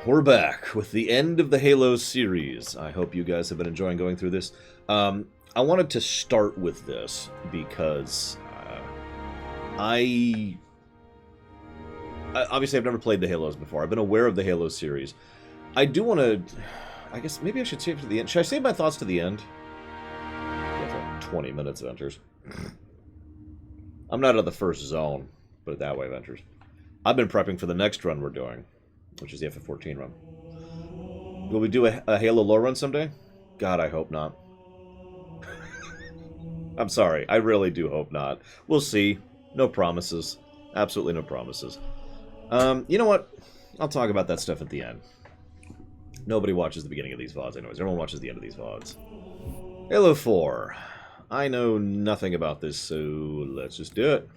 We're back with the end of the Halo series. I hope you guys have been enjoying going through this. I wanted to start with this because obviously I've never played the Halos before. I've been aware of the Halo series. I do want to... I guess maybe I should save it to the end. Should I save my thoughts to the end? Yeah, like 20 minutes, Ventures. I'm not out of the first zone, put it that way, Ventures. I've been prepping for the next run we're doing, which is the FF14 run. Will we do a Halo lore run someday? God, I hope not. I'm sorry, I really do hope not. We'll see. No promises. Absolutely no promises. You know what? I'll talk about that stuff at the end. Nobody watches the beginning of these VODs anyways. Everyone watches the end of these VODs. Halo 4. I know nothing about this, so let's just do it.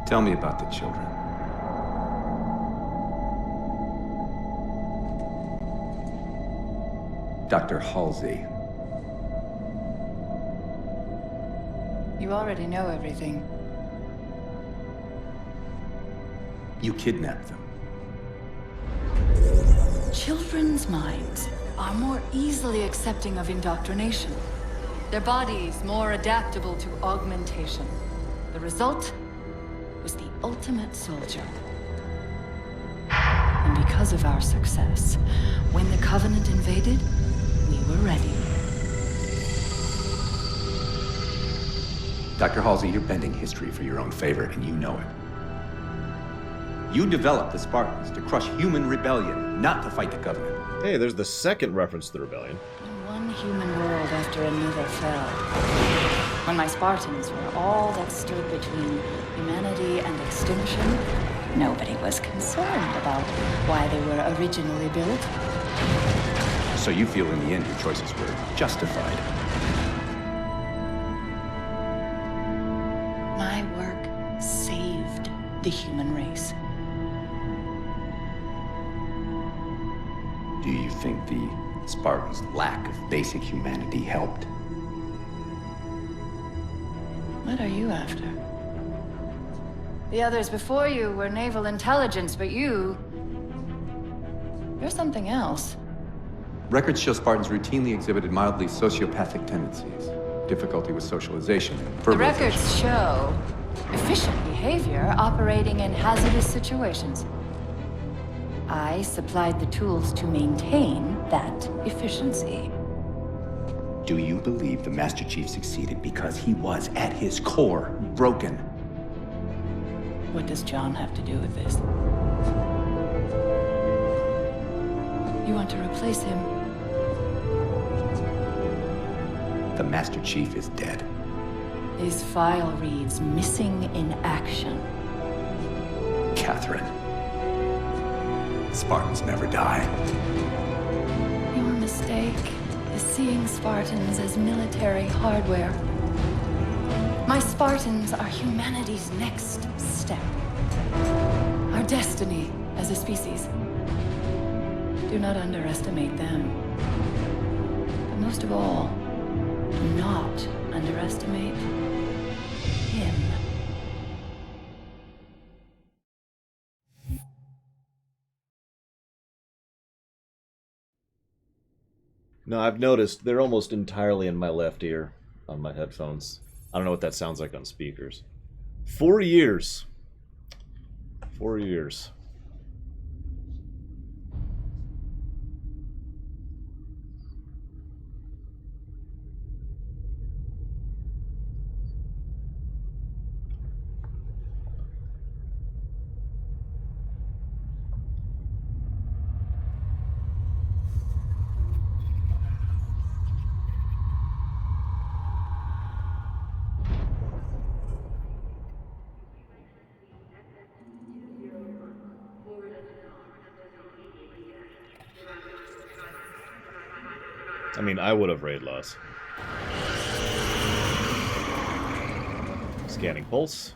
Tell me about the children. Dr. Halsey. You already know everything. You kidnapped them. Children's minds are more easily accepting of indoctrination. Their bodies more adaptable to augmentation. The result was the ultimate soldier. And because of our success, when the Covenant invaded, we were ready. Dr. Halsey, you're bending history for your own favor, and you know it. You developed the Spartans to crush human rebellion, not to fight the Covenant. Hey, there's the second reference to the Rebellion. When one human world after another fell, when my Spartans were all that stood between humanity and extinction, nobody was concerned about why they were originally built. So you feel in the end your choices were justified. My work saved the human race. Do you think the Spartans' lack of basic humanity helped? What are you after? The others before you were naval intelligence, but you're something else. Records show Spartans routinely exhibited mildly sociopathic tendencies, difficulty with socialization, and The verbalization. records show efficient behavior operating in hazardous situations. I supplied the tools to maintain that efficiency. Do you believe the Master Chief succeeded because he was, at his core, broken? What does John have to do with this? You want to replace him? The Master Chief is dead. His file reads missing in action. Catherine. Spartans never die. Your mistake is seeing Spartans as military hardware. My Spartans are humanity's next step. Our destiny as a species. Do not underestimate them. But most of all, do not underestimate him. No, I've noticed they're almost entirely in my left ear on my headphones. I don't know what that sounds like on speakers. 4 years. 4 years. I mean, I would have raid loss. Scanning pulse.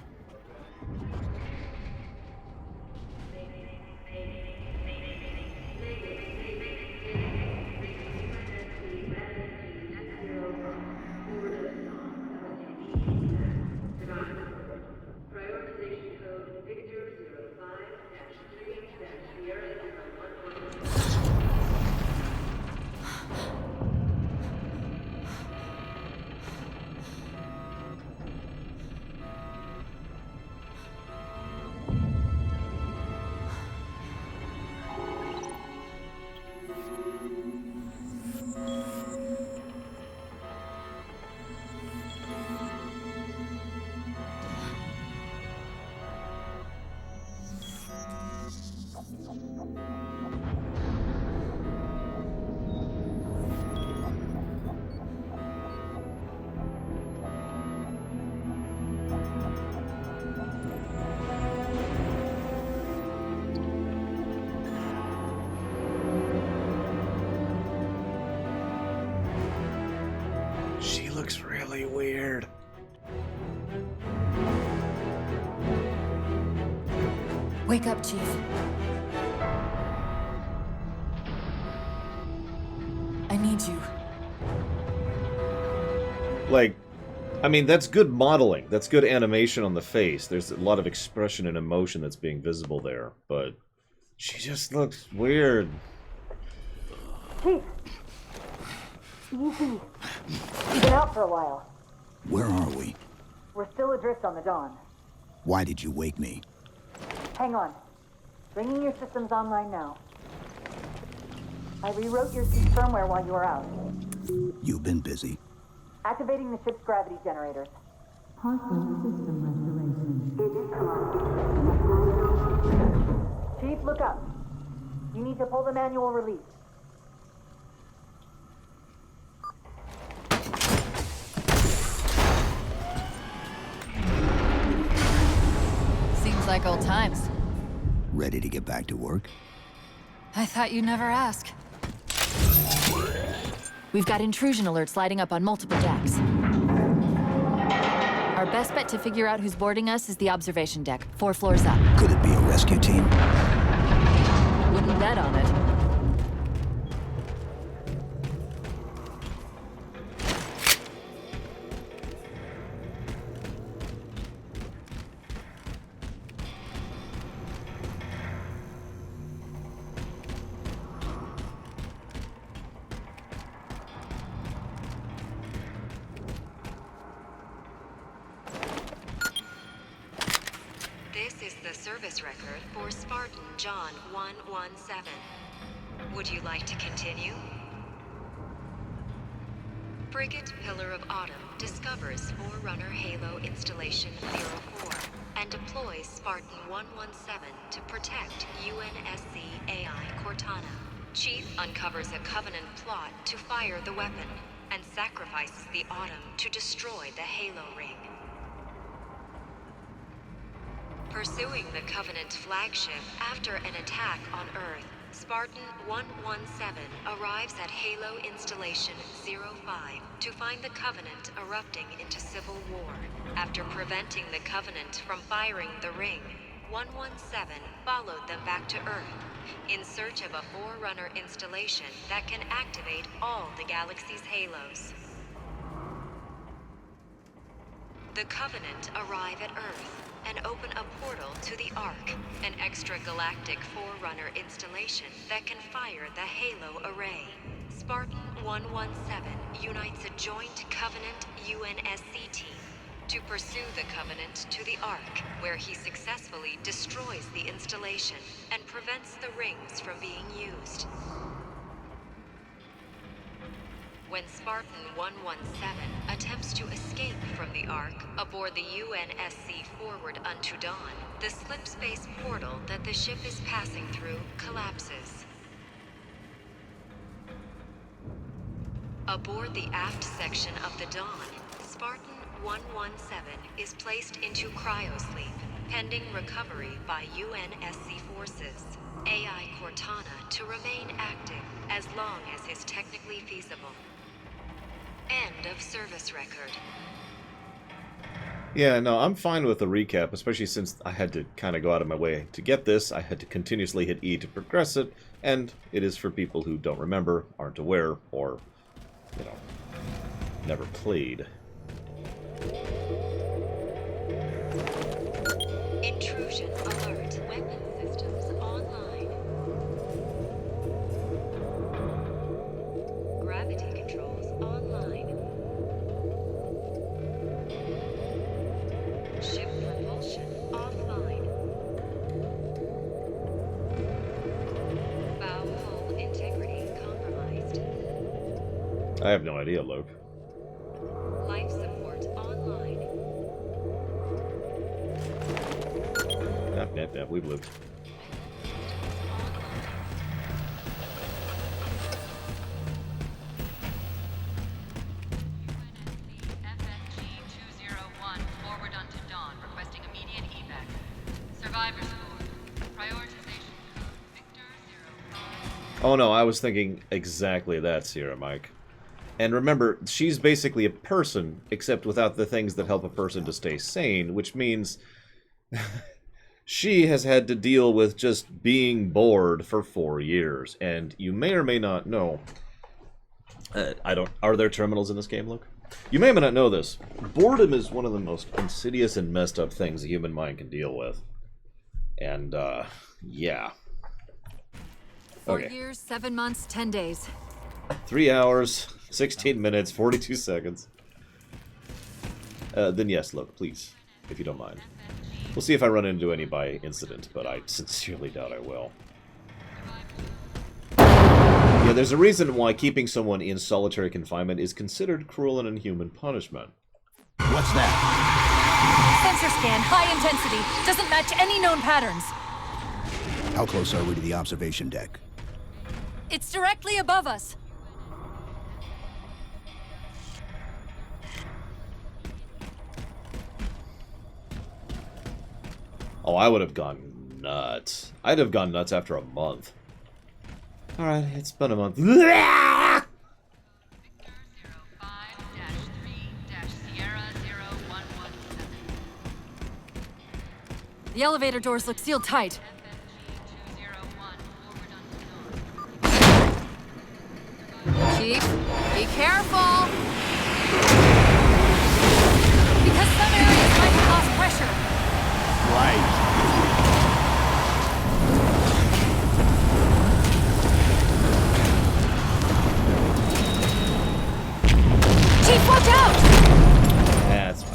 She looks really weird. Wake up, Chief. I need you. Like, I mean, that's good modeling. That's good animation on the face. There's a lot of expression and emotion that's being visible there, but she just looks weird. Chief! Easy. You've been out for a while. Where are we? We're still adrift on the Dawn. Why did you wake me? Hang on. Bringing your systems online now. I rewrote your suit's firmware while you were out. You've been busy. Activating the ship's gravity generators. Chief, look up. You need to pull the manual release. Seems like old times. Ready to get back to work? I thought you'd never ask. We've got intrusion alerts lighting up on multiple decks. Our best bet to figure out who's boarding us is the observation deck, 4 floors up. Could it be a rescue team? Wouldn't bet on it. This is the service record for Spartan John 117. Would you like to continue? Frigate Pillar of Autumn discovers Forerunner Halo Installation 04 and deploys Spartan 117 to protect UNSC AI Cortana. Chief uncovers a Covenant plot to fire the weapon and sacrifices the Autumn to destroy the Halo ring. Pursuing the Covenant flagship after an attack on Earth, Spartan 117 arrives at Halo Installation 05 to find the Covenant erupting into civil war. After preventing the Covenant from firing the ring, 117 followed them back to Earth in search of a Forerunner installation that can activate all the galaxy's halos. The Covenant arrive at Earth and open a portal to the Ark, an extragalactic Forerunner installation that can fire the Halo array. Spartan 117 unites a joint Covenant UNSC team to pursue the Covenant to the Ark, where he successfully destroys the installation and prevents the rings from being used. When Spartan 117 attempts to escape from the Ark aboard the UNSC Forward Unto Dawn, the slipspace portal that the ship is passing through collapses. Aboard the aft section of the Dawn, Spartan 117 is placed into cryosleep, pending recovery by UNSC forces. AI Cortana to remain active as long as is technically feasible. End of service record. Yeah, no, I'm fine with the recap, especially since I had to kind of go out of my way to get this. I had to continuously hit E to progress it, and it is for people who don't remember, aren't aware, or, you know, never played. Intrusion alert. Weapon systems online. Gravity controls online. Ship propulsion offline. Bow hull integrity compromised. I have no idea, Luke. Life support online. Yep, we've looked. FFG-201, forward onto Dawn, requesting immediate evac. Survivor score. Prioritization code. Victor 05. Oh no, I was thinking exactly that, Sierra Mike. And remember, she's basically a person, except without the things that help a person to stay sane, which means she has had to deal with just being bored for 4 years. And you may or may not know... Are there terminals in this game, Luke? You may or may not know this. Boredom is one of the most insidious and messed up things the human mind can deal with. And, yeah. 4 years, 7 months, 10 days. 3 hours, 16 minutes, 42 seconds. Then yes, look, please, if you don't mind. We'll see if I run into any by incident, but I sincerely doubt I will. Yeah, there's a reason why keeping someone in solitary confinement is considered cruel and inhuman punishment. What's that? Sensor scan, high intensity. Doesn't match any known patterns. How close are we to the observation deck? It's directly above us. Oh, I would have gone nuts. I'd have gone nuts after a month. Alright, it's been a month. Victor 05-3-Sierra 0117. The elevator doors look sealed tight. FFG-201, forward onto Dawn. Chief, be careful! Because some areas might have lost pressure. Right. Chief, watch out! That's fine.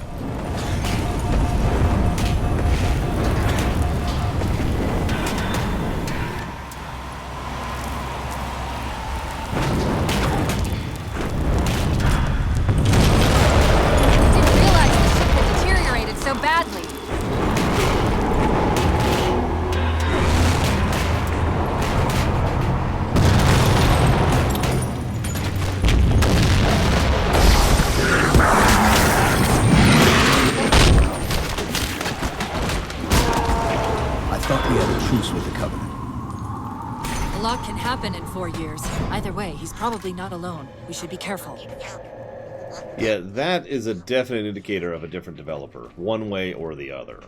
Didn't realize the ship had deteriorated so badly. I thought we had a truce with the Covenant. A lot can happen in 4 years. Either way, he's probably not alone. We should be careful. Yeah, that is a definite indicator of a different developer, one way or the other.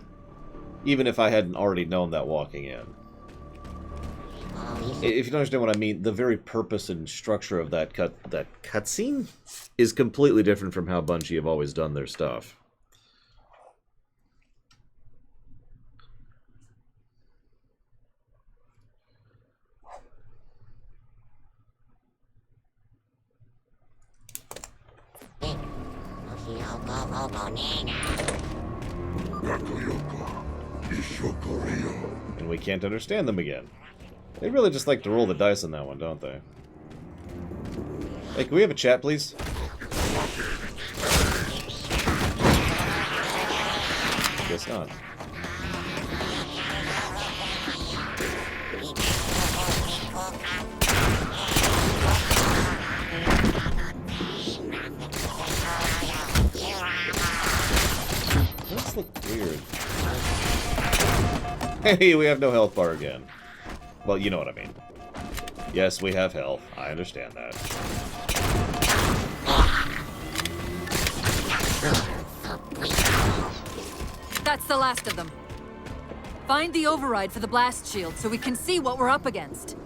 Even if I hadn't already known that walking in. If you don't understand what I mean, the very purpose and structure of that cutscene is completely different from how Bungie have always done their stuff. And we can't understand them again. They really just like to roll the dice on that one, don't they? Hey, can we have a chat, please? Guess not. Those look weird. Hey, we have no health bar again. Well, you know what I mean. Yes, we have health. I understand that. That's the last of them. Find the override for the blast shield so we can see what we're up against.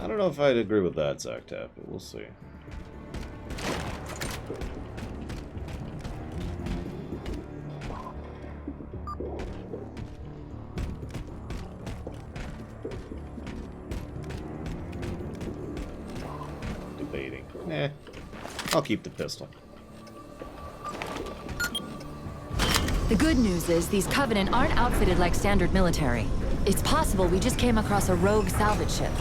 I don't know if I'd agree with that, Zactap, but we'll see. Debating. I'll keep the pistol. The good news is these Covenant aren't outfitted like standard military. It's possible we just came across a rogue salvage ship.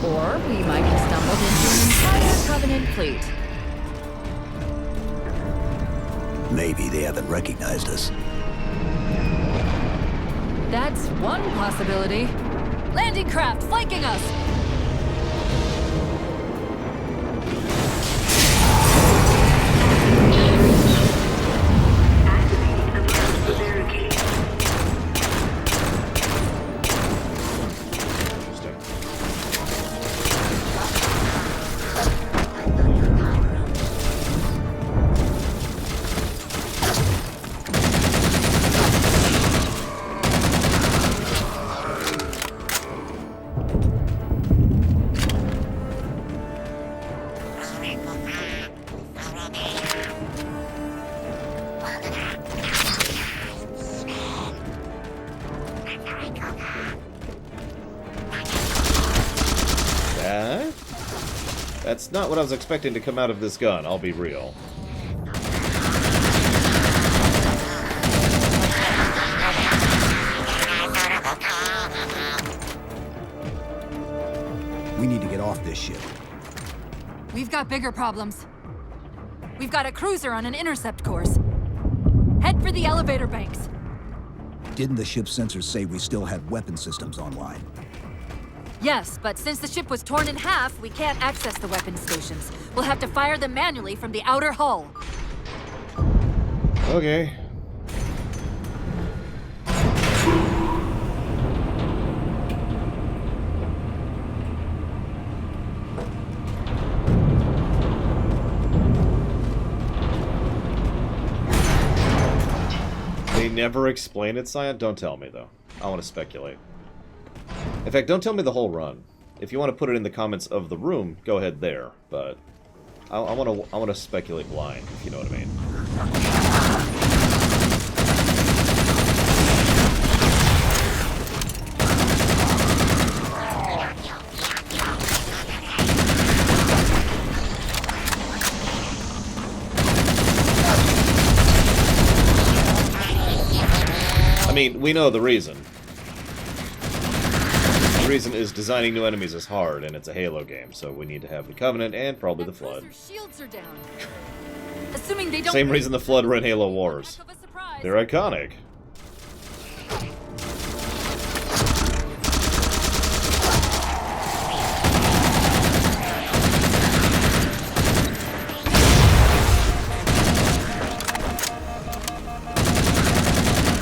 Or we might have stumbled into an entire Covenant fleet. Maybe they haven't recognized us. That's one possibility. Landing craft flanking us! That's not what I was expecting to come out of this gun, I'll be real. We need to get off this ship. We've got bigger problems. We've got a cruiser on an intercept course. Head for the elevator banks. Didn't the ship's sensors say we still had weapon systems online? Yes, but since the ship was torn in half, we can't access the weapon stations. We'll have to fire them manually from the outer hull. Okay. They never explain it, Cyan? Don't tell me, though. I want to speculate. In fact, don't tell me the whole run. If you want to put it in the comments of the room, go ahead there. But I want to speculate blind, if you know what I mean. I mean, we know the reason. The reason is designing new enemies is hard, and it's a Halo game, so we need to have the Covenant and probably the Flood. Shields are down. Assuming they don't. Same reason the Flood were in Halo Wars. They're iconic.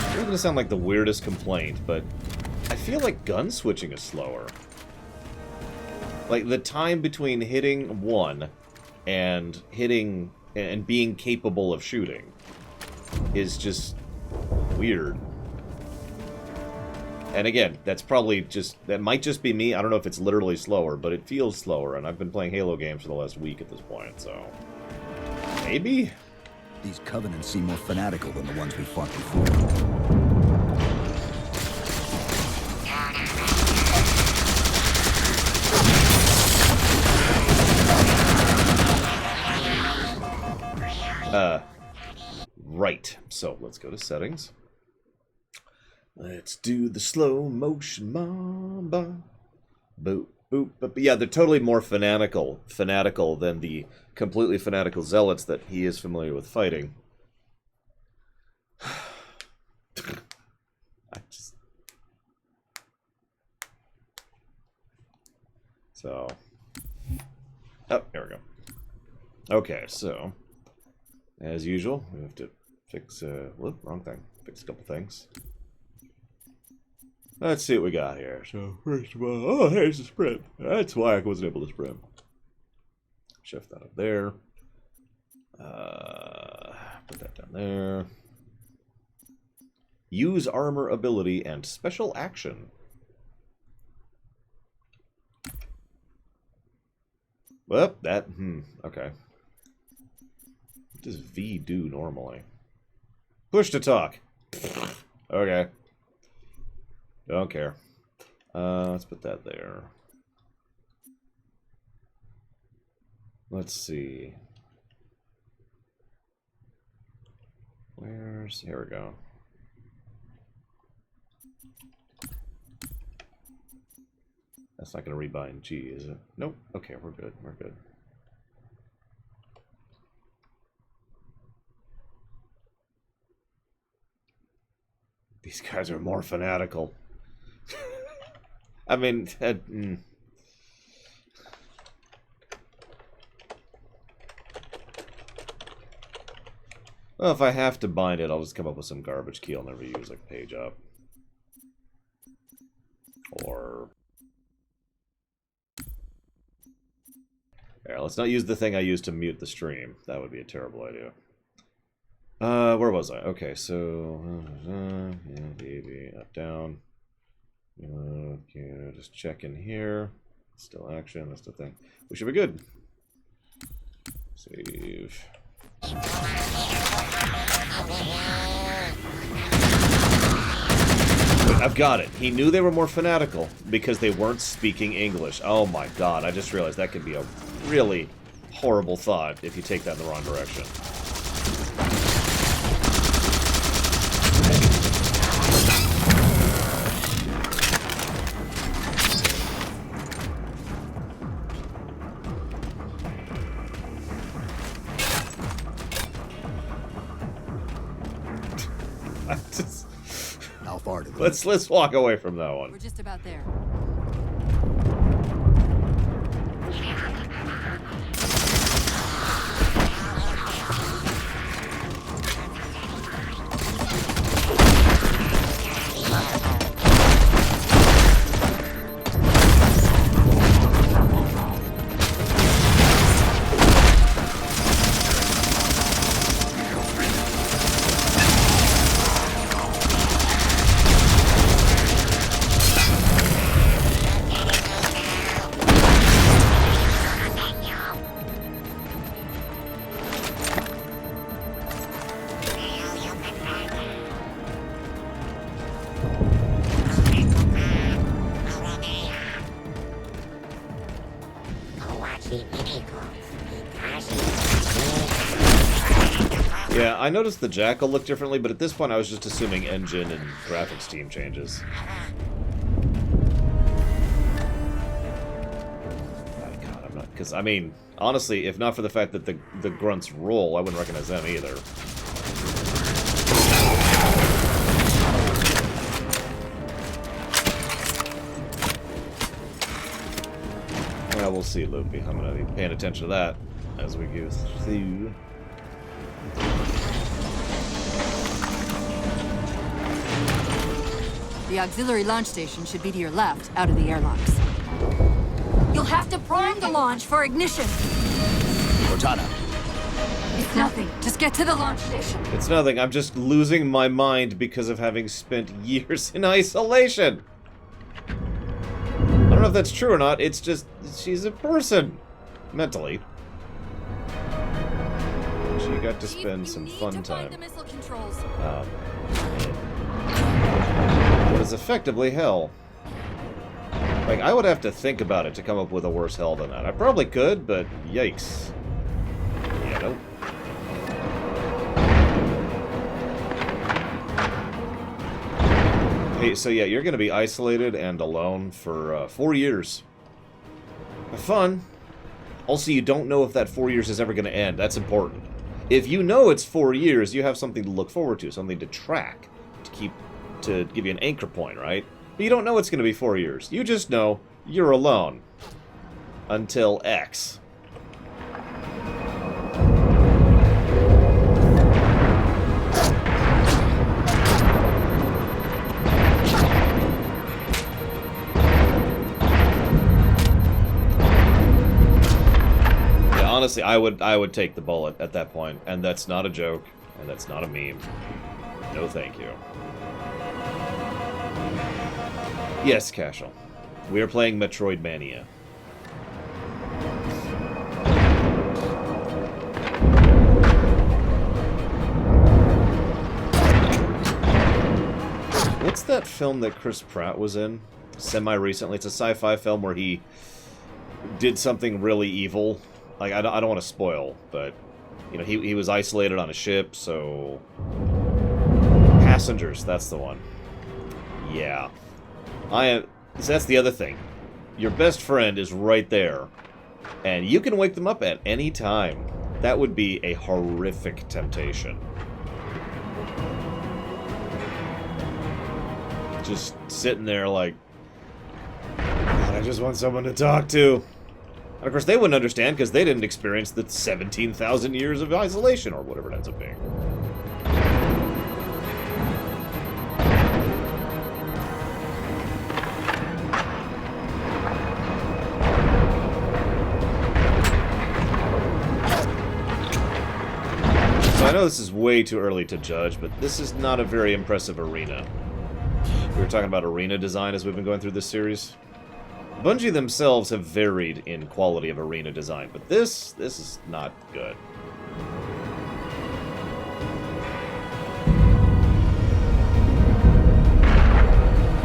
It's going to sound like the weirdest complaint, but I feel like gun switching is slower. Like, the time between hitting one and hitting and being capable of shooting is just weird. And again, that's probably just, that might just be me. I don't know if it's literally slower, but it feels slower, and I've been playing Halo games for the last week at this point, so maybe? These Covenants seem more fanatical than the ones we fought before. Right. So, let's go to settings. Let's do the slow motion mamba. Boop, boop, boop. Yeah, they're totally more fanatical than the completely fanatical zealots that he is familiar with fighting. So. Oh, there we go. Okay, so. As usual, we have to fix, whoop, wrong thing. Fix a couple things. Let's see what we got here. So, first of all, oh, there's the sprint. That's why I wasn't able to sprint. Shift that up there. Put that down there. Use armor ability and special action. Well, that, okay. What does V do normally? Push to talk. Okay. Don't care. Let's put that there. Let's see. Here we go. That's not going to rebind G, is it? Nope. Okay, we're good. We're good. These guys are more fanatical. I mean, well, if I have to bind it, I'll just come up with some garbage key I'll never use, like page up. Or... Here, let's not use the thing I used to mute the stream. That would be a terrible idea. Where was I? Okay, so... yeah, baby, up, down. Okay, just check in here. Still action, that's the thing. We should be good. Save. I've got it. He knew they were more fanatical because they weren't speaking English. Oh my god, I just realized that could be a really horrible thought if you take that in the wrong direction. How far to go? Let's walk away from that one. We're just about there. Yeah, I noticed the Jackal looked differently, but at this point I was just assuming engine and graphics team changes. My god, I'm not... Because, I mean, honestly, if not for the fact that the grunts roll, I wouldn't recognize them either. Well, we'll see, Loopy. I'm going to be paying attention to that as we go through. The auxiliary launch station should be to your left, out of the airlocks. You'll have to prime the launch for ignition. Cortana. It's nothing. Just get to the launch station. It's nothing. I'm just losing my mind because of having spent years in isolation. I don't know if that's true or not. It's just, she's a person. Mentally. She got to spend some fun time. The missile controls. What is effectively hell. Like, I would have to think about it to come up with a worse hell than that. I probably could, but yikes. Yeah, nope. Hey, so yeah, you're going to be isolated and alone for 4 years. Have fun. Also, you don't know if that 4 years is ever going to end. That's important. If you know it's 4 years, you have something to look forward to, something to track, to give you an anchor point, right? But you don't know it's going to be 4 years. You just know you're alone. Until X. honestly, I would take the bullet at that point, and that's not a joke, and that's not a meme. No, thank you. Yes, Cashel. We are playing Metroidmania. What's that film that Chris Pratt was in? Semi-recently. It's a sci-fi film where he did something really evil. Like, I don't want to spoil, but, you know, he was isolated on a ship, so... Passengers, that's the one. Yeah. So that's the other thing. Your best friend is right there, and you can wake them up at any time. That would be a horrific temptation. Just sitting there like, God, I just want someone to talk to. And of course they wouldn't understand because they didn't experience the 17,000 years of isolation or whatever it ends up being. So I know this is way too early to judge, but this is not a very impressive arena. We were talking about arena design as we've been going through this series. Bungie themselves have varied in quality of arena design, but this is not good.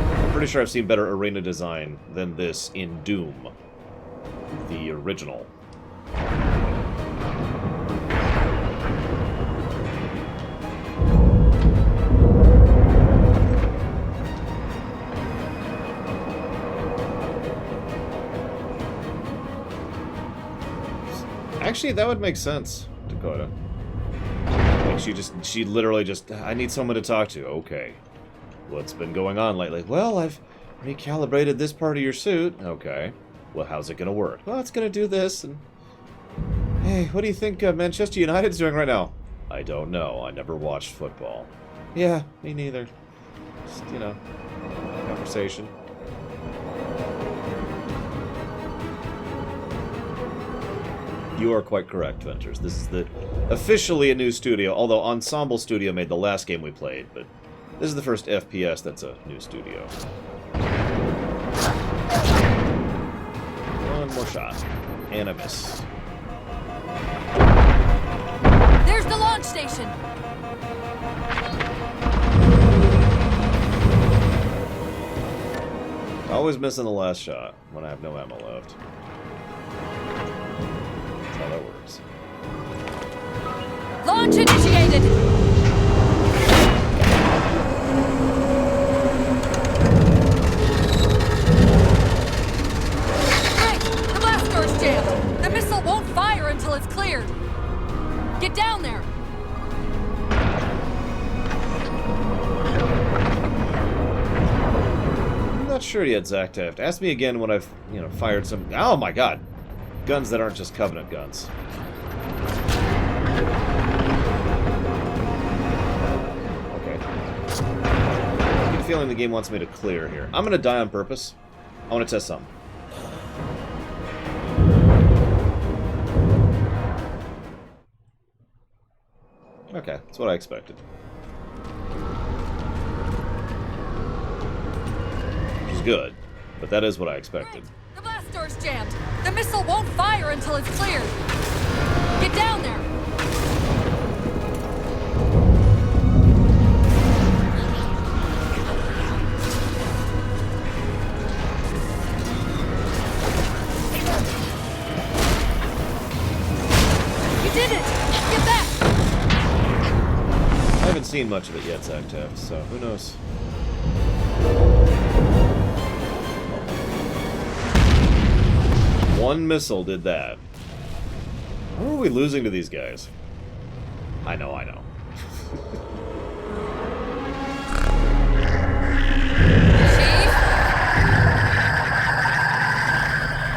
I'm pretty sure I've seen better arena design than this in Doom, the original. Actually, that would make sense, Dakota. Like, she literally just, I need someone to talk to. Okay. What's been going on lately? Well, I've recalibrated this part of your suit. Okay. Well, how's it gonna work? Well, it's gonna do this, and... Hey, what do you think Manchester United's doing right now? I don't know. I never watched football. Yeah, me neither. Just, you know, conversation. You are quite correct, Venters. This is officially a new studio, although Ensemble Studio made the last game we played, but this is the first FPS that's a new studio. One more shot. And I miss. There's the launch station! Always missing the last shot when I have no ammo left. That's how that works. Launch initiated! Hey! The blast door's jammed! The missile won't fire until it's cleared! Get down there! I'm not sure yet, Zactaft. Ask me again when I've, fired some... Oh my god! Guns that aren't just Covenant guns. Okay. I get a feeling the game wants me to clear here. I'm gonna die on purpose. I want to test something. Okay, that's what I expected. Which is good, but that is what I expected. The blast door's jammed! The missile won't fire until it's cleared! Get down there! You did it! Get back! I haven't seen much of it yet, Zactaft, so who knows? One missile did that. How are we losing to these guys? I know.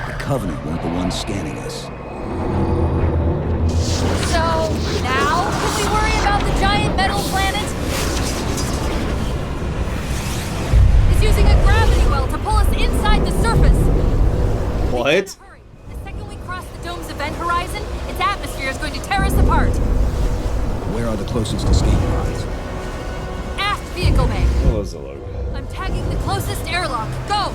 The Covenant weren't the ones scanning us. So, now can we worry about the giant metal planet? It's using a gravity well to pull us inside the surface. What? The second we cross the dome's event horizon, its are the closest escape pods? Aft vehicle bay. Hello, Zilog. I'm tagging the closest airlock. Go!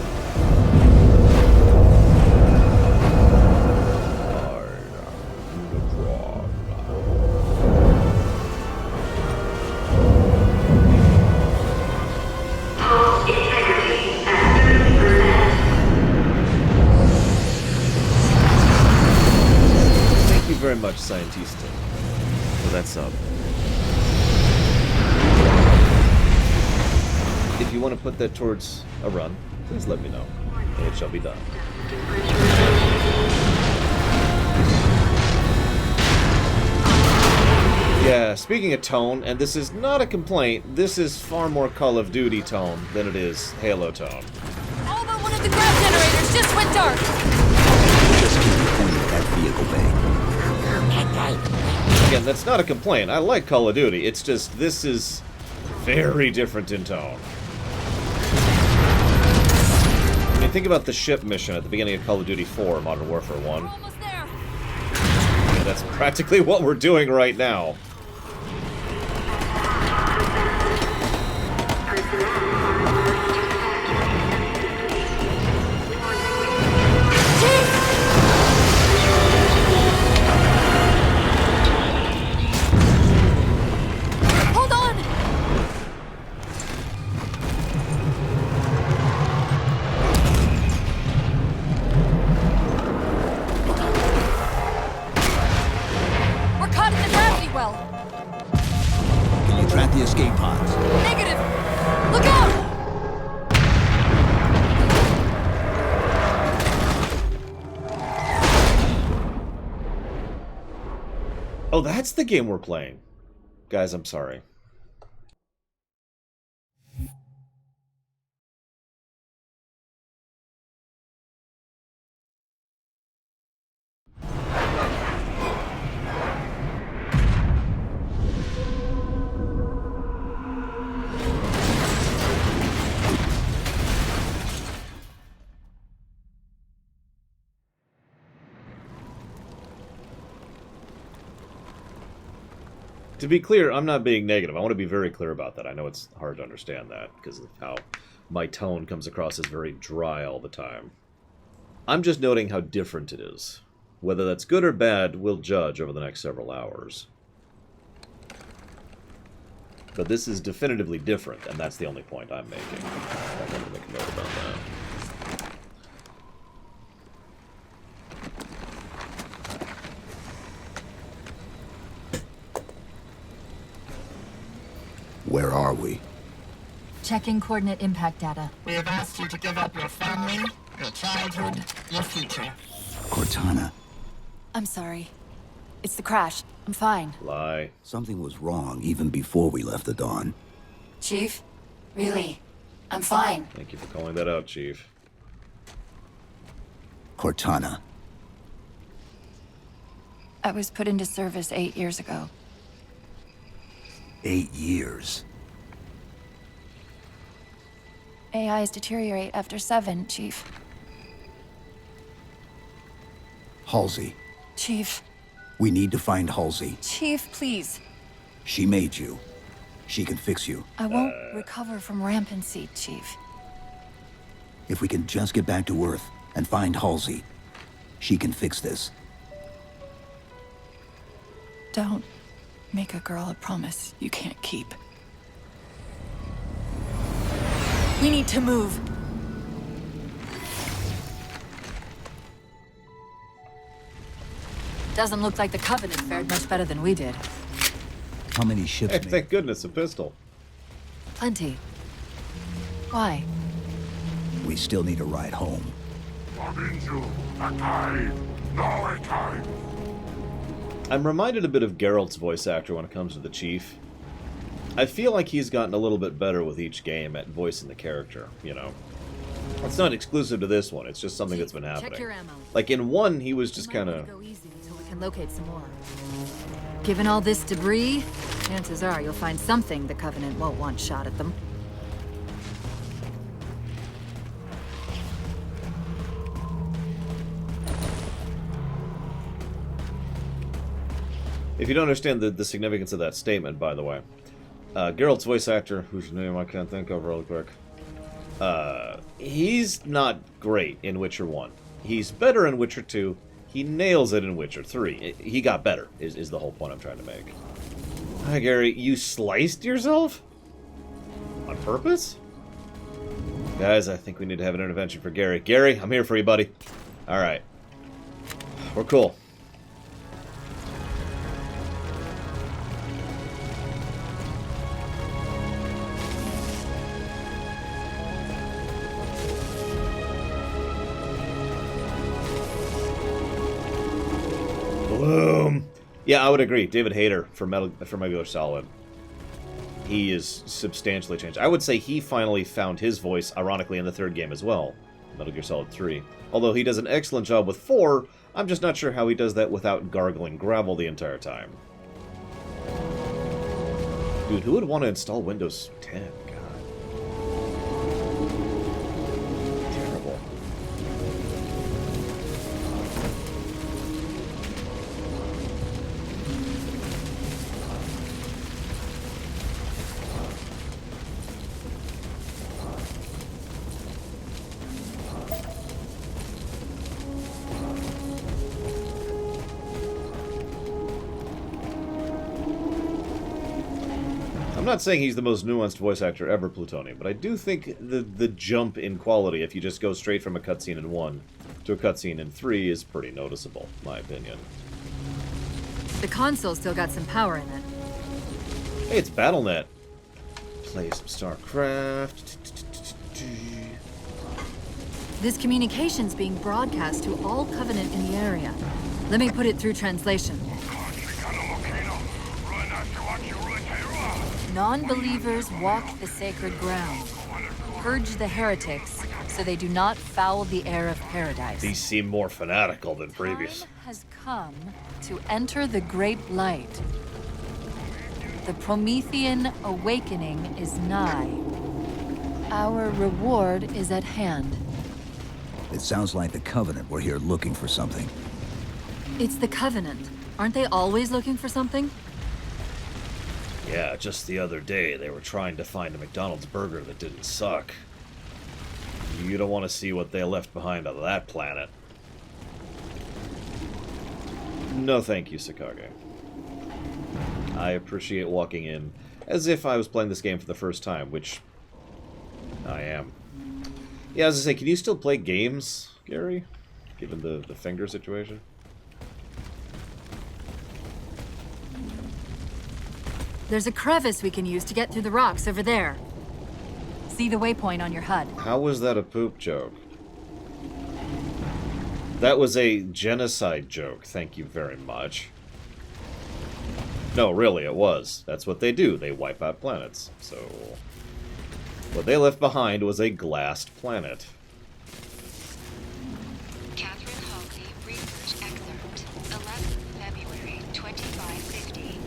Thank you very much, Scientista, for that sub. If you want to put that towards a run, please let me know. It shall be done. Yeah, speaking of tone, and this is not a complaint, this is far more Call of Duty tone than it is Halo tone. All but one of the grav generators just went dark! Just keep your point at that vehicle bay. Again, that's not a complaint. I like Call of Duty. It's just, this is very different in tone. I mean, think about the ship mission at the beginning of Call of Duty 4, Modern Warfare 1. We're almost there! And that's practically what we're doing right now. Hold on! We're caught in the gravity well! Can you track the escape pods? Negative! Look out! Oh, that's the game we're playing. Guys, I'm sorry. To be clear, I'm not being negative. I want to be very clear about that. I know it's hard to understand that because of how my tone comes across as very dry all the time. I'm just noting how different it is. Whether that's good or bad, we'll judge over the next several hours. But this is definitively different, and that's the only point I'm making. I wanted to make a note about that. Where are we? Checking coordinate impact data. We have asked you to give up your family, your childhood, your future. Cortana. I'm sorry. It's the crash. I'm fine. Lie. Something was wrong even before we left the Dawn. Chief? Really? I'm fine. Thank you for calling that out, Chief. Cortana. I was put into service 8 years ago. 8 years. AIs deteriorate after 7, Chief. Halsey. Chief. We need to find Halsey. Chief, please. She made you. She can fix you. I won't recover from rampancy, Chief. If we can just get back to Earth and find Halsey, she can fix this. Don't make a girl a promise you can't keep. We need to move. Doesn't look like the Covenant fared much better than we did. How many ships Hey, made thank goodness, a pistol. Plenty. Why? We still need a ride home. I'm reminded a bit of Geralt's voice actor when it comes to the Chief. I feel like he's gotten a little bit better with each game at voicing the character, you know. It's not exclusive to this one, it's just something that's been happening. Check your ammo. Like in 1, he was just kind of... Go easy until we can locate some more. Given all this debris, chances are you'll find something the Covenant won't want shot at them. If you don't understand the significance of that statement, by the way, Geralt's voice actor, whose name I can't think of real quick, he's not great in Witcher 1. He's better in Witcher 2. He nails it in Witcher 3. He got better, is the whole point I'm trying to make. Hi, Gary. You sliced yourself? On purpose? Guys, I think we need to have an intervention for Gary. Gary, I'm here for you, buddy. Alright. We're cool. Bloom. Yeah, I would agree. David Hayter for Metal Gear Solid. He is substantially changed. I would say he finally found his voice, ironically, in the third game as well, Metal Gear Solid 3. Although he does an excellent job with 4, I'm just not sure how he does that without gargling gravel the entire time. Dude, who would want to install Windows 10? Terrible. I'm not saying he's the most nuanced voice actor ever, Plutonium, but I do think the jump in quality, if you just go straight from a cutscene in 1 to a cutscene in 3, is pretty noticeable, in my opinion. The console's still got some power in it. Hey, it's Battle.net. Play some StarCraft. This communication's being broadcast to all Covenant in the area. Let me put it through translation. Non-believers walk the sacred ground. Purge the heretics, so they do not foul the air of paradise. These seem more fanatical than previous. Time has come to enter the great light. The Promethean awakening is nigh. Our reward is at hand. It sounds like the Covenant were here looking for something. It's the Covenant. Aren't they always looking for something? Yeah, just the other day they were trying to find a McDonald's burger that didn't suck. You don't want to see what they left behind on that planet. No thank you, Sakage. I appreciate walking in as if I was playing this game for the first time, which I am. Yeah, as I say, can you still play games, Gary? Given the finger situation? There's a crevice we can use to get through the rocks over there. See the waypoint on your HUD. How was that a poop joke? That was a genocide joke, thank you very much. No, really, it was. That's what they do. They wipe out planets. So, what they left behind was a glassed planet. Catherine Hogley research excerpt, 11th February 2550.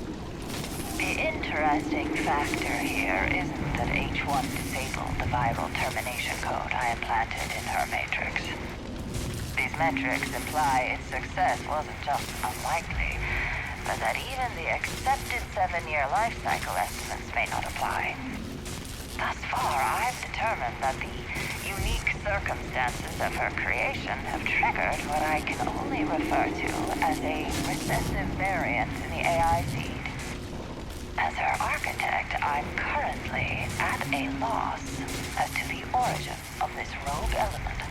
The interesting factor here isn't that H1 disabled the viral termination code I implanted in her matrix. These metrics imply its success wasn't just unlikely, but that even the accepted 7-year life cycle estimates may not apply. Thus far, I've determined that the unique circumstances of her creation have triggered what I can only refer to as a recessive variant in the AI seed. As her architect, I'm currently at a loss as to the origin of this rogue element.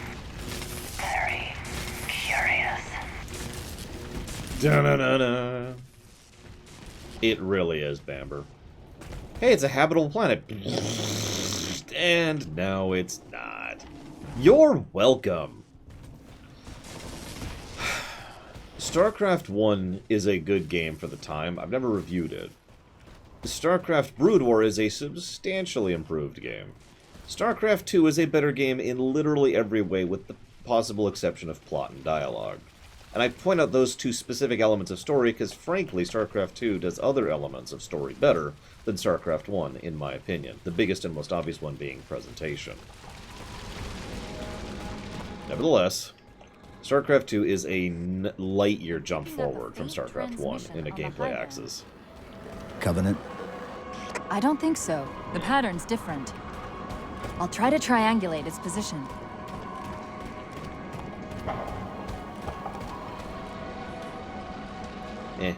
Very curious. Da-na-na-na. It really is, Bamber. Hey, it's a habitable planet. And no, it's not. You're welcome. StarCraft 1 is a good game for the time. I've never reviewed it. StarCraft Brood War is a substantially improved game. StarCraft 2 is a better game in literally every way, with the possible exception of plot and dialogue. And I point out those two specific elements of story because, frankly, StarCraft 2 does other elements of story better than StarCraft 1, in my opinion. The biggest and most obvious one being presentation. Nevertheless, StarCraft 2 is a light year jump forward from StarCraft 1 in a gameplay axis. Covenant? I don't think so. The pattern's different. I'll try to triangulate its position. Eh.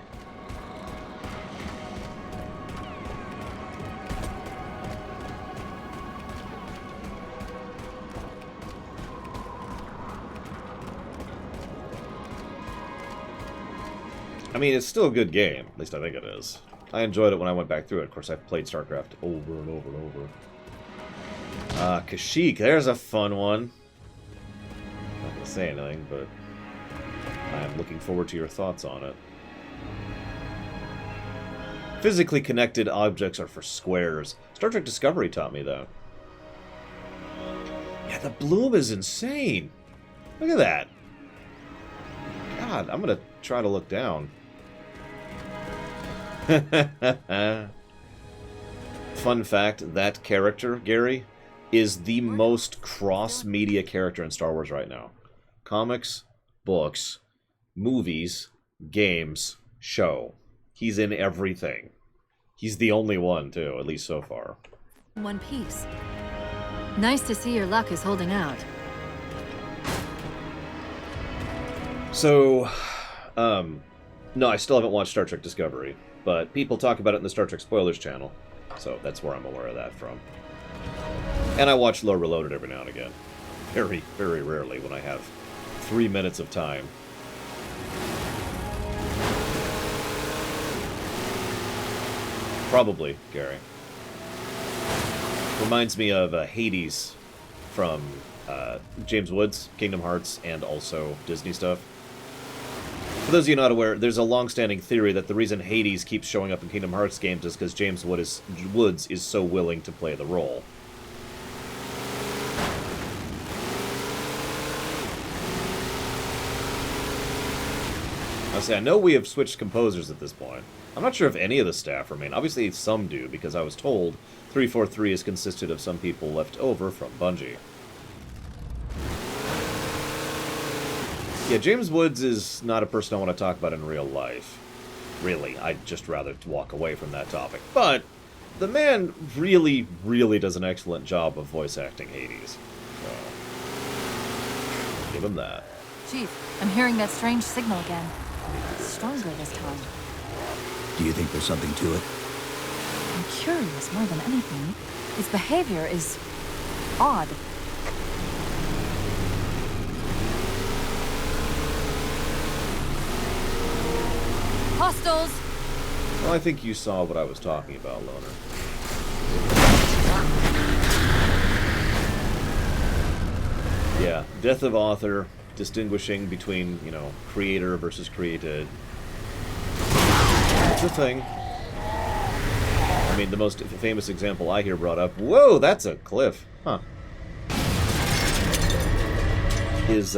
I mean, it's still a good game. At least I think it is. I enjoyed it when I went back through it. Of course, I've played StarCraft over and over and over. Kashyyyk, there's a fun one. Not gonna say anything, but I'm looking forward to your thoughts on it. Physically connected objects are for squares. Star Trek Discovery taught me that. Yeah, the bloom is insane. Look at that. God, I'm gonna try to look down. Fun fact, that character, Gary, is the most cross-media character in Star Wars right now. Comics, books, movies, games, show. He's in everything. He's the only one, too, at least so far. One piece. Nice to see your luck is holding out. So, no, I still haven't watched Star Trek Discovery, but people talk about it in the Star Trek Spoilers channel, so that's where I'm aware of that from. And I watch Low Reloaded every now and again. Very, very rarely when I have 3 minutes of time. Probably, Gary. Reminds me of Hades from James Woods, Kingdom Hearts, and also Disney stuff. For those of you not aware, there's a long-standing theory that the reason Hades keeps showing up in Kingdom Hearts games is because James Woods is so willing to play the role. I know we have switched composers at this point. I'm not sure if any of the staff remain. Obviously, some do, because I was told 343 has consisted of some people left over from Bungie. Yeah, James Woods is not a person I want to talk about in real life. Really, I'd just rather walk away from that topic. But the man really, really does an excellent job of voice acting Hades. So, give him that. Chief, I'm hearing that strange signal again. It's stronger this time. Do you think there's something to it? I'm curious more than anything. Its behavior is odd. Hostiles! Well, I think you saw what I was talking about, Loner. Yeah, death of author, distinguishing between, you know, creator versus created. It's a thing. I mean, the most famous example I hear brought up, whoa, that's a cliff. Huh. Is,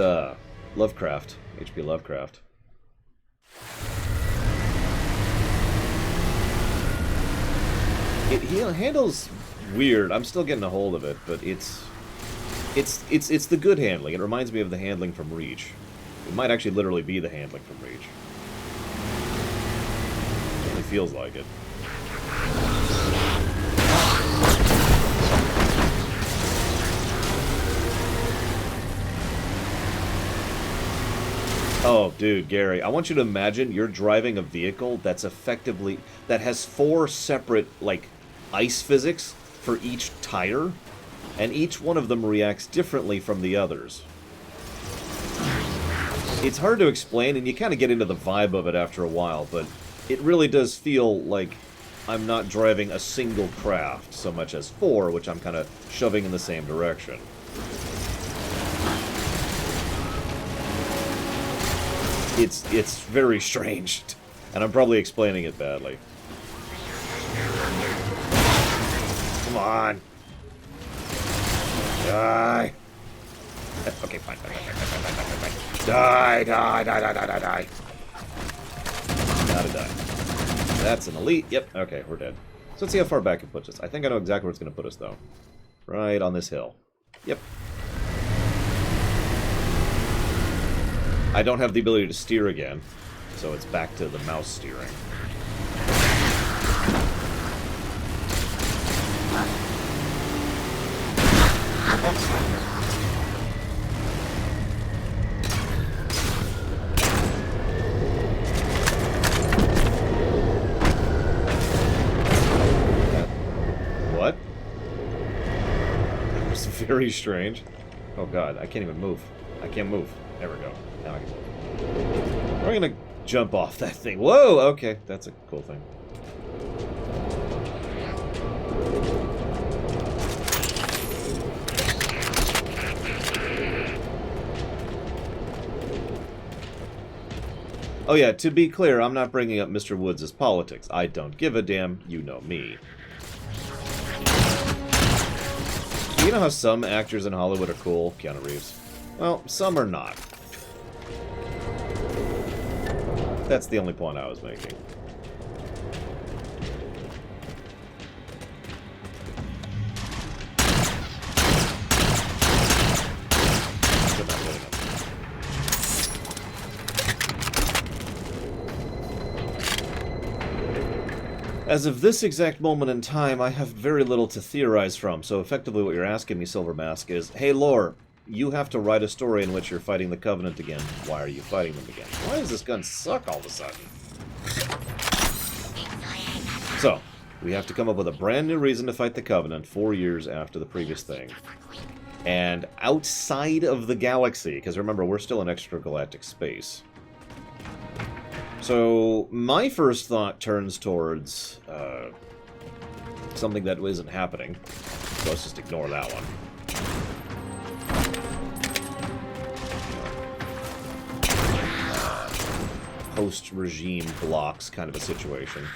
Lovecraft. H.P. Lovecraft. He handles weird. I'm still getting a hold of it, but it's the good handling. It reminds me of the handling from Reach. It might actually literally be the handling from Reach. It certainly feels like it. Oh, dude, Gary, I want you to imagine you're driving a vehicle that's effectively... that has 4 separate, like, ice physics for each tire, and each one of them reacts differently from the others. It's hard to explain, and you kind of get into the vibe of it after a while, but it really does feel like I'm not driving a single craft so much as 4, which I'm kind of shoving in the same direction. It's very strange, and I'm probably explaining it badly. Come on. Die. Okay, fine. Die. Gotta die. That's an elite. Yep, okay, we're dead. So let's see how far back it puts us. I think I know exactly where it's going to put us, though. Right on this hill. Yep. I don't have the ability to steer again, so it's back to the mouse steering. What? That was very strange. Oh god, I can't even move. I can't move. There we go. Now I can move. We're gonna jump off that thing. Whoa! Okay, that's a cool thing. Oh yeah, to be clear, I'm not bringing up Mr. Woods' politics. I don't give a damn. You know me. You know how some actors in Hollywood are cool? Keanu Reeves. Well, some are not. That's the only point I was making. As of this exact moment in time, I have very little to theorize from, so effectively what you're asking me, Silver Mask, is, hey, Lore, you have to write a story in which you're fighting the Covenant again. Why are you fighting them again? Why does this gun suck all of a sudden? So, we have to come up with a brand new reason to fight the Covenant 4 years after the previous thing. And outside of the galaxy, because remember, we're still in extragalactic space. So, my first thought turns towards something that isn't happening. So let's just ignore that one. Post-regime blocks kind of a situation.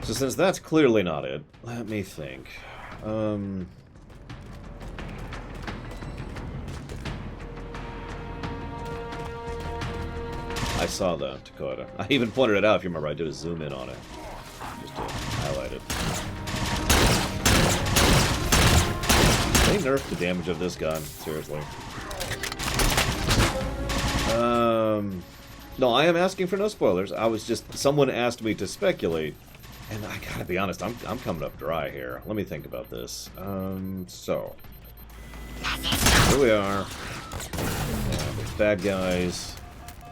So since that's clearly not it, let me think. I saw that, Dakota. I even pointed it out, if you remember. I did a zoom in on it. Just to highlight it. They nerfed the damage of this gun, seriously. No, I am asking for no spoilers. I was just... Someone asked me to speculate. And I gotta be honest, I'm coming up dry here. Let me think about this. So. Here we are. There's bad guys.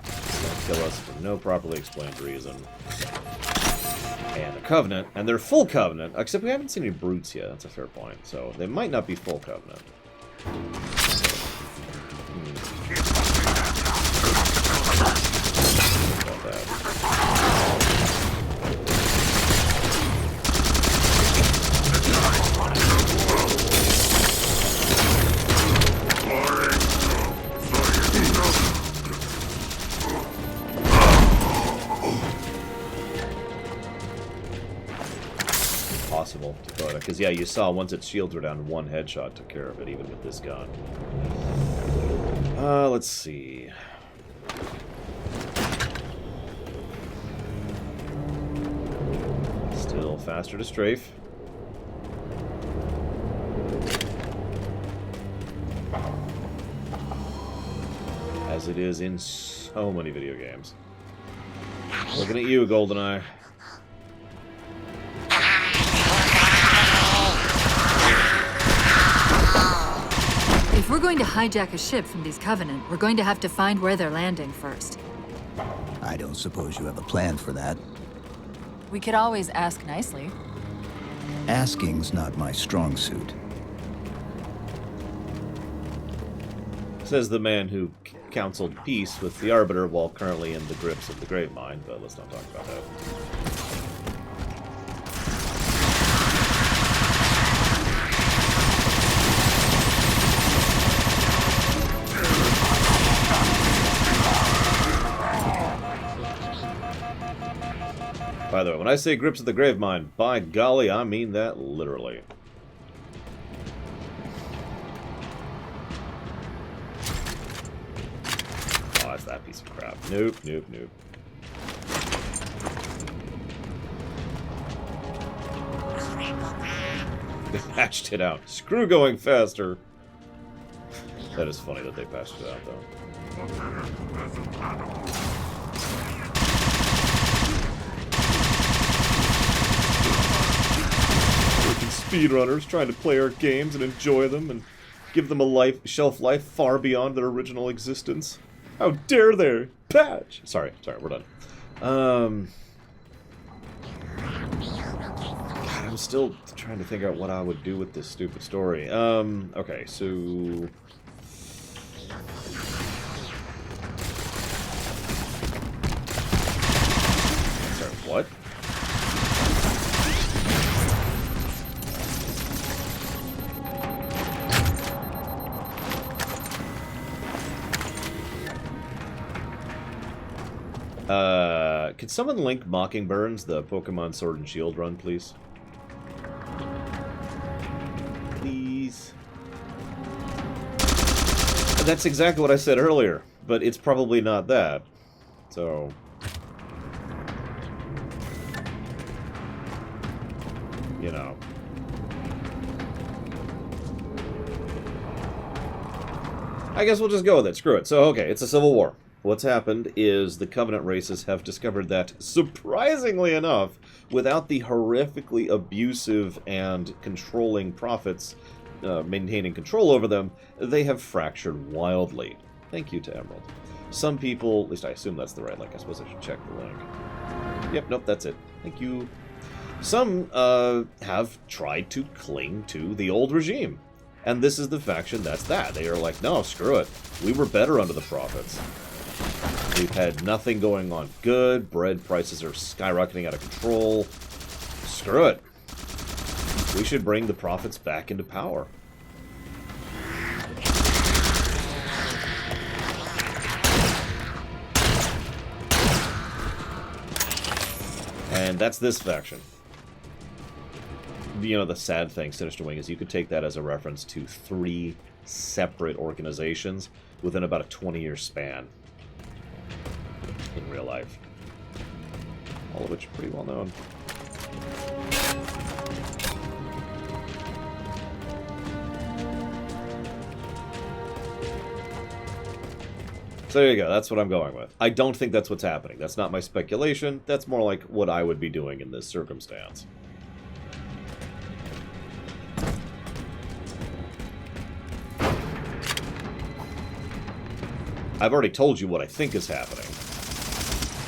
Gonna kill us for no properly explained reason. And a Covenant. And they're full Covenant. Except we haven't seen any brutes yet. That's a fair point. So they might not be full Covenant. About that. Possible, Dakota. Because, yeah, you saw once its shields were down, one headshot took care of it, even with this gun. Let's see. Still faster to strafe. As it is in so many video games. Looking at you, GoldenEye. If we're going to hijack a ship from these Covenant, we're going to have to find where they're landing first. I don't suppose you have a plan for that. We could always ask nicely. Asking's not my strong suit. Says the man who counseled peace with the Arbiter while currently in the grips of the Gravemind, but let's not talk about that. By the way, when I say grips of the Gravemind, by golly, I mean that literally. Oh, that's that piece of crap. Nope, nope, nope. They patched it out. Screw going faster. That is funny that they patched it out, though. Freaking speedrunners trying to play our games and enjoy them and give them a shelf life far beyond their original existence. How dare they? Patch! Sorry, we're done. God, I'm still trying to figure out what I would do with this stupid story. Okay, so... Sorry, what? Could someone link Mockingburns, the Pokemon Sword and Shield run, please? Please. That's exactly what I said earlier, but it's probably not that. So... you know. I guess we'll just go with it. Screw it. So, okay, it's a civil war. What's happened is the Covenant races have discovered that, surprisingly enough, without the horrifically abusive and controlling prophets maintaining control over them, they have fractured wildly. Thank you to Emerald. Some people, at least I assume that's the right link. I suppose I should check the link. Yep, nope, that's it. Thank you. Some have tried to cling to the old regime. And this is the faction that's that. They are like, no, screw it. We were better under the prophets. We've had nothing going on good. Bread prices are skyrocketing out of control. Screw it. We should bring the prophets back into power. And that's this faction. You know, the sad thing, Sinister Wing, is you could take that as a reference to 3 separate organizations within about a 20-year span in real life. All of which are pretty well known. So there you go, that's what I'm going with. I don't think that's what's happening. That's not my speculation. That's more like what I would be doing in this circumstance. I've already told you what I think is happening.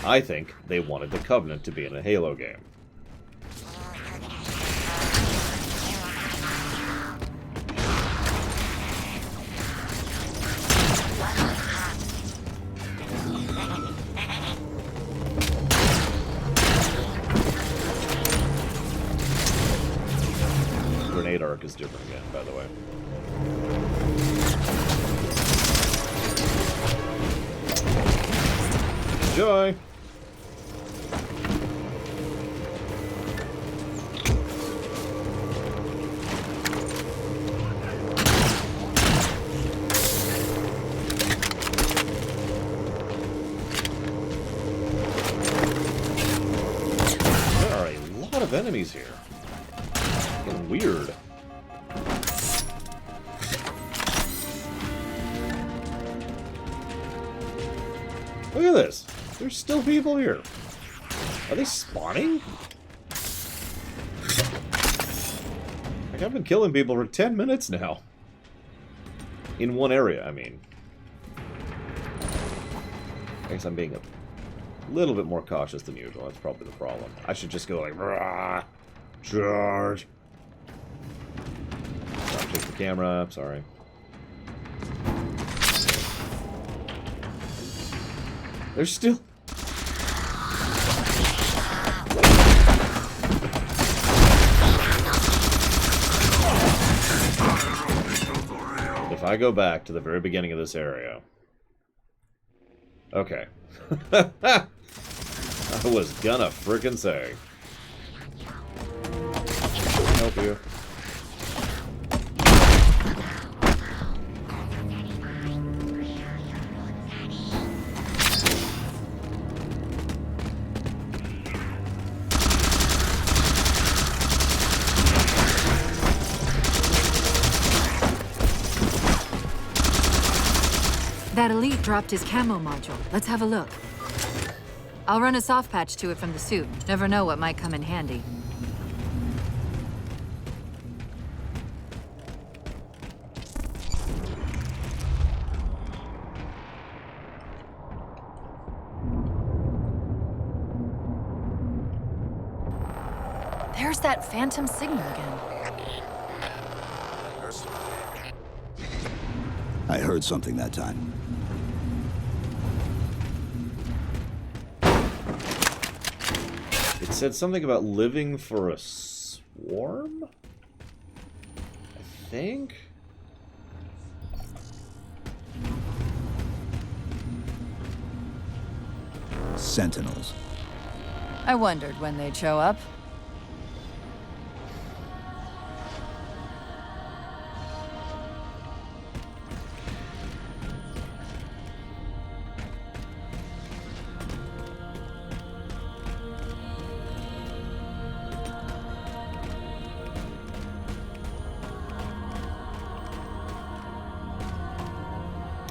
I think they wanted the Covenant to be in a Halo game. Grenade arc is different again, by the way. Enjoy! There are a lot of enemies here. It's getting weird. Look at this. There's still people here. Are they spawning? Like, I've been killing people for 10 minutes now. In one area, I mean. I guess I'm being a little bit more cautious than usual. That's probably the problem. I should just go like, rah, charge. Take the camera. I'm sorry. There's still... If I go back to the very beginning of this area... Okay. I was gonna frickin' say. Help you. That elite dropped his camo module. Let's have a look. I'll run a soft patch to it from the suit. Never know what might come in handy. There's that phantom signal again. I heard something that time. It said something about living for a swarm? I think? Sentinels. I wondered when they'd show up.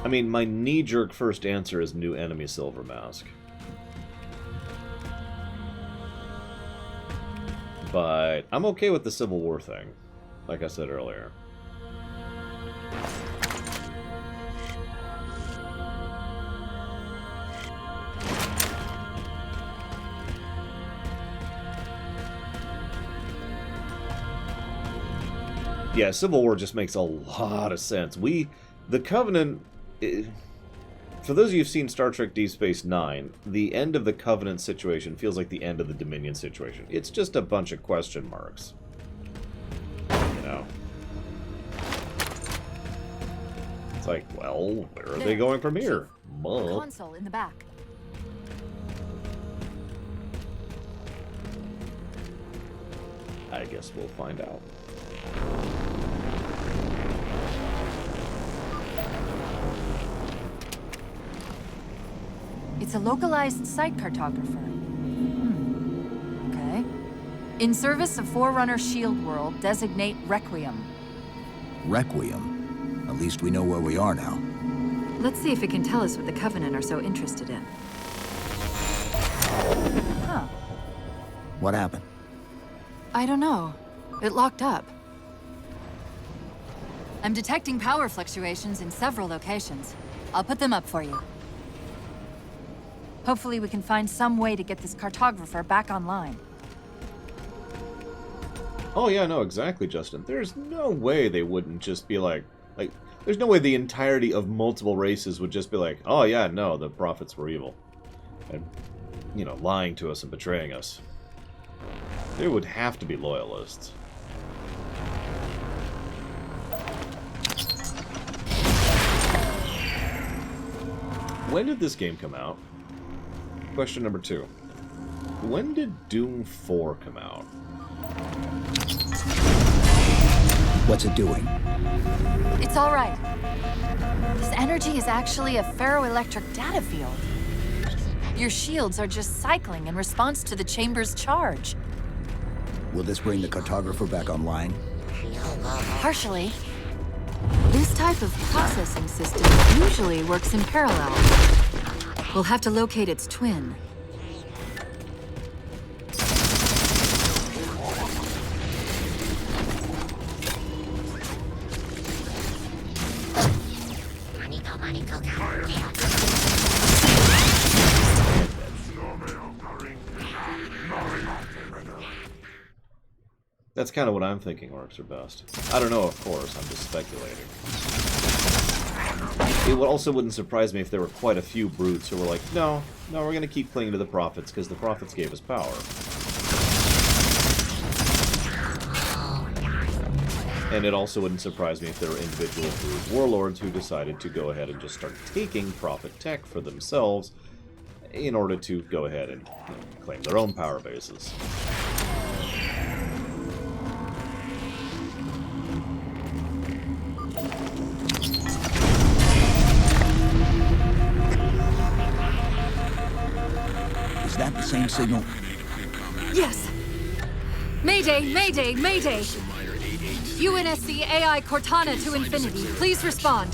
I mean, my knee-jerk first answer is new enemy Silver Mask. But I'm okay with the Civil War thing, like I said earlier. Yeah, Civil War just makes a lot of sense. The Covenant... For those of you who've seen Star Trek Deep Space Nine, the end of the Covenant situation feels like the end of the Dominion situation. It's just a bunch of question marks. You know? It's like, well, where are they going from here? Console in the back. I guess we'll find out. It's a localized site cartographer. Okay. In service of Forerunner Shield World, designate Requiem. Requiem? At least we know where we are now. Let's see if it can tell us what the Covenant are so interested in. Huh. What happened? I don't know. It locked up. I'm detecting power fluctuations in several locations. I'll put them up for you. Hopefully we can find some way to get this cartographer back online. Oh yeah, no, exactly, Justin. There's no way they wouldn't just be like, there's no way the entirety of multiple races would just be like, oh yeah, no, the prophets were evil. And, you know, lying to us and betraying us. There would have to be loyalists. When did this game come out? Question number 2. When did Doom 4 come out? What's it doing? It's all right. This energy is actually a ferroelectric data field. Your shields are just cycling in response to the chamber's charge. Will this bring the cartographer back online? Partially. This type of processing system usually works in parallel. We'll have to locate its twin. That's kind of what I'm thinking orcs are best. I don't know, of course, I'm just speculating. It also wouldn't surprise me if there were quite a few brutes who were like, no, we're going to keep clinging to the prophets because the prophets gave us power. And it also wouldn't surprise me if there were individual brute warlords who decided to go ahead and just start taking prophet tech for themselves in order to go ahead and claim their own power bases. Is that the same signal? Yes! Mayday, Mayday, Mayday! UNSC AI Cortana to Infinity. Please respond.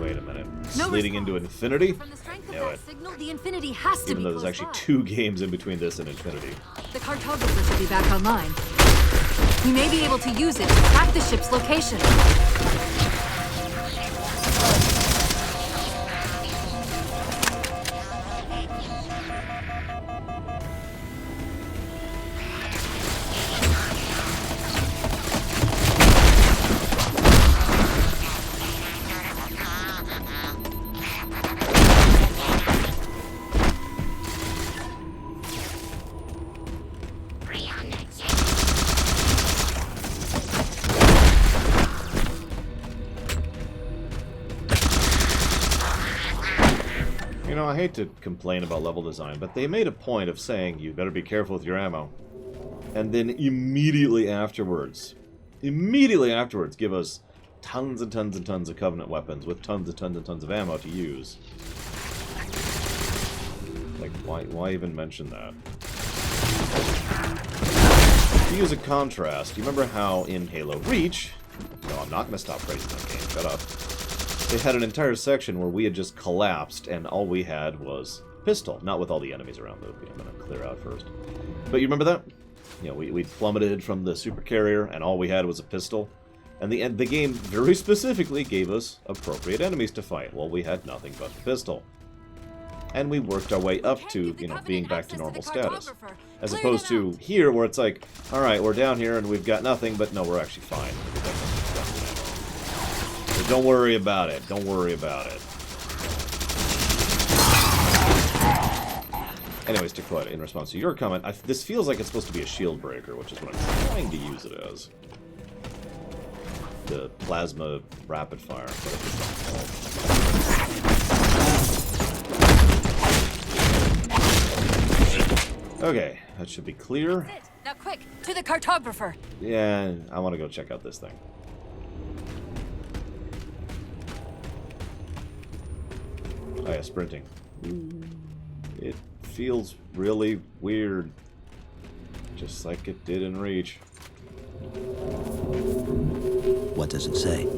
Wait a minute. No Leading into Infinity? From the strength of Knew that it. signal, the Infinity has to Even be though there's close actually by. 2 games in between this and Infinity. The cartographer should be back online. We may be able to use it to track the ship's location. You know, I hate to complain about level design, but they made a point of saying you better be careful with your ammo. And then immediately afterwards give us tons and tons and tons of Covenant weapons with tons and tons and tons of ammo to use. Like, why even mention that? To use a contrast, you remember how in Halo Reach... No, I'm not going to stop praising that game, shut up. They had an entire section where we had just collapsed and all we had was pistol. Not with all the enemies around, though. I'm going to clear out first. But you remember that? You know, we plummeted from the supercarrier and all we had was a pistol. And the game very specifically gave us appropriate enemies to fight. Well, we had nothing but the pistol. And we worked our way up to, you know, being back to normal status. As opposed to here, where it's like, alright, we're down here and we've got nothing, but no, we're actually fine. So don't worry about it. Don't worry about it. Anyways, Dakota, in response to your comment, this feels like it's supposed to be a shield breaker, which is what I'm trying to use it as. The plasma rapid fire. Okay, that should be clear. That's it. Now quick, to the cartographer. Yeah, I want to go check out this thing. Oh yeah, sprinting. It feels really weird. Just like it did in Reach. What does it say?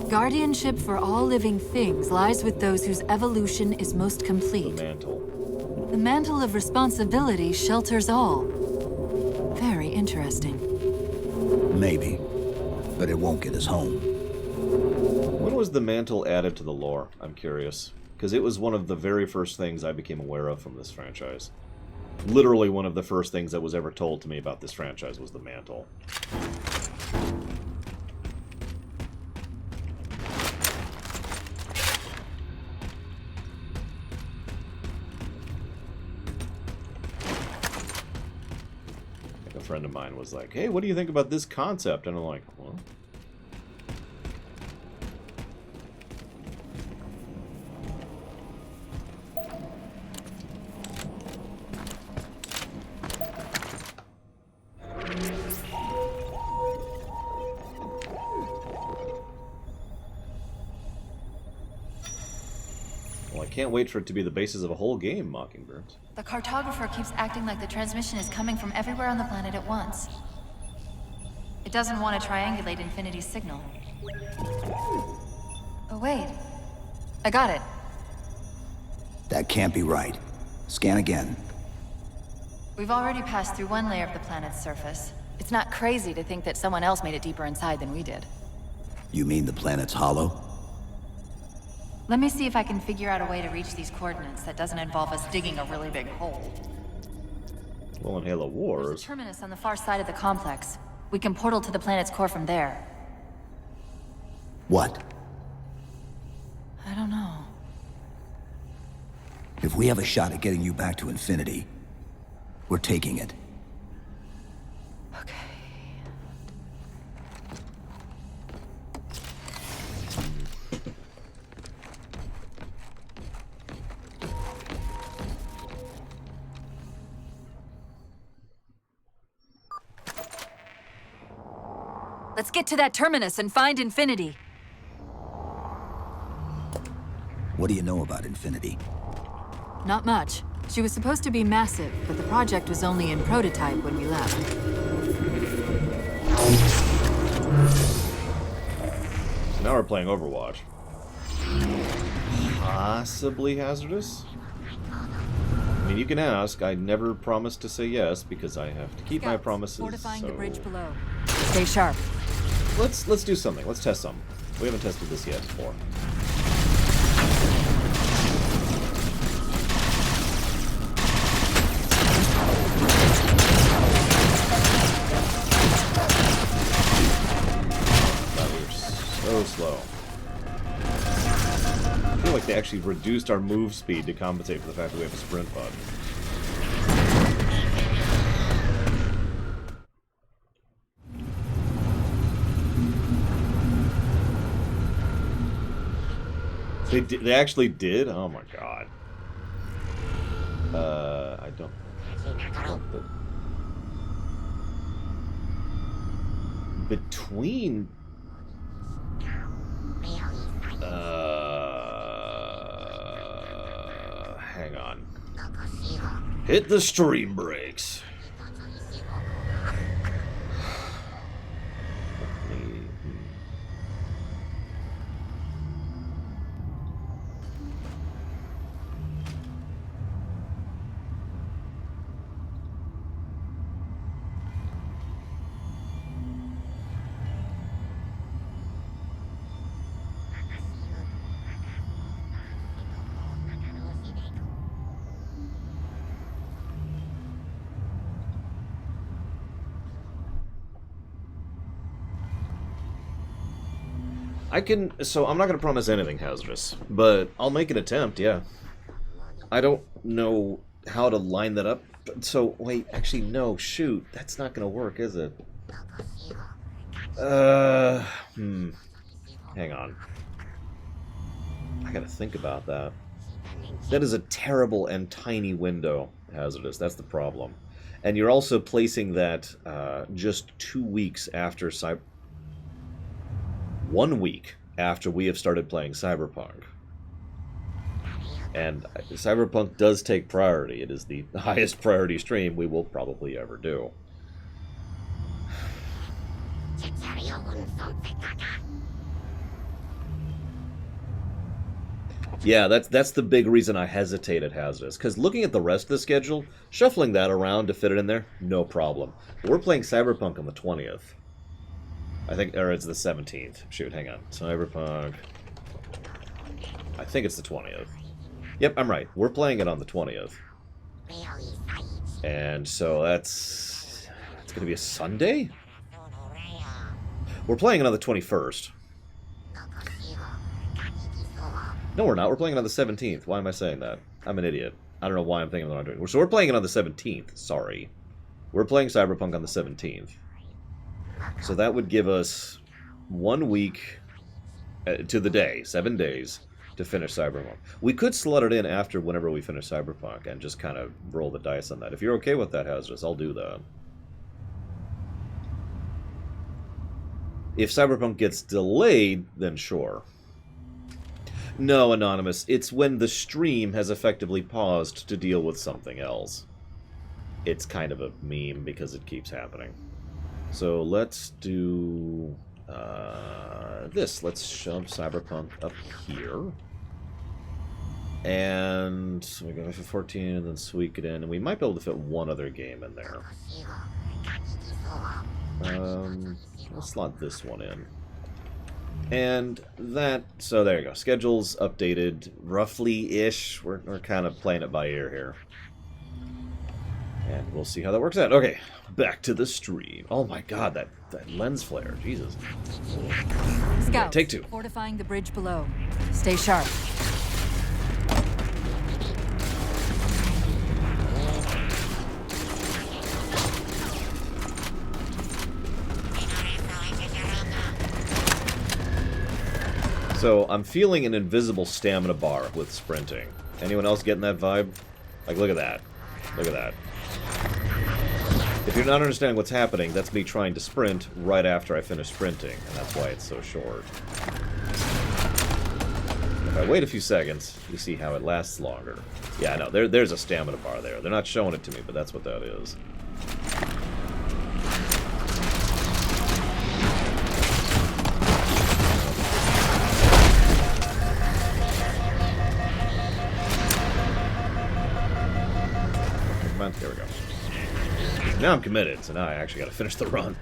Guardianship for all living things lies with those whose evolution is most complete. The mantle. The mantle of responsibility shelters all. Very interesting. Maybe. But it won't get us home. When was the mantle added to the lore? I'm curious. Because it was one of the very first things I became aware of from this franchise. Literally one of the first things that was ever told to me about this franchise was the mantle. A friend of mine was like, hey, what do you think about this concept? And I'm like, well... Well, I can't wait for it to be the basis of a whole game, Mockingbirds. The cartographer keeps acting like the transmission is coming from everywhere on the planet at once. It doesn't want to triangulate Infinity's signal. Oh, wait. I got it. That can't be right. Scan again. We've already passed through one layer of the planet's surface. It's not crazy to think that someone else made it deeper inside than we did. You mean the planet's hollow? Let me see if I can figure out a way to reach these coordinates that doesn't involve us digging a really big hole. Well, in Halo Wars... There's a terminus on the far side of the complex. We can portal to the planet's core from there. What? I don't know. If we have a shot at getting you back to Infinity, we're taking it. Okay. Let's get to that terminus and find Infinity. What do you know about Infinity? Not much. She was supposed to be massive, but the project was only in prototype when we left. So now we're playing Overwatch. possibly hazardous? I mean, you can ask. I never promised to say yes because I have to keep my promises. Fortifying so... the bridge below. Stay sharp. Let's do something. Let's test some. We haven't tested this yet before. God, we were so slow. I feel like they actually reduced our move speed to compensate for the fact that we have a sprint button. They actually did? Oh my god. I don't... Between... hang on. Hit the stream brakes. So I'm not going to promise anything hazardous, but I'll make an attempt, yeah. I don't know how to line that up. So, wait, actually, no, shoot. That's not going to work, is it? Hang on. I got to think about that. That is a terrible and tiny window, hazardous. That's the problem. And you're also placing that just 2 weeks after 1 week after we have started playing Cyberpunk. And Cyberpunk does take priority. It is the highest priority stream we will probably ever do. Yeah, that's the big reason I hesitate at hazardous. Because looking at the rest of the schedule, shuffling that around to fit it in there, no problem. But we're playing Cyberpunk on the 20th. I think, or it's the 17th. Shoot, hang on. Cyberpunk. I think it's the 20th. Yep, I'm right. We're playing it on the 20th. And so it's going to be a Sunday? We're playing it on the 21st. No, we're not. We're playing it on the 17th. Why am I saying that? I'm an idiot. I don't know why I'm thinking what I'm doing. So we're playing it on the 17th. Sorry. We're playing Cyberpunk on the 17th. So that would give us 1 week to the day, 7 days, to finish Cyberpunk. We could slot it in after whenever we finish Cyberpunk and just kind of roll the dice on that. If you're okay with that, Hazardous, I'll do that. If Cyberpunk gets delayed, then sure. No, Anonymous, it's when the stream has effectively paused to deal with something else. It's kind of a meme because it keeps happening. So let's do this. Let's shove Cyberpunk up here. And we go for 14 and then squeak it in. And we might be able to fit one other game in there. Let's slot this one in. And that, so there you go. Schedule's updated roughly-ish. We're kind of playing it by ear here. And we'll see how that works out. Okay, back to the stream. Oh my god, that lens flare. Jesus. Scout, take two. Fortifying the bridge below. Stay sharp. So, I'm feeling an invisible stamina bar with sprinting. Anyone else getting that vibe? Like, look at that. Look at that. If you're not understanding what's happening, that's me trying to sprint right after I finish sprinting, and that's why it's so short. If I wait a few seconds, you see how it lasts longer. Yeah, I know, there's a stamina bar there. They're not showing it to me, but that's what that is. now I'm committed, so now I actually got to finish the run.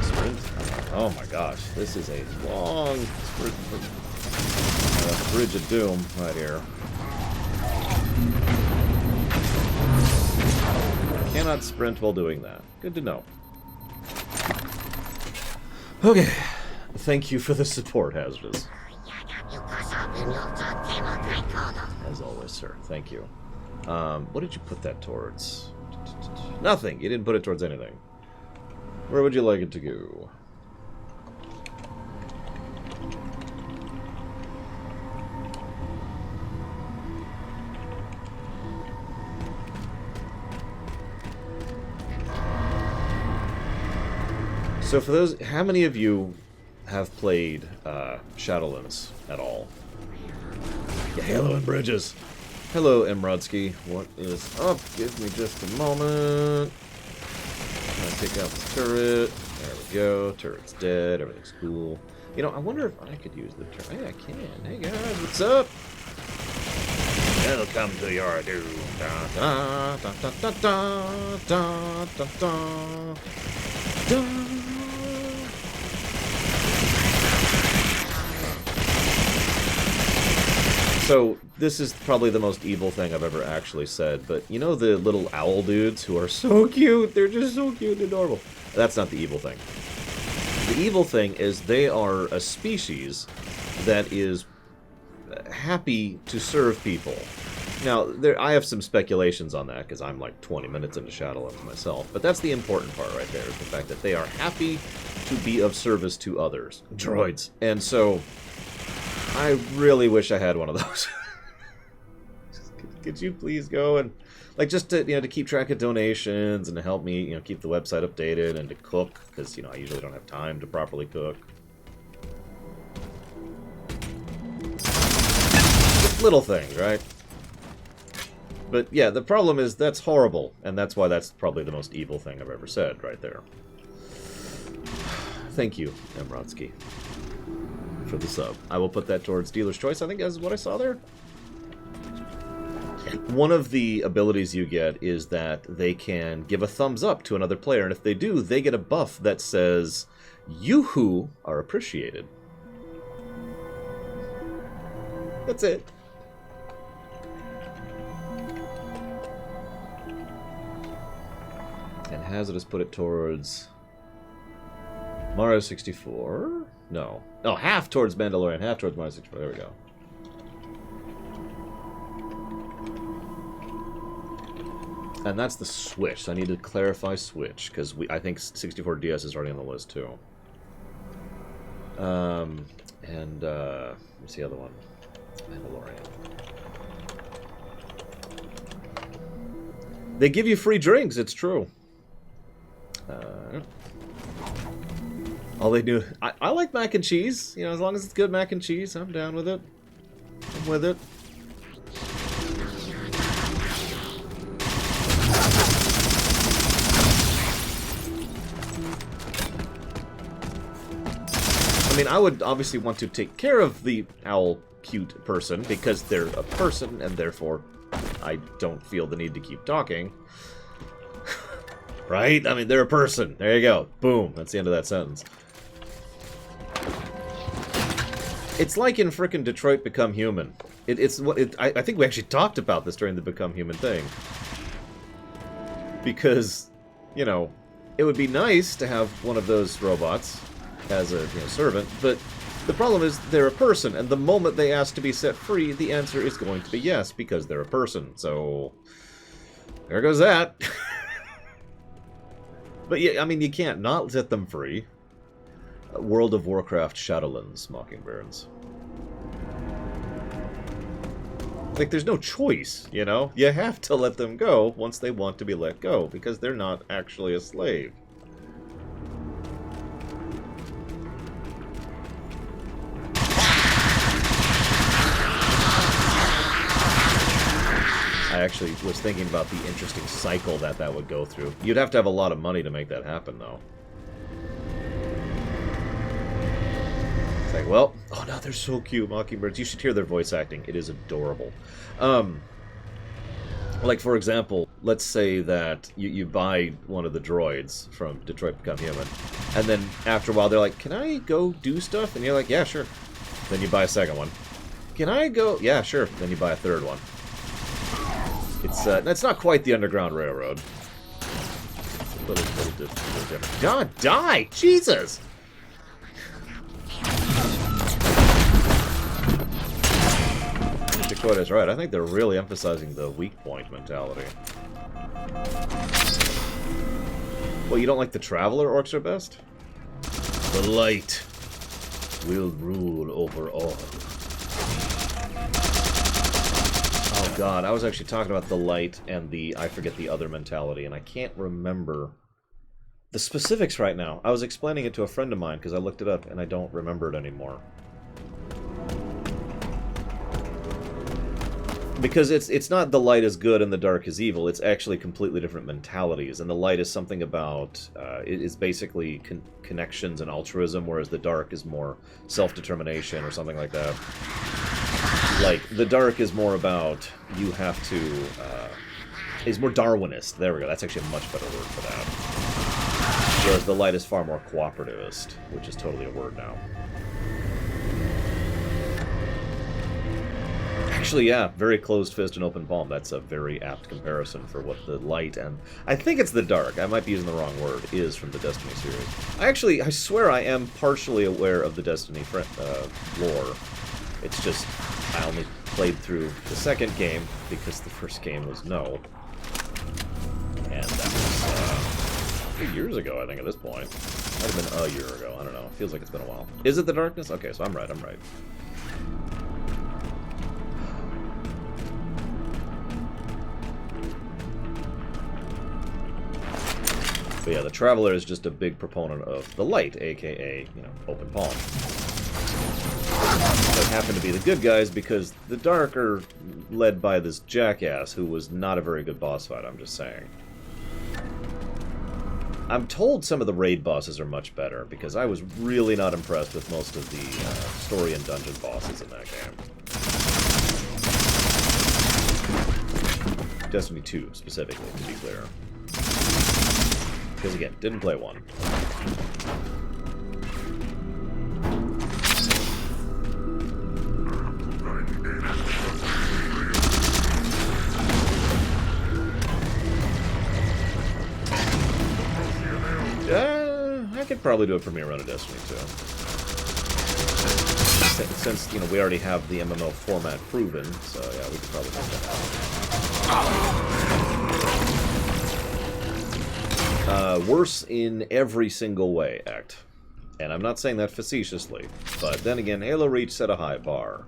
Sprint. Oh my gosh, this is a long Bridge of Doom right here. I cannot sprint while doing that. Good to know. Okay. Thank you for the support, Hazardous. As always, sir. Thank you. What did you put that towards? Nothing. You didn't put it towards anything. Where would you like it to go? So for those, how many of you have played Shadowlands at all? Yeah, Halo and Bridges. Hello, Emrodsky. What is up? Give me just a moment. I'm gonna take out the turret. There we go. Turret's dead. Everything's cool. You know, I wonder if I could use the turret. Hey, I can. Hey guys, what's up? Welcome to your doom. Da da da da da da da da da. So, this is probably the most evil thing I've ever actually said, but you know the little owl dudes who are so cute? They're just so cute and adorable. That's not the evil thing. The evil thing is they are a species that is happy to serve people. Now, I have some speculations on that, because I'm like 20 minutes into Shadowlands myself, but that's the important part right there, is the fact that they are happy to be of service to others. Droids. And so, I really wish I had one of those. Could you please go and, like, just to, to keep track of donations and to help me, keep the website updated and to cook, because, I usually don't have time to properly cook. Just little things, right? But yeah, the problem is that's horrible, and that's why that's probably the most evil thing I've ever said right there. Thank you, Emrodsky, for the sub. I will put that towards Dealer's Choice, I think is what I saw there. One of the abilities you get is that they can give a thumbs up to another player, and if they do, they get a buff that says, "Yoo-hoo are appreciated." That's it. And Hazardous put it towards Mario 64? No. Oh, half towards Mandalorian, half towards Mario 64. There we go. And that's the Switch. So I need to clarify Switch, because I think 64DS is already on the list, too. What's the other one? Mandalorian. They give you free drinks, it's true. All they do... I like mac and cheese. As long as it's good mac and cheese, I'm down with it. I'm with it. I mean, I would obviously want to take care of the owl cute person, because they're a person, and therefore I don't feel the need to keep talking. Right? I mean, they're a person. There you go. Boom. That's the end of that sentence. It's like in frickin' Detroit Become Human. I think we actually talked about this during the Become Human thing. Because, it would be nice to have one of those robots as a servant, but the problem is they're a person, and the moment they ask to be set free, the answer is going to be yes, because they're a person. So, there goes that. But yeah, I mean, you can't not set them free. World of Warcraft Shadowlands Mockingbirds. Like, there's no choice, You have to let them go once they want to be let go, because they're not actually a slave. I actually was thinking about the interesting cycle that would go through. You'd have to have a lot of money to make that happen, though. It's like, well, oh no, they're so cute, Mockingbirds. You should hear their voice acting. It is adorable. Like, for example, let's say that you buy one of the droids from Detroit Become Human, and then after a while they're like, can I go do stuff? And you're like, yeah, sure. Then you buy a second one. Can I go? Yeah, sure. Then you buy a third one. It's not quite the Underground Railroad. It's a little different. God, die! Jesus! Dakota's right. I think they're really emphasizing the weak point mentality. Well, you don't like the Traveler orcs are best? The light will rule over all. Oh god, I was actually talking about the light and the, I forget the other mentality, and I can't remember the specifics right now. I was explaining it to a friend of mine because I looked it up and I don't remember it anymore. Because it's not the light is good and the dark is evil, it's actually completely different mentalities, and the light is something about, it is basically connections and altruism, whereas the dark is more self-determination or something like that. Like, the dark is more about, you have to, is more Darwinist, there we go, that's actually a much better word for that. Whereas the light is far more cooperativist, which is totally a word now. Actually, yeah, very closed fist and open palm. That's a very apt comparison for what the light and... I think it's the dark, I might be using the wrong word, is from the Destiny series. I swear I am partially aware of the Destiny lore. It's just, I only played through the second game, because the first game was no. And that was 2 years ago, I think, at this point. Might have been a year ago, I don't know. Feels like it's been a while. Is it the darkness? Okay, so I'm right. But yeah, the Traveler is just a big proponent of the light, aka, you know, open palm. That happen to be the good guys because the Dark are led by this jackass who was not a very good boss fight, I'm just saying. I'm told some of the raid bosses are much better because I was really not impressed with most of the story and dungeon bosses in that game. Destiny 2, specifically, to be clear. Because again, didn't play one. I could probably do a premiere run of Destiny 2. Since, you know, we already have the MMO format proven, so yeah, we could probably make that happen. Worse in every single way, Act. And I'm not saying that facetiously, but then again, Halo Reach set a high bar.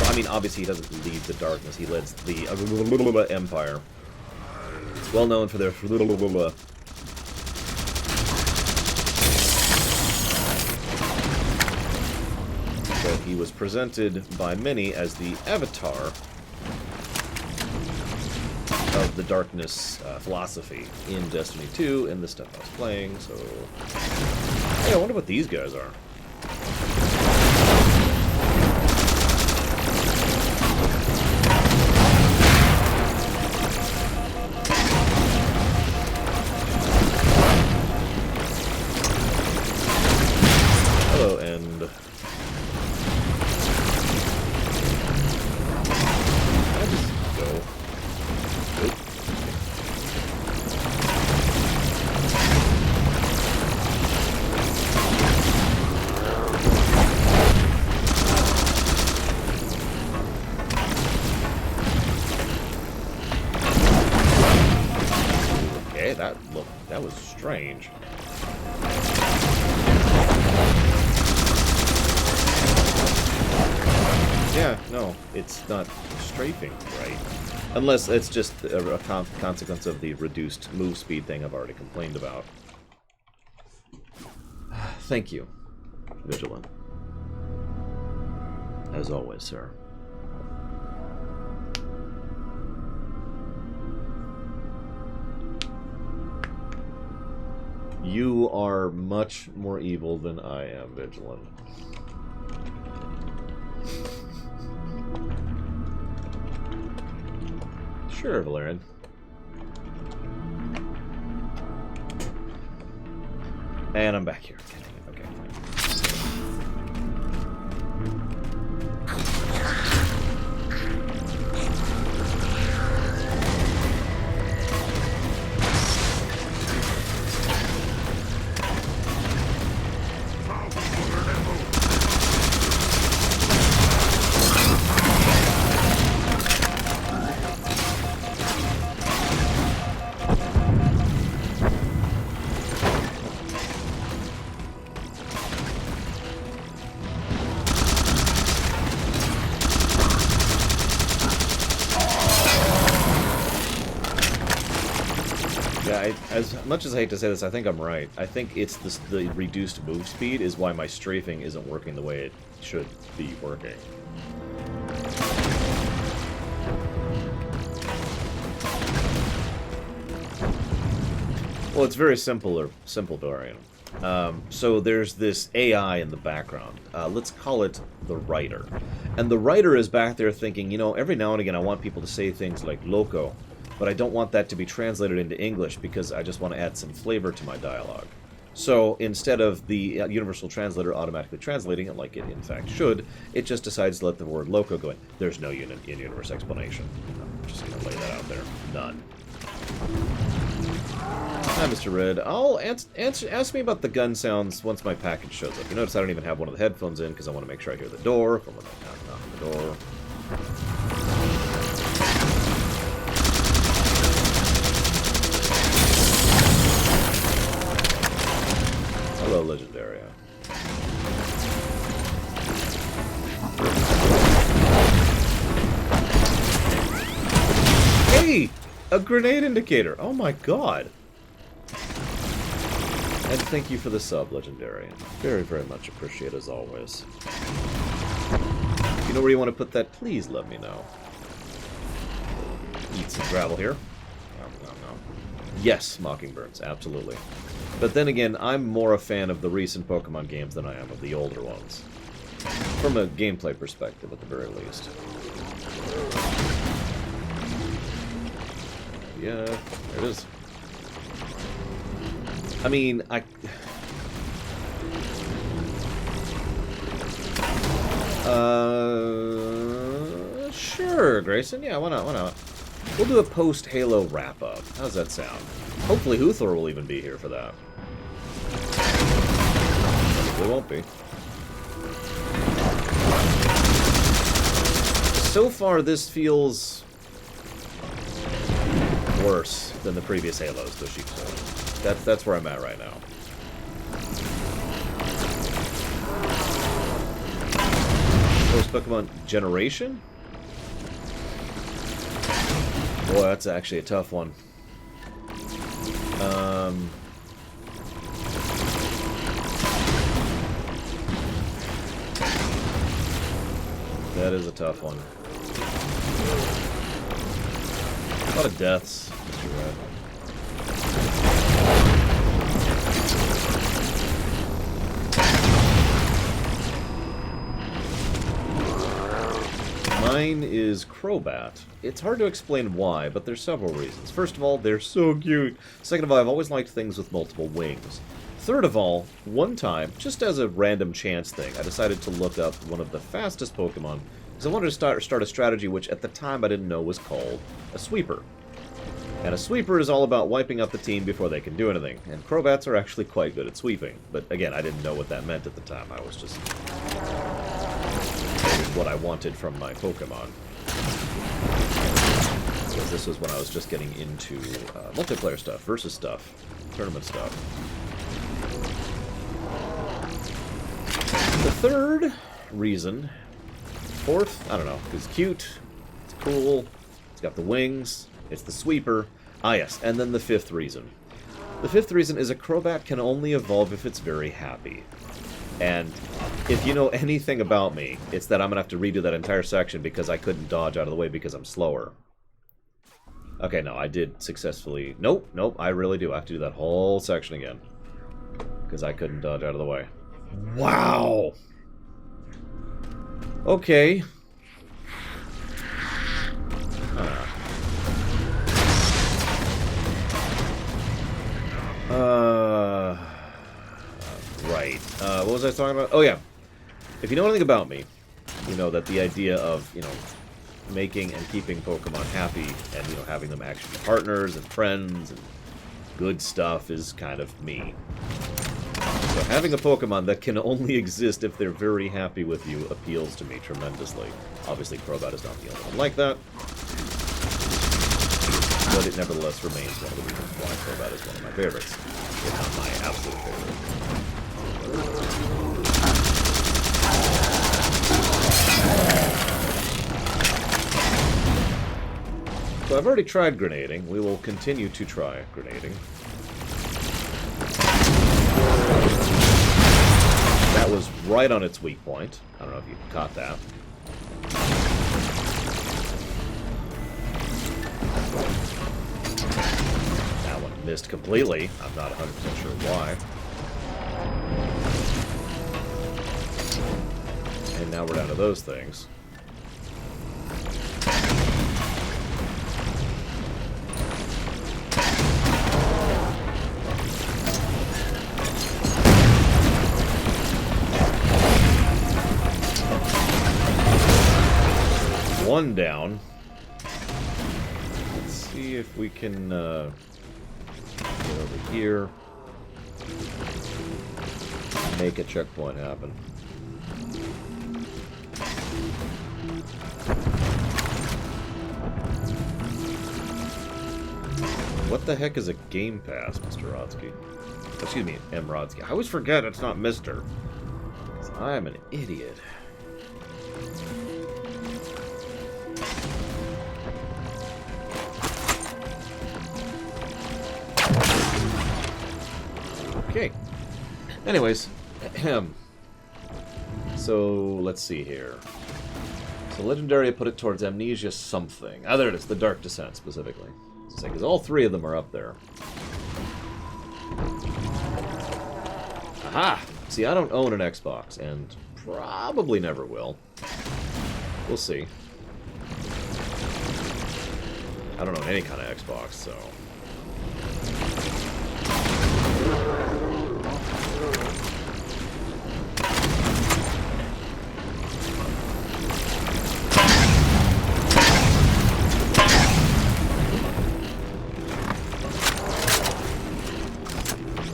I mean, obviously he doesn't lead the darkness, he leads the Empire. It's well known for their So he was presented by many as the avatar of the darkness philosophy in Destiny 2 and the stuff I was playing, so... Hey, I wonder what these guys are. Hello, and... I'll just go. Okay, that was strange. Yeah, no, it's not strafing right. Unless it's just a consequence of the reduced move speed thing I've already complained about. Thank you, Vigilant. As always, sir. You are much more evil than I am, Vigilant. Sure, Valerian. And I'm back here. Okay, fine. As much as I hate to say this, I think I'm right. I think it's the reduced move speed is why my strafing isn't working the way it should be working. Well, it's very simple, Dorian. So there's this AI in the background. Let's call it the writer. And the writer is back there thinking, you know, every now and again I want people to say things like loco, but I don't want that to be translated into English because I just want to add some flavor to my dialogue. So instead of the Universal Translator automatically translating it like it in fact should, it just decides to let the word loco go in. There's no in-universe explanation. I'm just going to lay that out there. None. Hi, Mr. Red. I'll ask me about the gun sounds once my package shows up. You notice I don't even have one of the headphones in because I want to make sure I hear the door. If I'm going to knock on the door. Hello, Legendaria. Hey! A grenade indicator! Oh my god! And thank you for the sub, Legendarian. Very, very much appreciated as always. If you know where you want to put that, please let me know. Eat some gravel here. Yes, Mockingbirds, absolutely. But then again, I'm more a fan of the recent Pokemon games than I am of the older ones. From a gameplay perspective, at the very least. Yeah, there it is. I mean, sure, Grayson. Yeah, why not? Why not? We'll do a post-Halo wrap-up. How's that sound? Hopefully Huthor will even be here for that. Probably won't be. So far, this feels worse than the previous Halos, though she's that's where I'm at right now. Post Pokemon Generation? Boy, that's actually a tough one. That is a tough one. A lot of deaths, Mr. Red. Mine is Crobat. It's hard to explain why, but there's several reasons. First of all, they're so cute. Second of all, I've always liked things with multiple wings. Third of all, one time, just as a random chance thing, I decided to look up one of the fastest Pokemon, because I wanted to start a strategy which at the time I didn't know was called a sweeper. And a sweeper is all about wiping out the team before they can do anything, and Crobats are actually quite good at sweeping. But again, I didn't know what that meant at the time. I was just what I wanted from my Pokemon. Because this was when I was just getting into multiplayer stuff, versus stuff, tournament stuff. The third reason, fourth, I don't know, it's cute, it's cool, it's got the wings, it's the sweeper. Ah yes, and then the fifth reason. The fifth reason is a Crobat can only evolve if it's very happy. And if you know anything about me, it's that I'm going to have to redo that entire section because I couldn't dodge out of the way because I'm slower. Okay, no, I did successfully... Nope, I really do. I have to do that whole section again. Because I couldn't dodge out of the way. Wow! Okay. Right. What was I talking about? Oh, yeah. If you know anything about me, you know that the idea of, making and keeping Pokemon happy and, having them actually partners and friends and good stuff is kind of me. So having a Pokemon that can only exist if they're very happy with you appeals to me tremendously. Obviously, Crobat is not the only one like that. But it nevertheless remains one of the reasons why Crobat is one of my favorites. If not my absolute favorite. So I've already tried grenading. We will continue to try grenading. That was right on its weak point. I don't know if you caught that. That one missed completely. I'm not 100% sure why. And now we're down to those things. One down. Let's see if we can get over here. Make a checkpoint happen. What the heck is a Game Pass, Mr. Rodsky? Excuse me, M. Rodsky. I always forget it's not Mr. 'Cause I am an idiot. Okay. Anyways, so let's see here. So Legendary, I put it towards Amnesia something. Ah, there it is. The Dark Descent, specifically. Because all three of them are up there. Aha! See, I don't own an Xbox, and probably never will. We'll see. I don't own any kind of Xbox, so...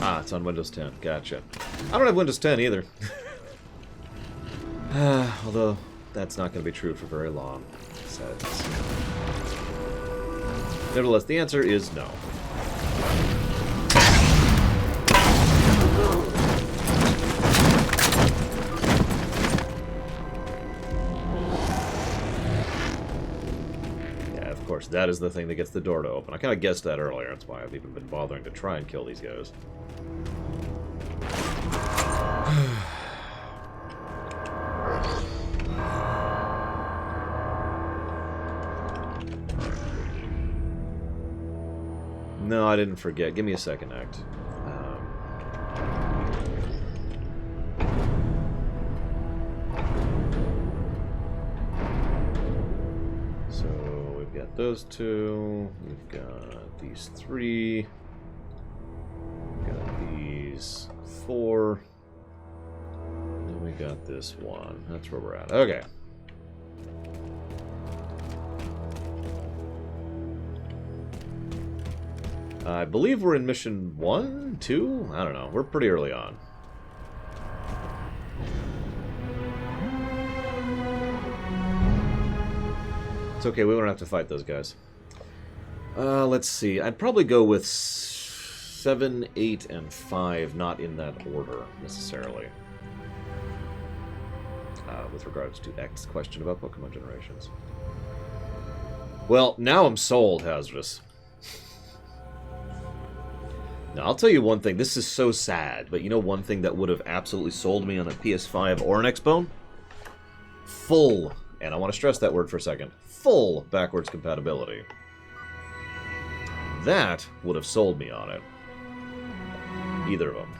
Ah, it's on Windows 10. Gotcha. I don't have Windows 10 either. Although, that's not going to be true for very long. Sadness. Nevertheless, the answer is no. Yeah, of course, that is the thing that gets the door to open. I kind of guessed that earlier. That's why I've even been bothering to try and kill these guys. No, I didn't forget. Give me a second act. So we've got those two. We've got these three. We've got these four. And we got this one. That's where we're at. Okay. I believe we're in mission 1, 2? I don't know. We're pretty early on. It's okay, we don't have to fight those guys. Let's see. I'd probably go with 7, 8, and 5, not in that order, necessarily. With regards to X's question about Pokemon generations. Well, now I'm sold, Hazardous. Now, I'll tell you one thing. This is so sad, but you know one thing that would have absolutely sold me on a PS5 or an Xbone? Full, and I want to stress that word for a second, full backwards compatibility. That would have sold me on it. Either of them.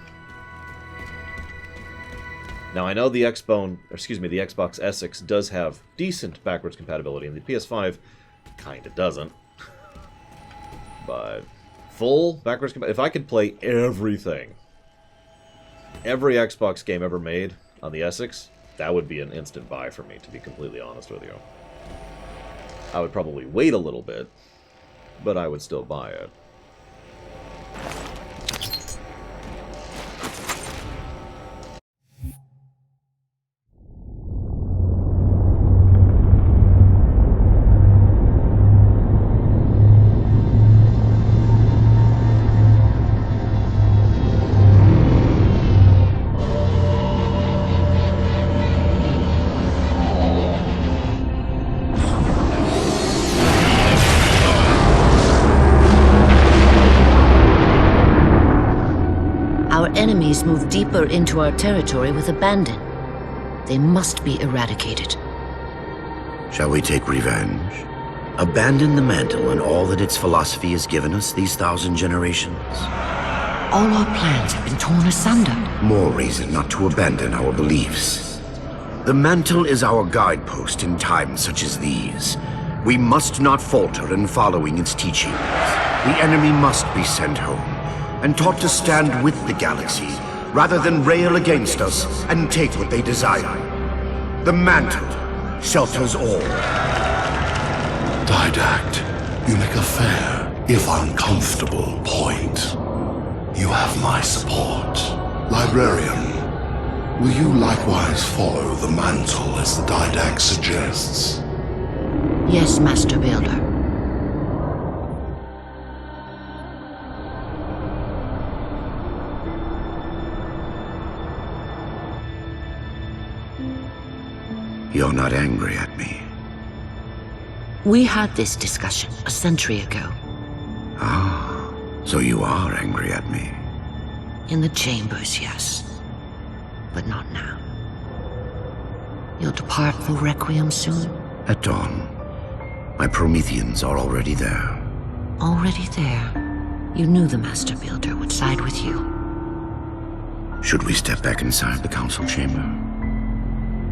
Now, I know the Xbone, or excuse me, the Xbox Essex does have decent backwards compatibility, and the PS5 kinda doesn't. But... Full backwards compatibility. If I could play everything, every Xbox game ever made on the Essex, that would be an instant buy for me, to be completely honest with you. I would probably wait a little bit, but I would still buy it. Enemies move deeper into our territory with abandon. They must be eradicated. Shall we take revenge? Abandon the mantle and all that its philosophy has given us these 1,000 generations? All our plans have been torn asunder. More reason not to abandon our beliefs. The mantle is our guidepost in times such as these. We must not falter in following its teachings. The enemy must be sent home and taught to stand with the galaxy, rather than rail against us and take what they desire. The mantle shelters all. Didact, you make a fair, if uncomfortable, point. You have my support. Librarian, will you likewise follow the mantle as the Didact suggests? Yes, Master Builder. You're not angry at me. We had this discussion a century ago. Ah, so you are angry at me. In the chambers, yes. But not now. You'll depart for Requiem soon? At dawn. My Prometheans are already there. Already there? You knew the Master Builder would side with you. Should we step back inside the council chamber?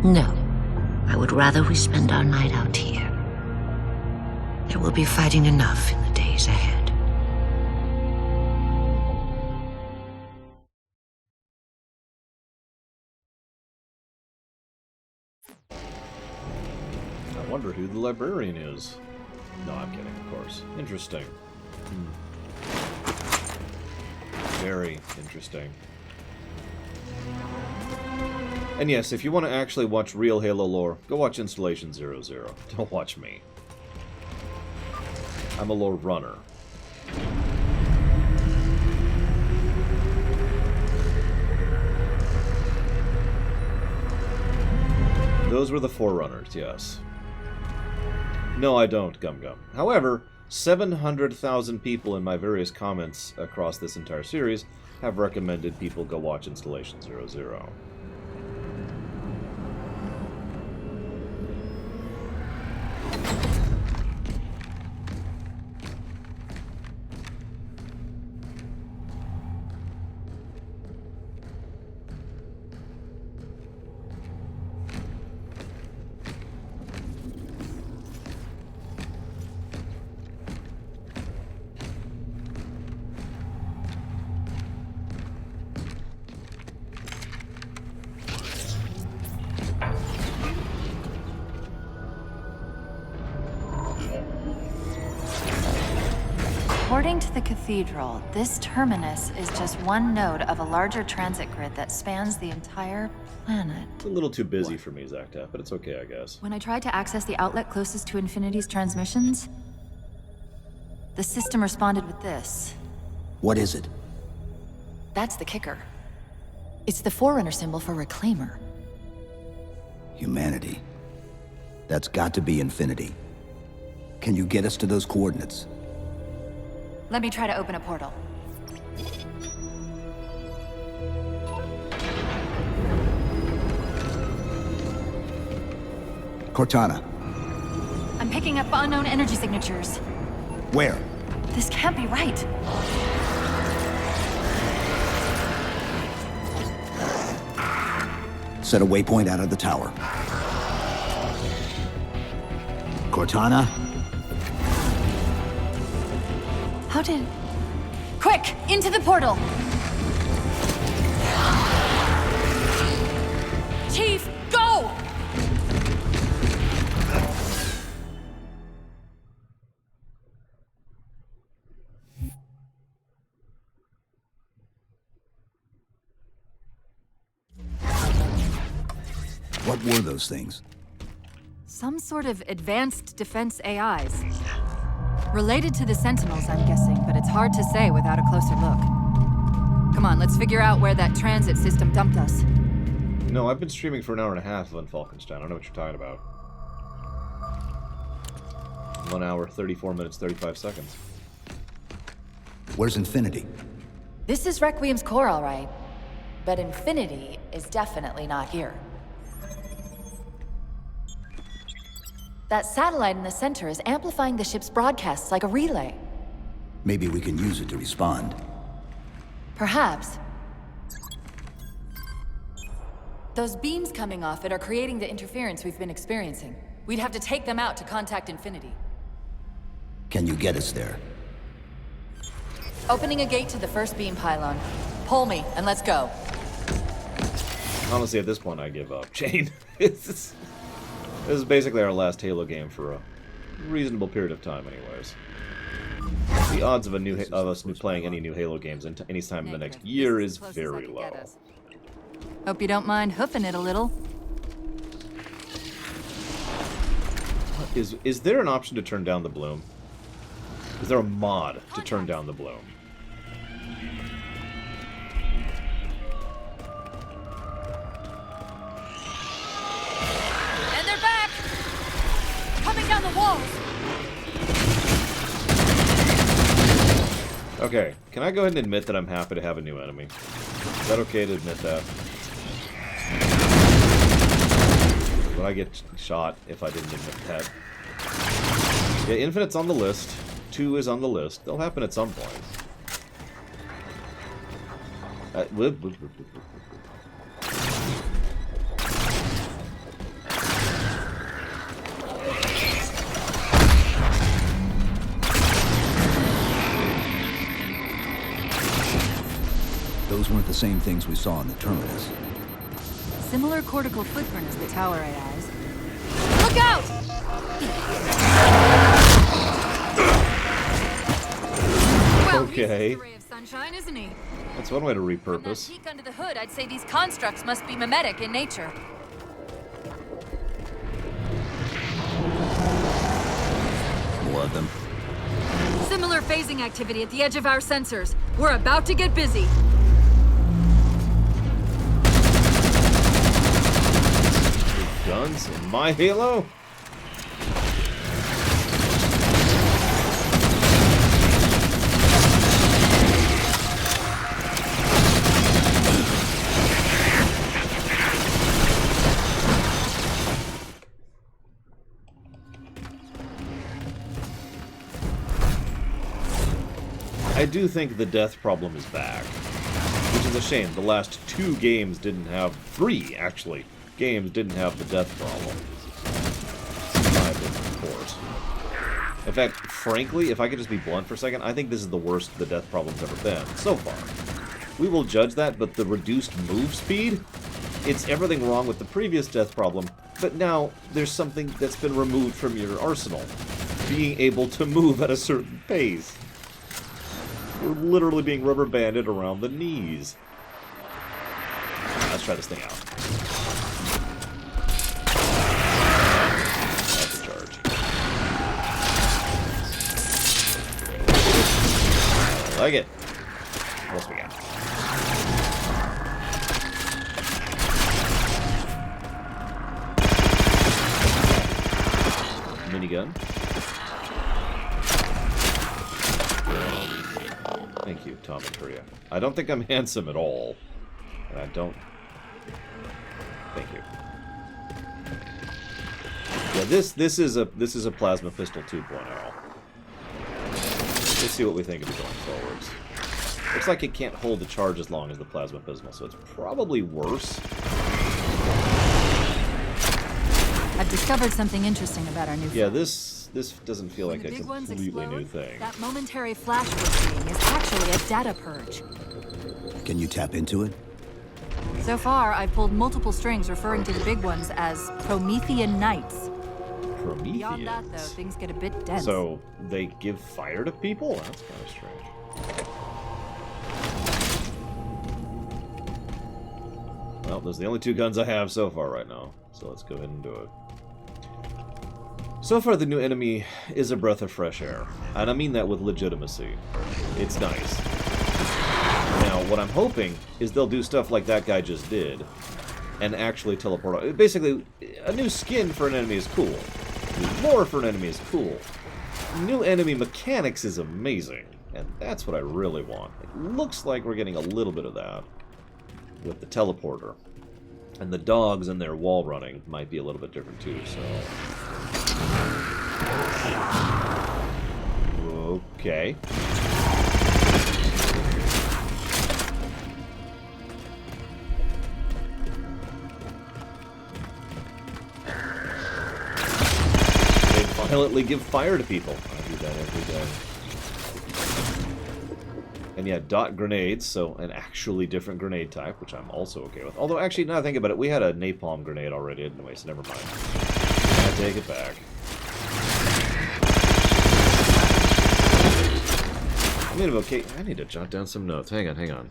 No. I would rather we spend our night out here. There will be fighting enough in the days ahead. I wonder who the librarian is. No, I'm kidding, of course. Interesting. Very interesting. And yes, if you want to actually watch real Halo lore, go watch Installation 00. Don't watch me. I'm a lore runner. Those were the Forerunners, yes. No, I don't, Gum Gum. However, 700,000 people in my various comments across this entire series have recommended people go watch Installation 00. According to the Cathedral, this terminus is just one node of a larger transit grid that spans the entire planet. It's a little too busy for me, Zactap, but it's okay, I guess. When I tried to access the outlet closest to Infinity's transmissions, the system responded with this. What is it? That's the kicker. It's the Forerunner symbol for Reclaimer. Humanity. That's got to be Infinity. Can you get us to those coordinates? Let me try to open a portal. Cortana. I'm picking up unknown energy signatures. Where? This can't be right. Set a waypoint out of the tower. Cortana? How did... Quick! Into the portal! Chief, go! What were those things? Some sort of advanced defense AIs. Related to the Sentinels, I'm guessing, but it's hard to say without a closer look. Come on, let's figure out where that transit system dumped us. No, I've been streaming for an hour and a half on Falkenstein. I don't know what you're talking about. 1 hour, 34 minutes, 35 seconds. Where's Infinity? This is Requiem's core, all right. But Infinity is definitely not here. That satellite in the center is amplifying the ship's broadcasts like a relay. Maybe we can use it to respond. Perhaps. Those beams coming off it are creating the interference we've been experiencing. We'd have to take them out to contact Infinity. Can you get us there? Opening a gate to the first beam pylon. Pull me, and let's go. Honestly, at this point, I give up. Jane, this is basically our last Halo game for a reasonable period of time, anyways. The odds of us playing any new Halo games any time in the next year is very low. Hope you don't mind hoofing it a little. Is there an option to turn down the bloom? Is there a mod to turn down the bloom? And they're back! Coming down the walls! Okay, can I go ahead and admit that I'm happy to have a new enemy? Is that okay to admit that? Would I get shot if I didn't admit that? Yeah, Infinite's on the list. 2 is on the list. They'll happen at some point. Those weren't the same things we saw in the terminus. Similar cortical footprint as the tower AIs. Look out! Well, Okay. he's a ray of sunshine, isn't he? That's one way to From that repurpose. peek under the hood, I'd say these constructs must be mimetic in nature. More of them. Similar phasing activity at the edge of our sensors. We're about to get busy. Guns in my Halo? I do think the death problem is back, which is a shame. The last 2 games didn't have 3, actually. Games didn't have the death problem. In my opinion, of course. In fact, frankly, if I could just be blunt for a second, I think this is the worst the death problem's ever been, so far. We will judge that, but the reduced move speed, it's everything wrong with the previous death problem, but now there's something that's been removed from your arsenal. Being able to move at a certain pace. We're literally being rubber banded around the knees. Let's try this thing out. That's a charge. I like it. What else we got? Minigun. Thank you, Tom and Korea. I don't think I'm handsome at all. And I don't... Thank you. Yeah, this is a Plasma Pistol 2.0. Let's see what we think of it going forwards. Looks like it can't hold the charge as long as the Plasma Pistol, so it's probably worse. I've discovered something interesting about our new Yeah, friend. this doesn't feel like When a the big ones completely new explode, thing. that momentary flash we're seeing is actually a data purge. Can you tap into it? So far, I've pulled multiple strings referring to the big ones as Promethean Knights. Beyond that, though, Prometheans. things get a bit dense. So they give fire to people? That's kind of strange. Well, those are the only two guns I have so far right now. So let's go ahead and do it. So far, the new enemy is a breath of fresh air. And I mean that with legitimacy. It's nice. Now, what I'm hoping is they'll do stuff like that guy just did. And actually teleport out. Basically, a new skin for an enemy is cool. New lore for an enemy is cool. New enemy mechanics is amazing. And that's what I really want. It looks like we're getting a little bit of that with the teleporter. And the dogs and their wall running might be a little bit different too, so... Okay. They violently give fire to people. I do that every day. And yeah, dot grenades, so an actually different grenade type, which I'm also okay with. Although, actually, now I think about it, we had a napalm grenade already anyway, so never mind. I take it back. Okay, I need to jot down some notes. Hang on, hang on.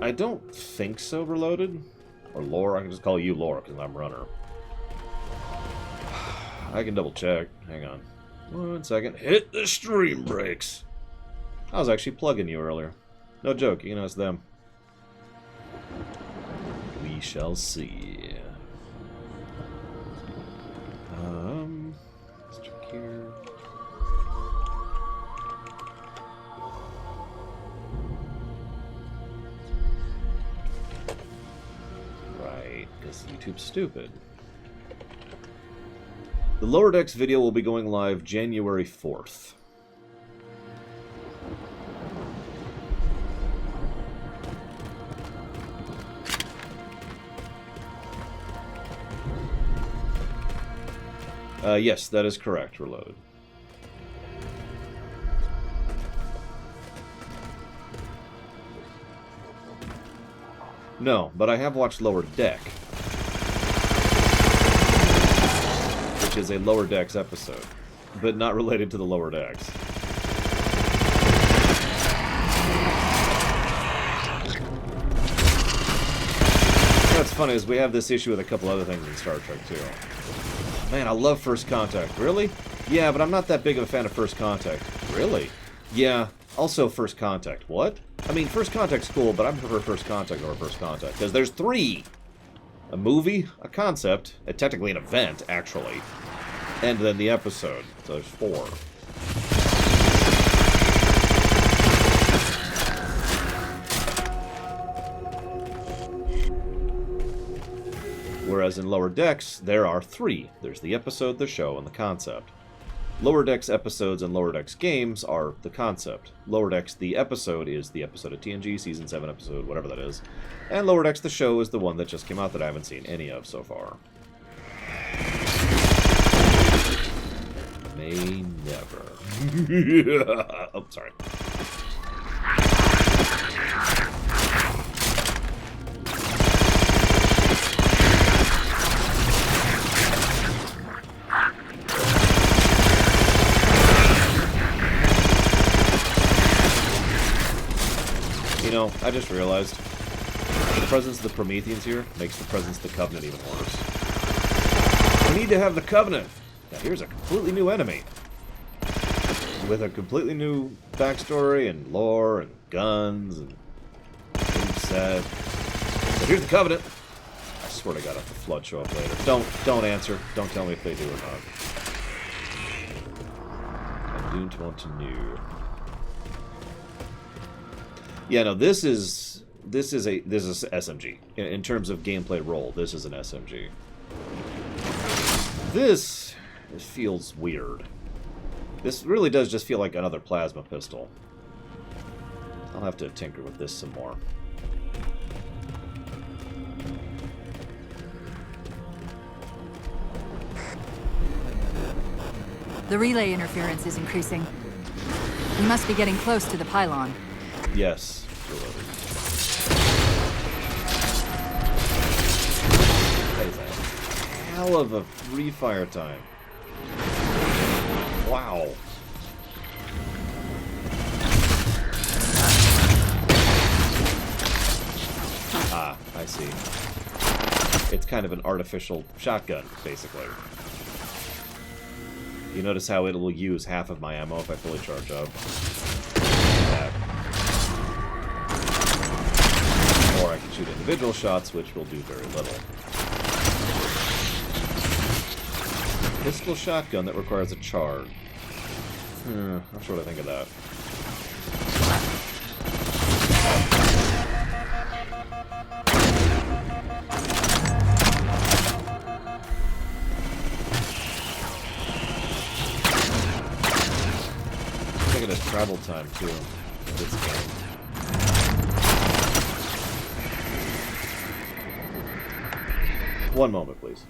I don't think so, Reloaded. Or Lore, I can just call you Lore because I'm runner. I can double check. Hang on. 1 second. Hit the stream brakes. I was actually plugging you earlier. No joke, you can ask them. We shall see. Let's check here. Because YouTube's stupid. The Lower Decks video will be going live January 4th. Yes, that is correct, Reload. No, but I have watched Lower Deck, which is a Lower Decks episode, but not related to the Lower Decks. What's funny is we have this issue with a couple other things in Star Trek, too. Man, I love First Contact. Really? Yeah, but I'm not that big of a fan of First Contact. Really? Yeah, also First Contact. What? I mean, First Contact's cool, but I prefer First Contact over First Contact, because there's 3! A movie, a concept, technically an event, actually, and then the episode. So there's 4. Whereas in Lower Decks, there are 3. There's the episode, the show, and the concept. Lower Decks episodes and Lower Decks games are the concept. Lower Decks, the episode, is the episode of TNG, Season 7 episode, whatever that is. And Lower Decks, the show, is the one that just came out that I haven't seen any of so far. May never. Oh, sorry. You know, I just realized the presence of the Prometheans here makes the presence of the Covenant even worse. We need to have the Covenant! Now here's a completely new enemy. With a completely new backstory and lore and guns and set. But here's the Covenant! I swear to God if the Flood show up later. Don't answer. Don't tell me if they do or not. I don't want to know. Yeah, no, this is SMG. In terms of gameplay role, this is an SMG. This feels weird. This really does just feel like another plasma pistol. I'll have to tinker with this some more. The relay interference is increasing. We must be getting close to the pylon. Yes. That is a hell of a refire time. Wow. Ah, I see. It's kind of an artificial shotgun, basically. You notice how it will use half of my ammo if I fully charge up. Or I can shoot individual shots, which will do very little. Pistol shotgun that requires a charge. Not sure what I think of that. Look at his travel time, too. This game. One moment, please.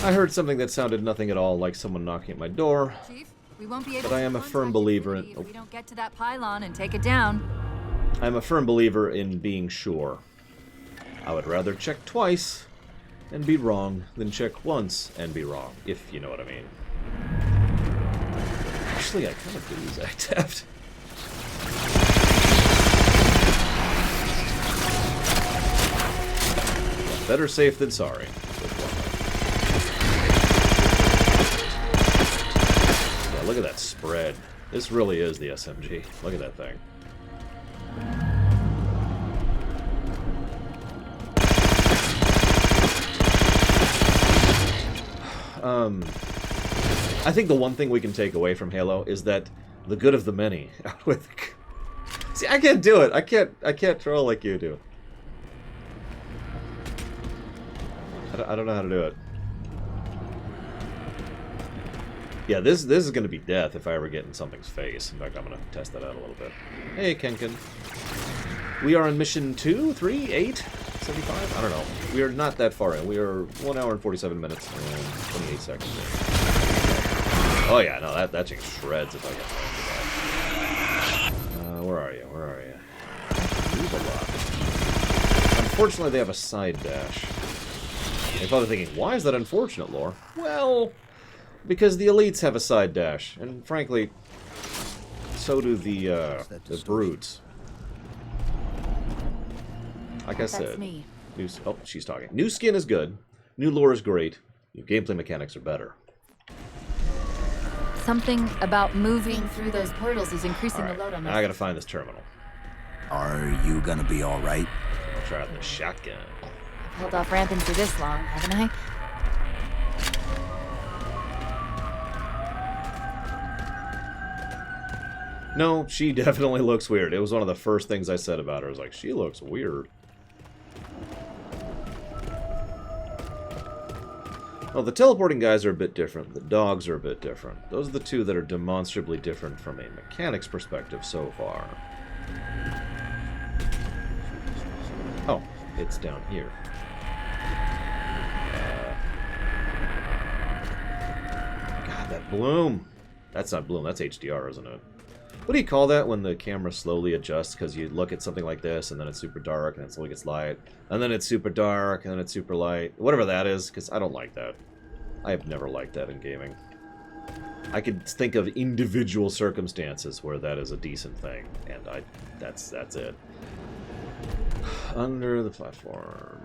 I heard something that sounded nothing at all like someone knocking at my door. Chief, we won't be able but I am a firm believer in. if we don't get to that pylon and take it down. I'm a firm believer in being sure. I would rather check twice and be wrong than check once and be wrong, if you know what I mean. Actually, I kind of do use Act-Taft. Better safe than sorry. Yeah, look at that spread. This really is the SMG. Look at that thing. I think the one thing we can take away from Halo is that the good of the many outwith. See, I can't do it. I can't troll like you do. I don't know how to do it. Yeah, this is going to be death if I ever get in something's face. In fact, I'm going to test that out a little bit. Hey, Kenken. We are on mission 2, 3, 8, 75? I don't know. We are not that far in. We are 1 hour and 47 minutes and 28 seconds in. Oh yeah, no, that thing shreds if I get that. Where are you? Where are you? Move a lot. Unfortunately, they have a side dash. You're probably thinking, why is that unfortunate, Lore? Well, because the elites have a side dash, and frankly, so do the brutes. Like I said, oh, she's talking. New skin is good. New lore is great. New gameplay mechanics are better. Something about moving through those portals is increasing the load on Now us. I gotta find this terminal. Are you gonna be alright? I'll try out the shotgun. I've held off ramping for this long, haven't I? No, she definitely looks weird. It was one of the first things I said about her. I was like, she looks weird. Well, the teleporting guys are a bit different. The dogs are a bit different. Those are the two that are demonstrably different from a mechanics perspective so far. Oh, it's down here. God, that bloom. That's not bloom, that's HDR, isn't it? What do you call that when the camera slowly adjusts? Because you look at something like this, and then it's super dark, and then it slowly gets light, and then it's super dark, and then it's super light. Whatever that is, because I don't like that. I have never liked that in gaming. I could think of individual circumstances where that is a decent thing, and that's it. Under the platform.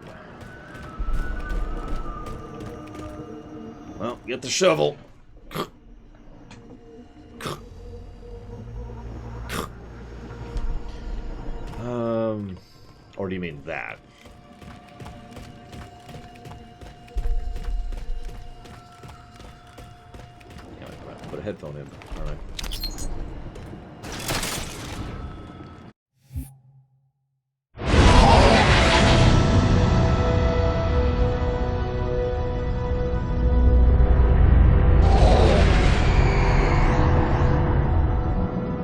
Well, get the shovel. Or do you mean that? Yeah, put a headphone in. All right.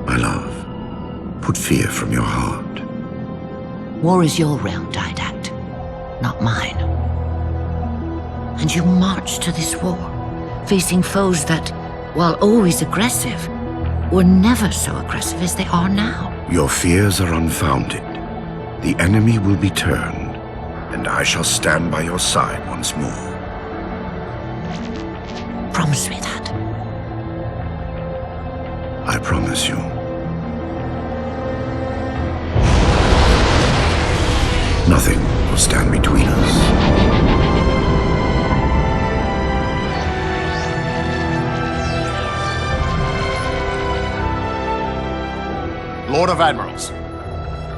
My love, put fear from your heart. War is your realm, Didact, not mine. And you marched to this war, facing foes that, while always aggressive, were never so aggressive as they are now. Your fears are unfounded. The enemy will be turned, and I shall stand by your side once more. Promise me that. I promise you. Nothing will stand between us. Lord of Admirals,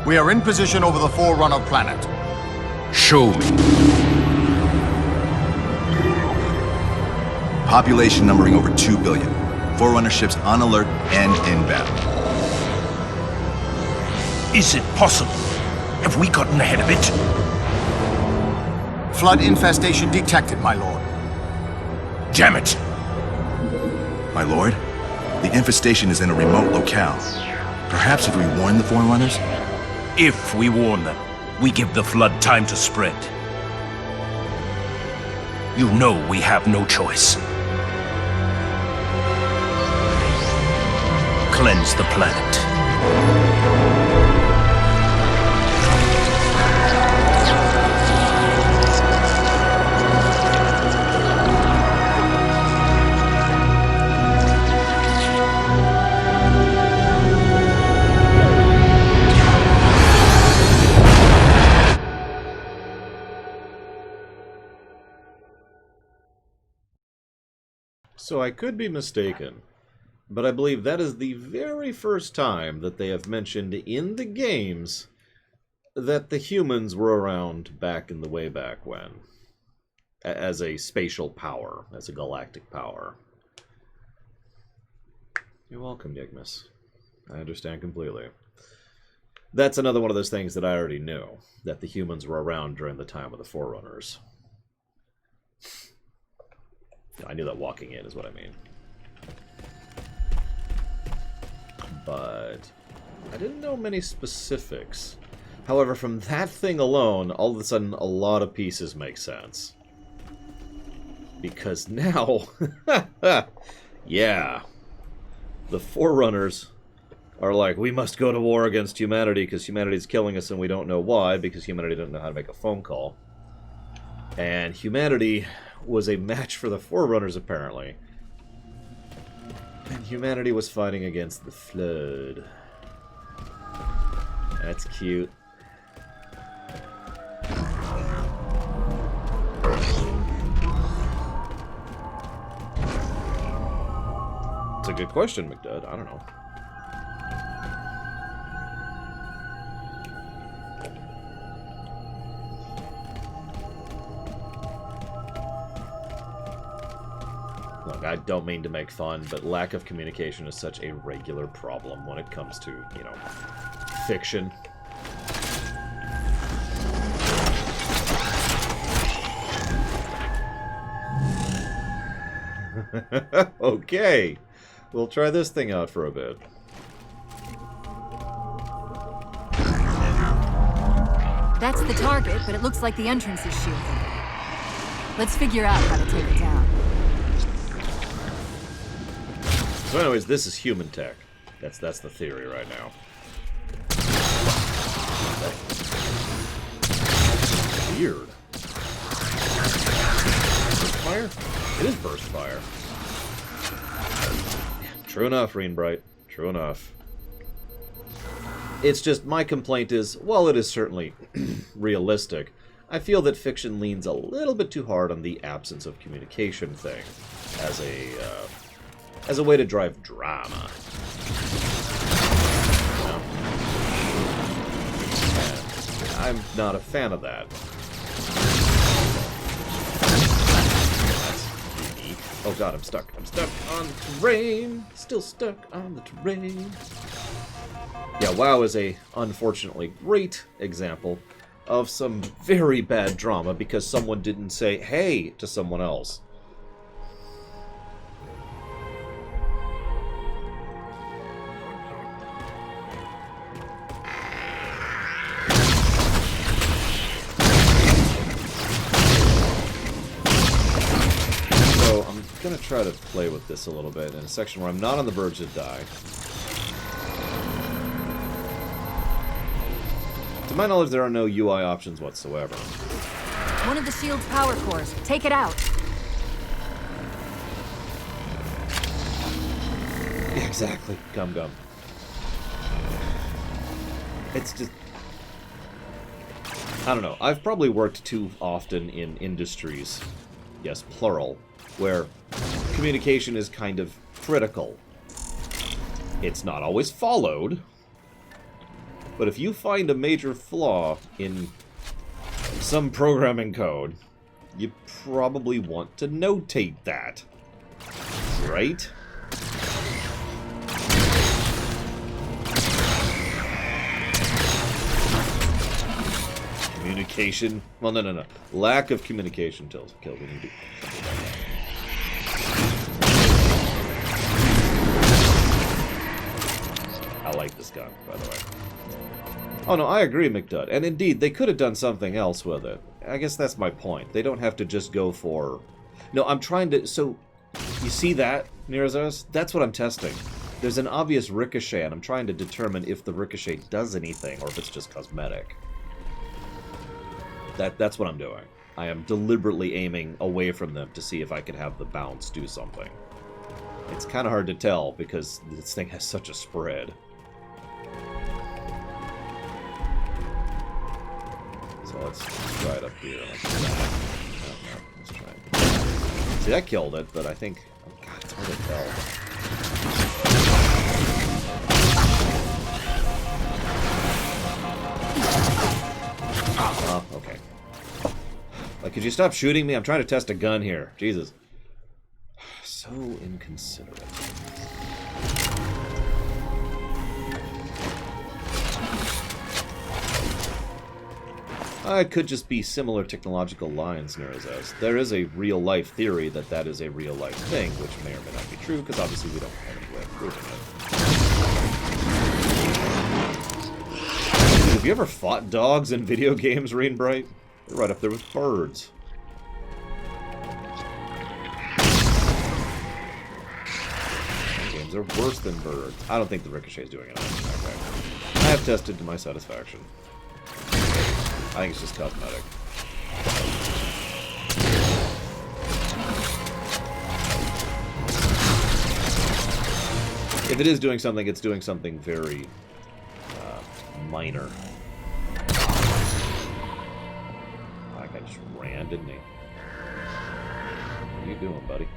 we are in position over the Forerunner planet. Show me. Population numbering over 2 billion. Forerunner ships on alert and inbound. Is it possible? Have we gotten ahead of it? Flood infestation detected, my lord. Damn it! My lord, the infestation is in a remote locale. Perhaps if we warn the Forerunners? If we warn them, we give the Flood time to spread. You know we have no choice. Cleanse the planet. So I could be mistaken, but I believe that is the very first time that they have mentioned in the games that the humans were around back in the way back when. As a spatial power, as a galactic power. You're welcome, Yigmus. I understand completely. That's another one of those things that I already knew, that the humans were around during the time of the Forerunners. I knew that walking in is what I mean. But I didn't know many specifics. However, from that thing alone, all of a sudden, a lot of pieces make sense. Because now, yeah, the Forerunners are like, we must go to war against humanity because humanity is killing us and we don't know why, because humanity doesn't know how to make a phone call. And humanity was a match for the Forerunners, apparently. And humanity was fighting against the Flood. That's cute. It's a good question, McDud. I don't know. Look, I don't mean to make fun, but lack of communication is such a regular problem when it comes to, you know, fiction. Okay, we'll try this thing out for a bit. That's the target, but it looks like the entrance is shielded. Let's figure out how to take it down. So anyways, this is human tech. That's the theory right now. Weird. Burst fire? It is burst fire. True enough, Greenbright. True enough. It's just, my complaint is, while it is certainly realistic, I feel that fiction leans a little bit too hard on the absence of communication thing as a way to drive drama. You know? And I'm not a fan of that. That's unique. Oh god, I'm stuck. I'm stuck on the terrain. Still stuck on the terrain. Yeah, WoW is a, unfortunately, great example of some very bad drama because someone didn't say, hey, to someone else. So, I'm gonna try to play with this a little bit in a section where I'm not on the verge to die. To my knowledge, there are no UI options whatsoever. One of the shield's power cores. Take it out. Yeah, exactly. Gum gum. It's just... I don't know. I've probably worked too often in industries, yes, plural, where communication is kind of critical. It's not always followed. But if you find a major flaw in some programming code, you probably want to notate that. Right? Communication. Well, no. Lack of communication kills. We need to do something about that. I like this gun, by the way. Oh no, I agree, McDudd. And indeed, they could have done something else with it. I guess that's my point. They don't have to just go for... No, I'm trying to... So, you see that, Nerazos? That's what I'm testing. There's an obvious ricochet, and I'm trying to determine if the ricochet does anything, or if it's just cosmetic. That's what I'm doing. I am deliberately aiming away from them to see if I can have the bounce do something. It's kind of hard to tell, because this thing has such a spread. So let's try it up here. Like that. No, let's try it. See, that killed it, but I think... Oh god, it's hard to tell. Oh, okay. Like, could you stop shooting me? I'm trying to test a gun here. Jesus. So inconsiderate. It could just be similar technological lines, Nerazos. There is a real-life theory that that is a real-life thing, which may or may not be true, because obviously we don't have any way of proving it. Have you ever fought dogs in video games, Rainbright? They're right up there with birds. Some games are worse than birds. I don't think the Ricochet is doing it. I have tested to my satisfaction. I think it's just cosmetic. If it is doing something, it's doing something very minor. That guy just ran, didn't he? What are you doing, buddy?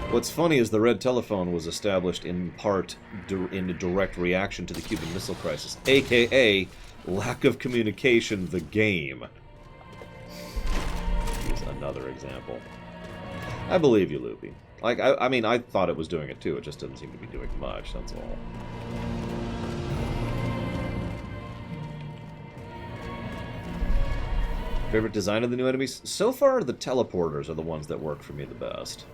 What's funny is the Red Telephone was established in part in a direct reaction to the Cuban Missile Crisis, aka lack of communication, the game. Here's another example. I believe you, Loopy. Like, I mean, I thought it was doing it too, it just doesn't seem to be doing much, that's all. Favorite design of the new enemies? So far, the teleporters are the ones that work for me the best.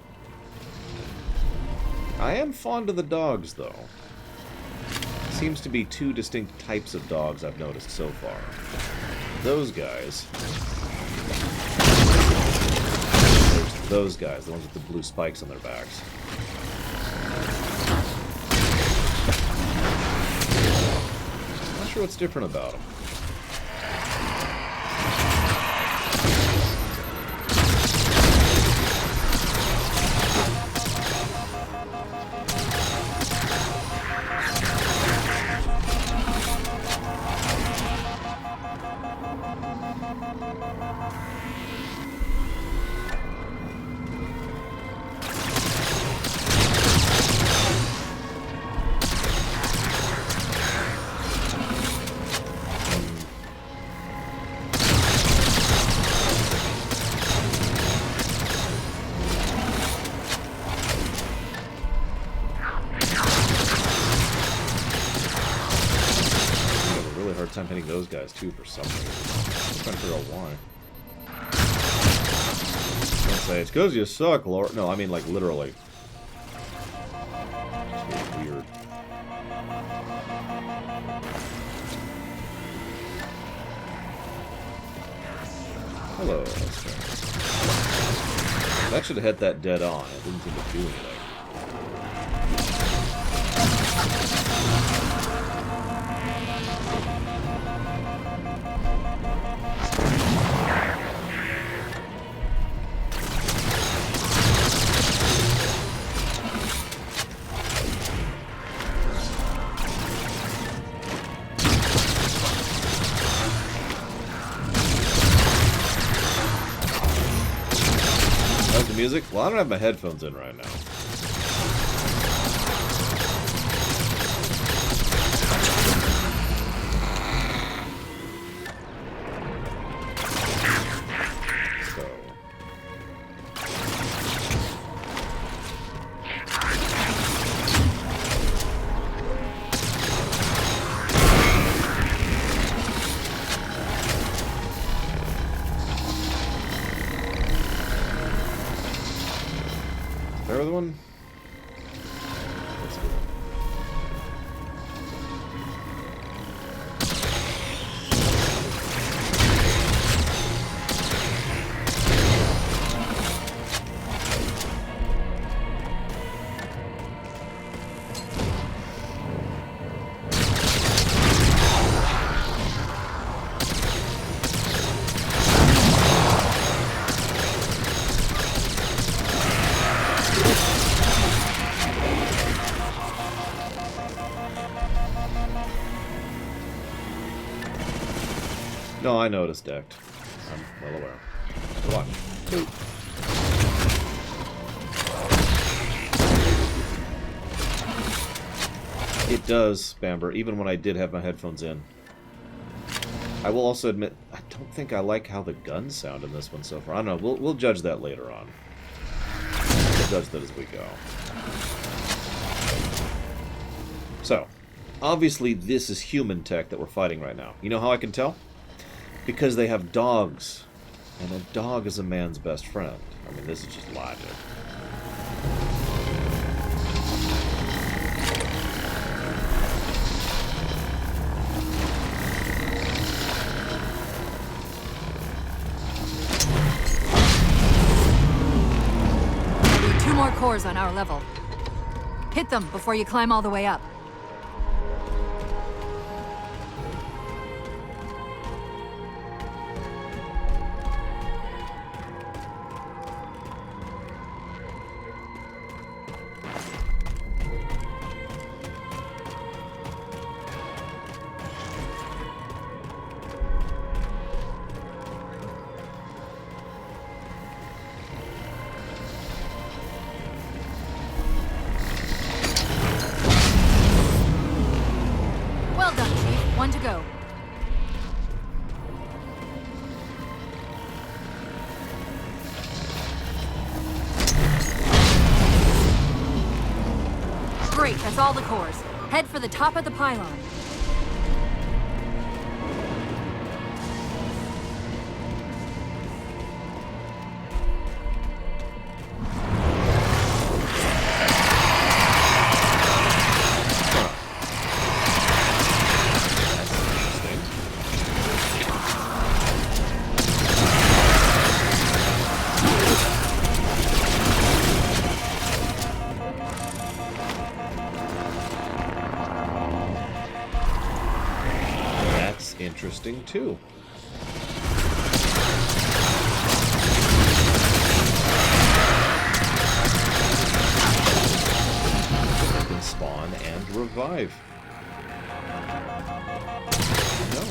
I am fond of the dogs, though. Seems to be two distinct types of dogs I've noticed so far. Those guys. There's those guys, the ones with the blue spikes on their backs. Not sure what's different about them. Time hitting those guys too for some reason. I'm trying to figure out why. Don't say it's because you suck, Lord. No, I mean like literally. It's weird. Hello. That should have hit that dead on. It didn't seem to do anything. Music? Well, I don't have my headphones in right now. One? Let's do it. No, I noticed, Decked. I'm well aware. Watch. Two. It does, Bamber, even when I did have my headphones in. I will also admit, I don't think I like how the guns sound in this one so far. I don't know, we'll judge that later on. We'll judge that as we go. So, obviously this is human tech that we're fighting right now. You know how I can tell? Because they have dogs, and a dog is a man's best friend. I mean, this is just logic. Two more cores on our level. Hit them before you climb all the way up. One to go. Great, that's all the cores. Head for the top of the pylon. interesting too. You can spawn and revive. No.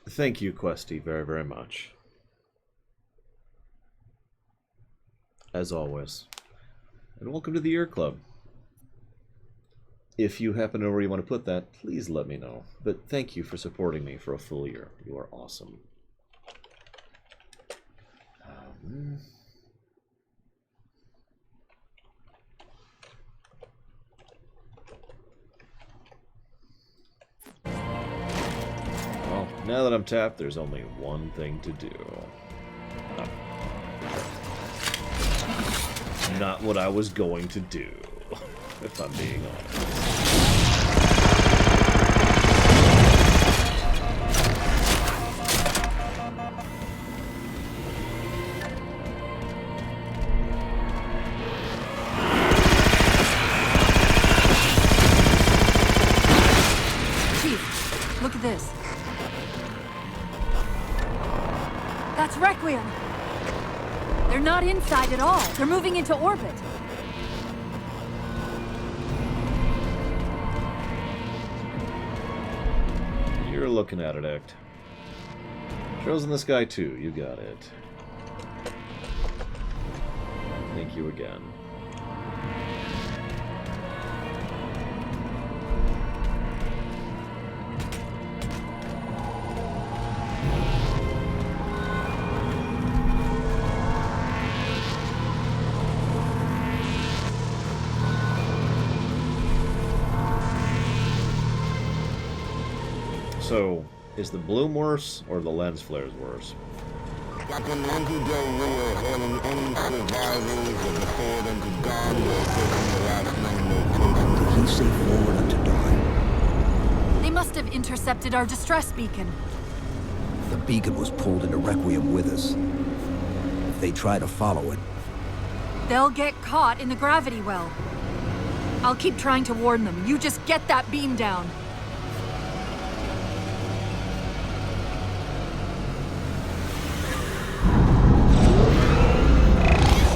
Thank you, Questy, very, very much. As always. And welcome to the Ear Club. If you happen to know where you want to put that, please let me know. But thank you for supporting me for a full year. You are awesome. Well, now that I'm tapped, there's only one thing to do. Not what I was going to do, if I'm being honest. Chief, look at this. That's Requiem. They're not inside at all. They're moving into orbit. You're looking at it, Act. Trails in the sky too. You got it. Thank you again. So, is the bloom worse or the lens flares worse? Captain Lindsay J. Weir hailing any survivors of the Ford into Dawn will take the last known location. Did he say forward unto Dawn? They must have intercepted our distress beacon. The beacon was pulled into Requiem with us. If they try to follow it... They'll get caught in the gravity well. I'll keep trying to warn them. You just get that beam down.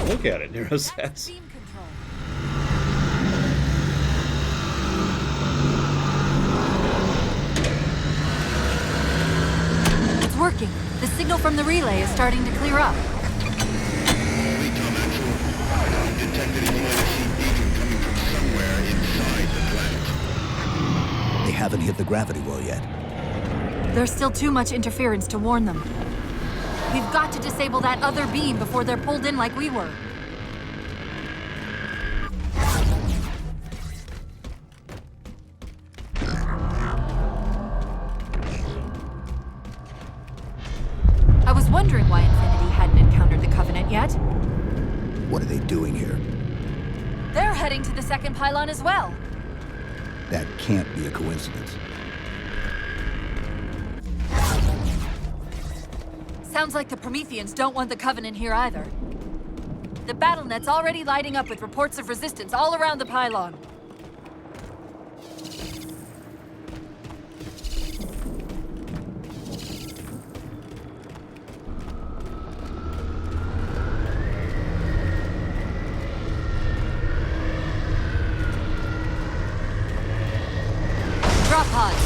Look at it, Neurosets. It's working. The signal from the relay is starting to clear up. Detected an UNSC beacon coming from somewhere inside the planet. They haven't hit the gravity well yet. There's still too much interference to warn them. We've got to disable that other beam before they're pulled in like we were. I was wondering why Infinity hadn't encountered the Covenant yet. What are they doing here? They're heading to the second pylon as well. That can't be a coincidence. Sounds like the Prometheans don't want the Covenant here either. The BattleNet's already lighting up with reports of resistance all around the pylon. Drop pods.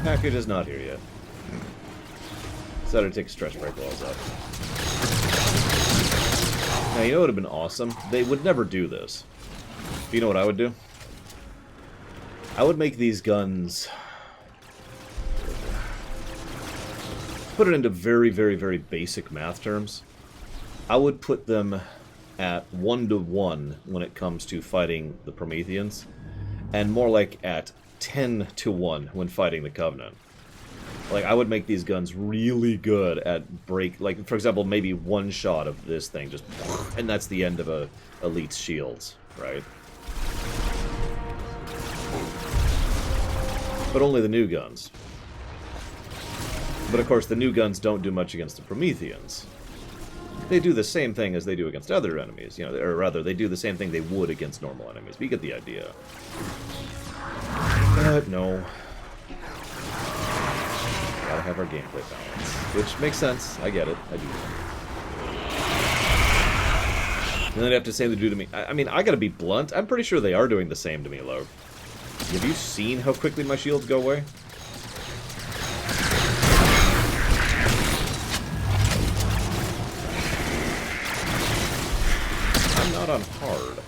package is not here yet. Decided to take a stretch break while I was up. Now, you know what would have been awesome? They would never do this. But you know what I would do? I would make these guns... Put it into very, very, very basic math terms. I would put them at 1-to-1 when it comes to fighting the Prometheans, and more like at 10-to-1 when fighting the Covenant. Like, I would make these guns really good at break... Like, for example, maybe one shot of this thing, just... And that's the end of a Elite's shields, right? But only the new guns. But of course, the new guns don't do much against the Prometheans. They do the same thing as they do against other enemies, you know, or rather, they do the same thing they would against normal enemies. But you get the idea. But no. Gotta have our gameplay balance. Which makes sense. I get it. I do. And then they have to say they do to me. I mean, I gotta be blunt. I'm pretty sure they are doing the same to me, Logue. Have you seen how quickly my shields go away? I'm not on hard.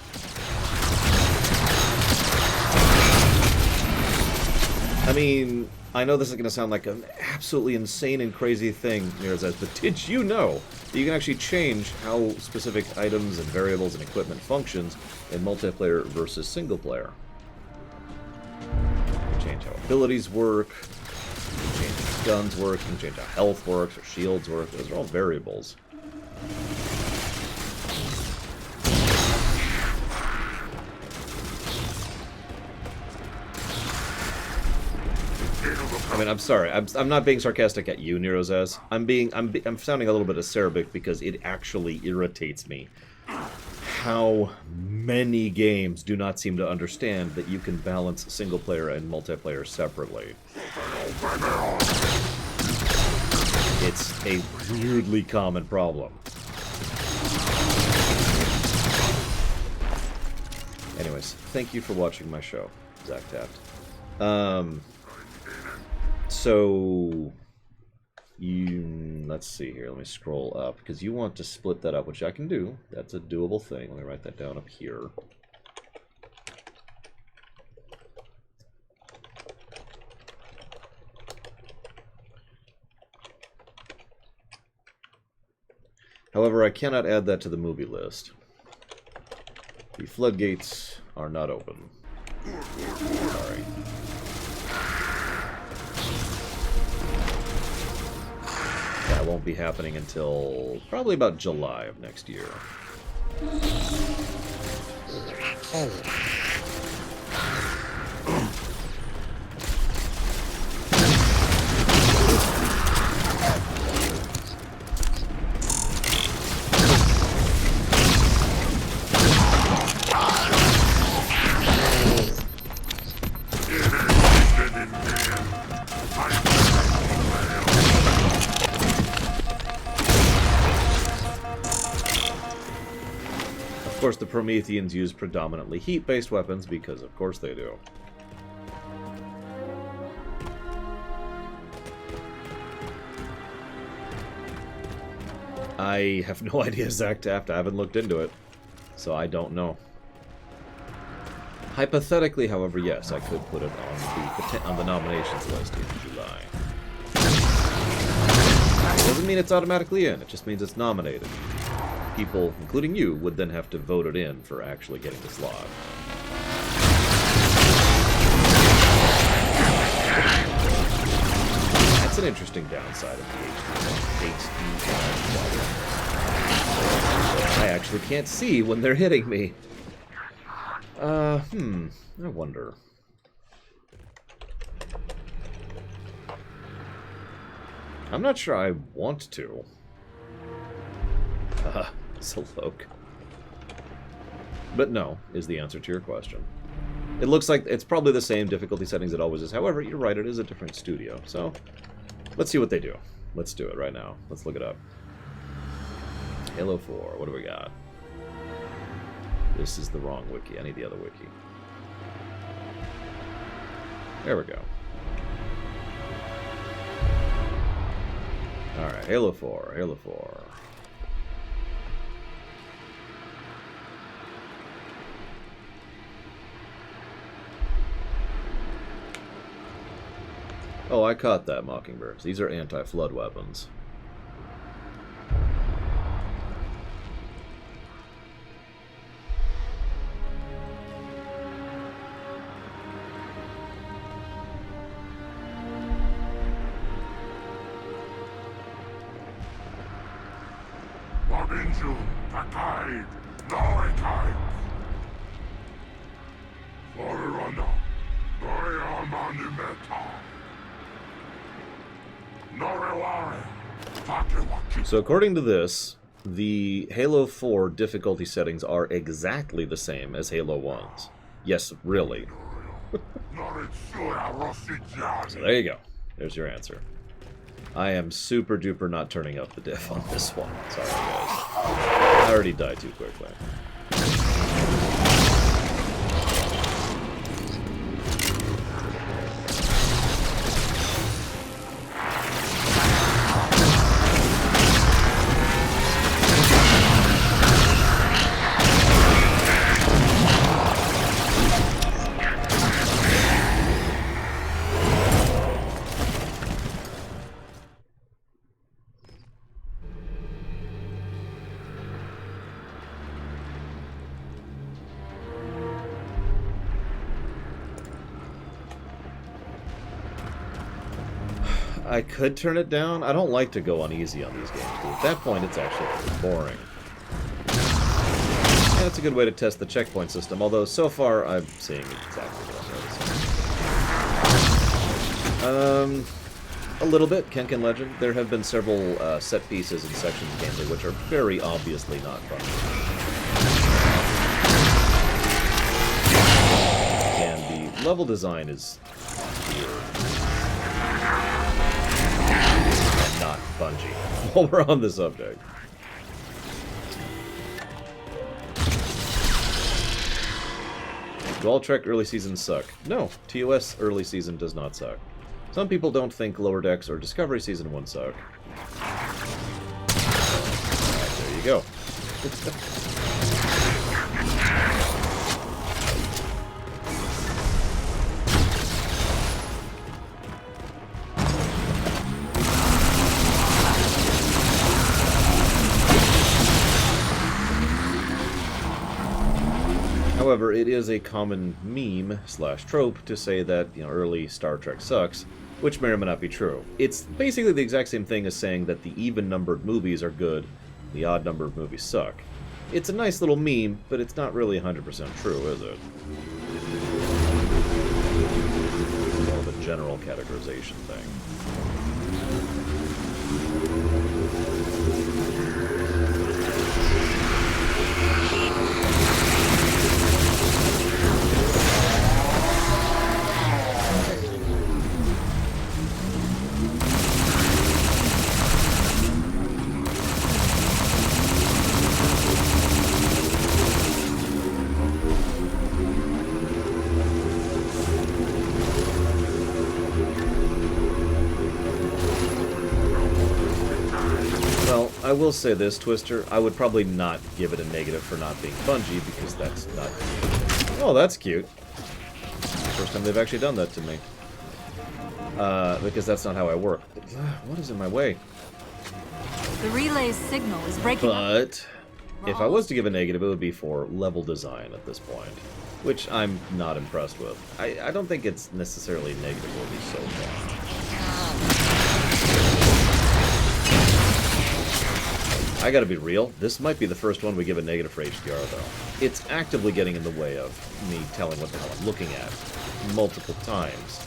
I mean, I know this is going to sound like an absolutely insane and crazy thing, Mirazez, but did you know that you can actually change how specific items and variables and equipment functions in multiplayer versus single player? You can change how abilities work, you can change how guns work, you can change how health works or shields work. Those are all variables. I mean, I'm sorry. I'm not being sarcastic at you, Nerozaz. I'm sounding a little bit acerbic because it actually irritates me how many games do not seem to understand that you can balance single player and multiplayer separately. It's a weirdly common problem. Anyways, thank you for watching my show, Zach Taft. So, let's see here, let me scroll up, because you want to split that up, which I can do. That's a doable thing. Let me write that down up here. However, I cannot add that to the movie list. The floodgates are not open. Sorry. That won't be happening until probably about July of next year. Of course, the Prometheans use predominantly heat-based weapons because, of course, they do. I have no idea, Zach Taft. I haven't looked into it, so I don't know. Hypothetically, however, yes, I could put it on the nominations list in July. Doesn't mean it's automatically in. It just means it's nominated. People, including you, would then have to vote it in for actually getting the slot. That's an interesting downside of the HD quadrant. I actually can't see when they're hitting me. I wonder. I'm not sure I want to. Salok. But no, is the answer to your question. It looks like it's probably the same difficulty settings it always is. However, you're right, it is a different studio. So, let's see what they do. Let's do it right now. Let's look it up. Halo 4, what do we got? This is the wrong wiki. I need the other wiki. There we go. Alright, Halo 4, Halo 4. Oh, I caught that, Mockingbirds. These are anti-flood weapons. Mabinju, Takai, Narekai. Forerunner, Goya Monumenta. Noreware, Takewaki. So according to this, the Halo 4 difficulty settings are exactly the same as Halo 1's. Yes, really. So there you go. There's your answer. I am super duper not turning up the diff on this one. Sorry, guys. I already died too quickly. I could turn it down. I don't like to go on easy on these games, because at that point it's actually pretty boring. Yeah, that's a good way to test the checkpoint system, although so far I'm seeing exactly what I'm noticing. A little bit, Kenken Legend. There have been several set pieces and sections of gameplay which are very obviously not fun. And the level design is weird. Not Bungie, while we're on the subject. Do all Trek early seasons suck? No, TOS early season does not suck. Some people don't think Lower Decks or Discovery Season 1 suck. There you go. However, it is a common meme / trope to say that, you know, early Star Trek sucks, which may or may not be true. It's basically the exact same thing as saying that the even-numbered movies are good, the odd-numbered movies suck. It's a nice little meme, but it's not really 100% true, is it? It's more of a general categorization thing. I will say this, Twister, I would probably not give it a negative for not being Bungie, because that's not cute. Oh, that's cute. First time they've actually done that to me. Because that's not how I work. What is in my way? The relay's signal is breaking up. But if I was to give a negative, it would be for level design at this point, which I'm not impressed with. I don't think it's necessarily negative will be so far. I gotta be real, this might be the first one we give a negative for HDR, though. It's actively getting in the way of me telling what the hell I'm looking at multiple times.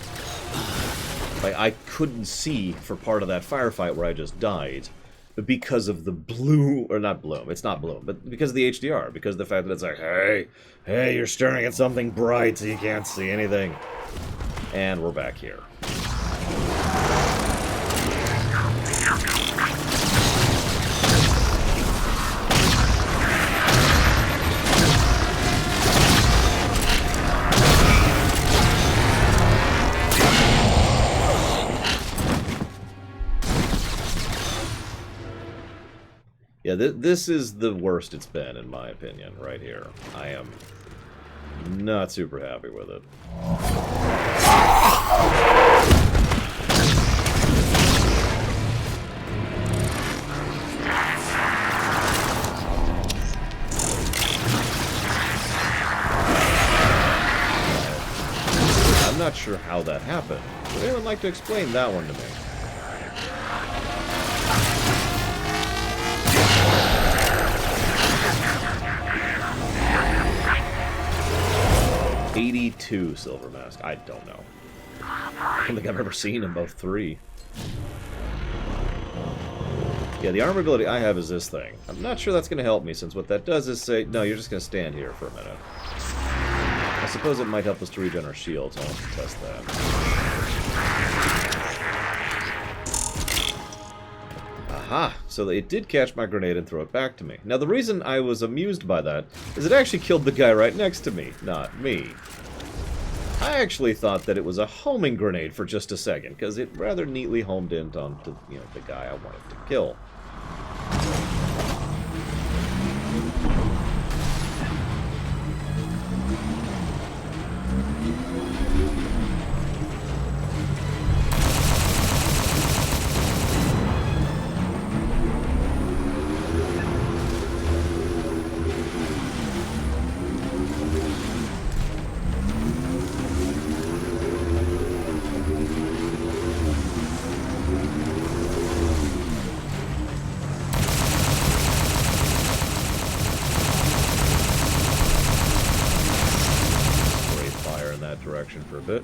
Like, I couldn't see for part of that firefight where I just died because of the bloom, or not bloom, it's not bloom, but because of the HDR, because of the fact that it's like, hey, you're staring at something bright so you can't see anything. And we're back here. Yeah, this is the worst it's been, in my opinion, right here. I am not super happy with it. I'm not sure how that happened. Would anyone like to explain that one to me? 82 Silver Mask. I don't know. I don't think I've ever seen them both 3. Yeah, the armor ability I have is this thing. I'm not sure that's going to help me, since what that does is say, no, you're just going to stand here for a minute. I suppose it might help us to regen our shields. I'll have to test that. Aha! So it did catch my grenade and throw it back to me. Now, the reason I was amused by that is it actually killed the guy right next to me, not me. I actually thought that it was a homing grenade for just a second, because it rather neatly homed in onto, you know, the guy I wanted to kill. Direction for a bit.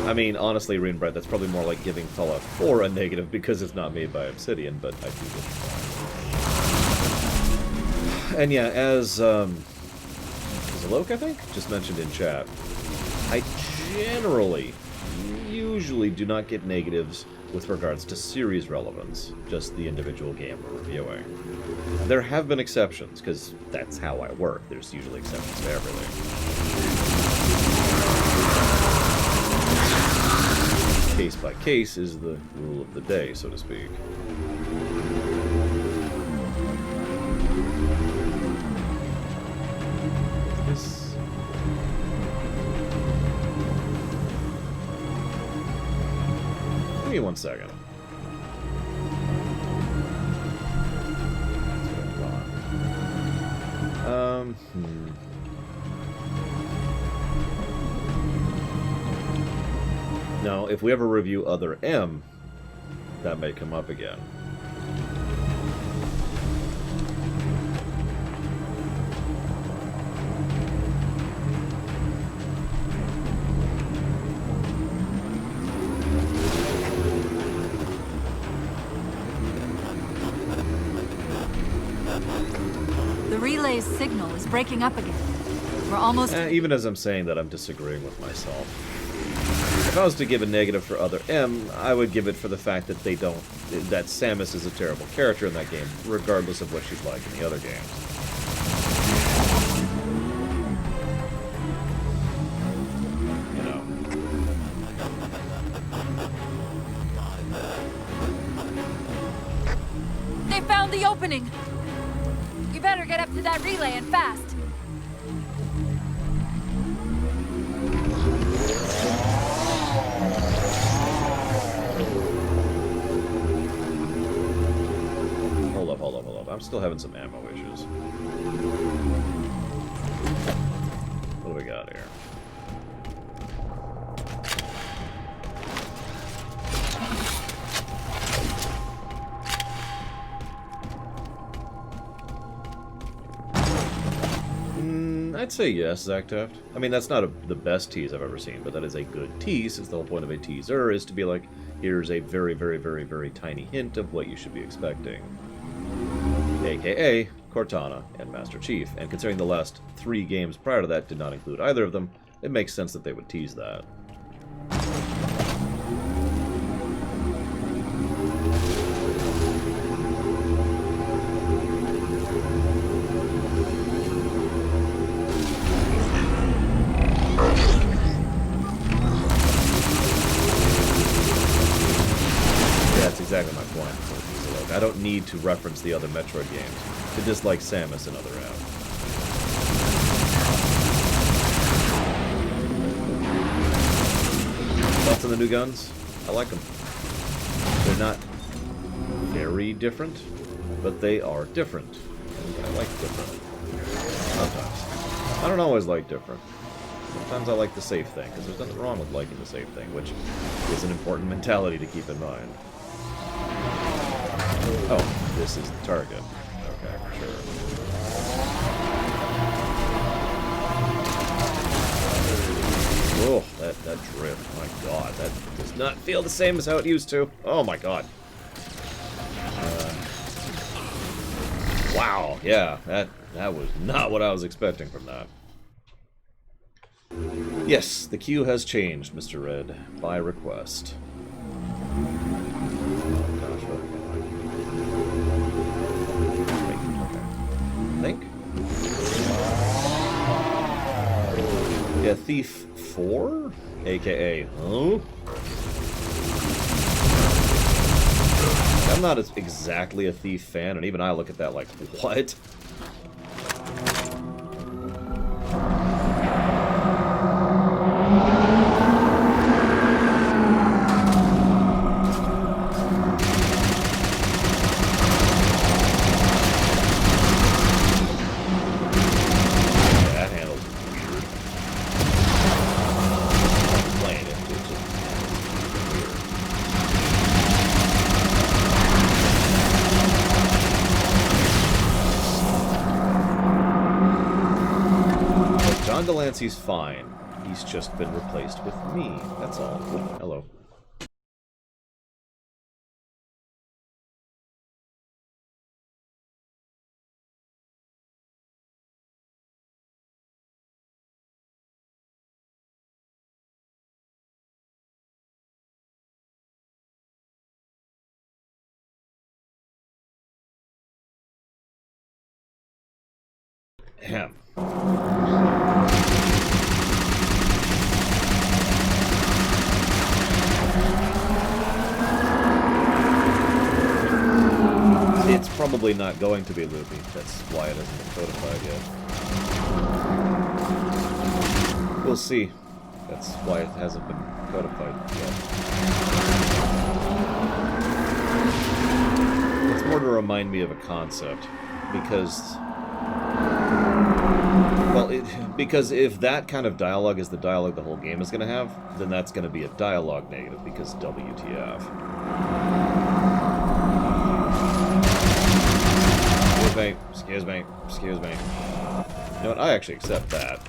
I mean, honestly, Rainbright, that's probably more like giving Fallout 4 a negative because it's not made by Obsidian, but I think it's fine. And yeah, as Alok, I think, just mentioned in chat, I usually do not get negatives with regards to series relevance, just the individual game we're reviewing. There have been exceptions, because that's how I work. There's usually exceptions to everything. Case by case is the rule of the day, so to speak. Give me 1 second. Now, if we ever review other M, that may come up again. The relay's signal is breaking up again. We're almost... Even as I'm saying that, I'm disagreeing with myself. If I was to give a negative for other M, I would give it for the fact that that Samus is a terrible character in that game, regardless of what she's like in the other games. You know. They found the opening! You better get up to that relay and fast! Hold up. I'm still having some ammo issues. What do we got here? I'd say yes, Zactaft. I mean, that's not the best tease I've ever seen, but that is a good tease, since the whole point of a teaser is to be like, here's a very, very, very, very tiny hint of what you should be expecting. AKA Cortana and Master Chief, and considering the last 3 games prior to that did not include either of them, it makes sense that they would tease that. exactly my point. I don't need to reference the other Metroid games to dislike Samus and other out. Thoughts on the new guns? I like them. They're not very different, but they are different. I like different. Sometimes. I don't always like different. Sometimes I like the safe thing, because there's nothing wrong with liking the safe thing, which is an important mentality to keep in mind. Oh, this is the target. Okay, sure. Oh, that drift. My god, that does not feel the same as how it used to. Oh my god. Wow, yeah, that was not what I was expecting from that. Yes, the queue has changed, Mr. Red, by request. Think? Yeah, Thief 4? AKA, huh? I'm not exactly a Thief fan, and even I look at that like, what? Delancey's fine. He's just been replaced with me. That's all. Ooh, hello. Ahem. It's probably not going to be loopy. That's why it hasn't been codified yet. We'll see. That's why it hasn't been codified yet. It's more to remind me of a concept, because... Well, because if that kind of dialogue is the dialogue the whole game is going to have, then that's going to be a dialogue negative, because WTF. Excuse me. You know what? I actually accept that.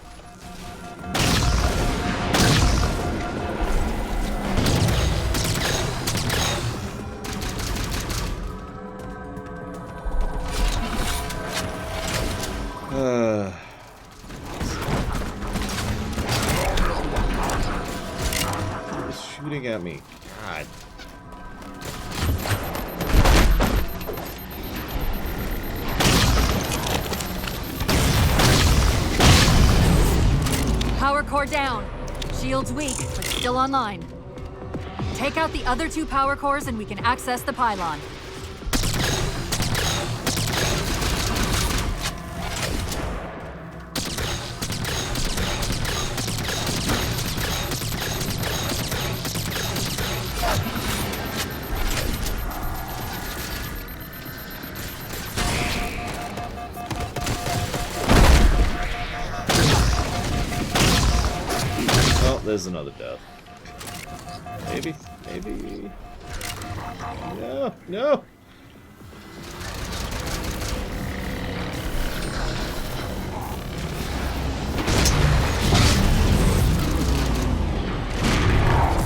He's shooting at me. God. Power core down. Shield's weak, but still online. Take out the other two power cores and we can access the pylon. There's another death. Maybe. No.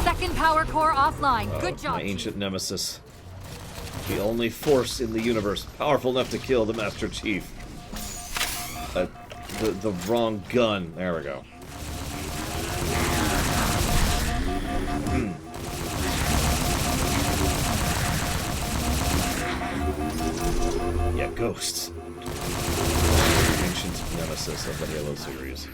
Second power core offline. Good job. My ancient nemesis. The only force in the universe powerful enough to kill the Master Chief. The wrong gun. There we go. Yeah, ghosts. Ancient nemesis of the Halo series.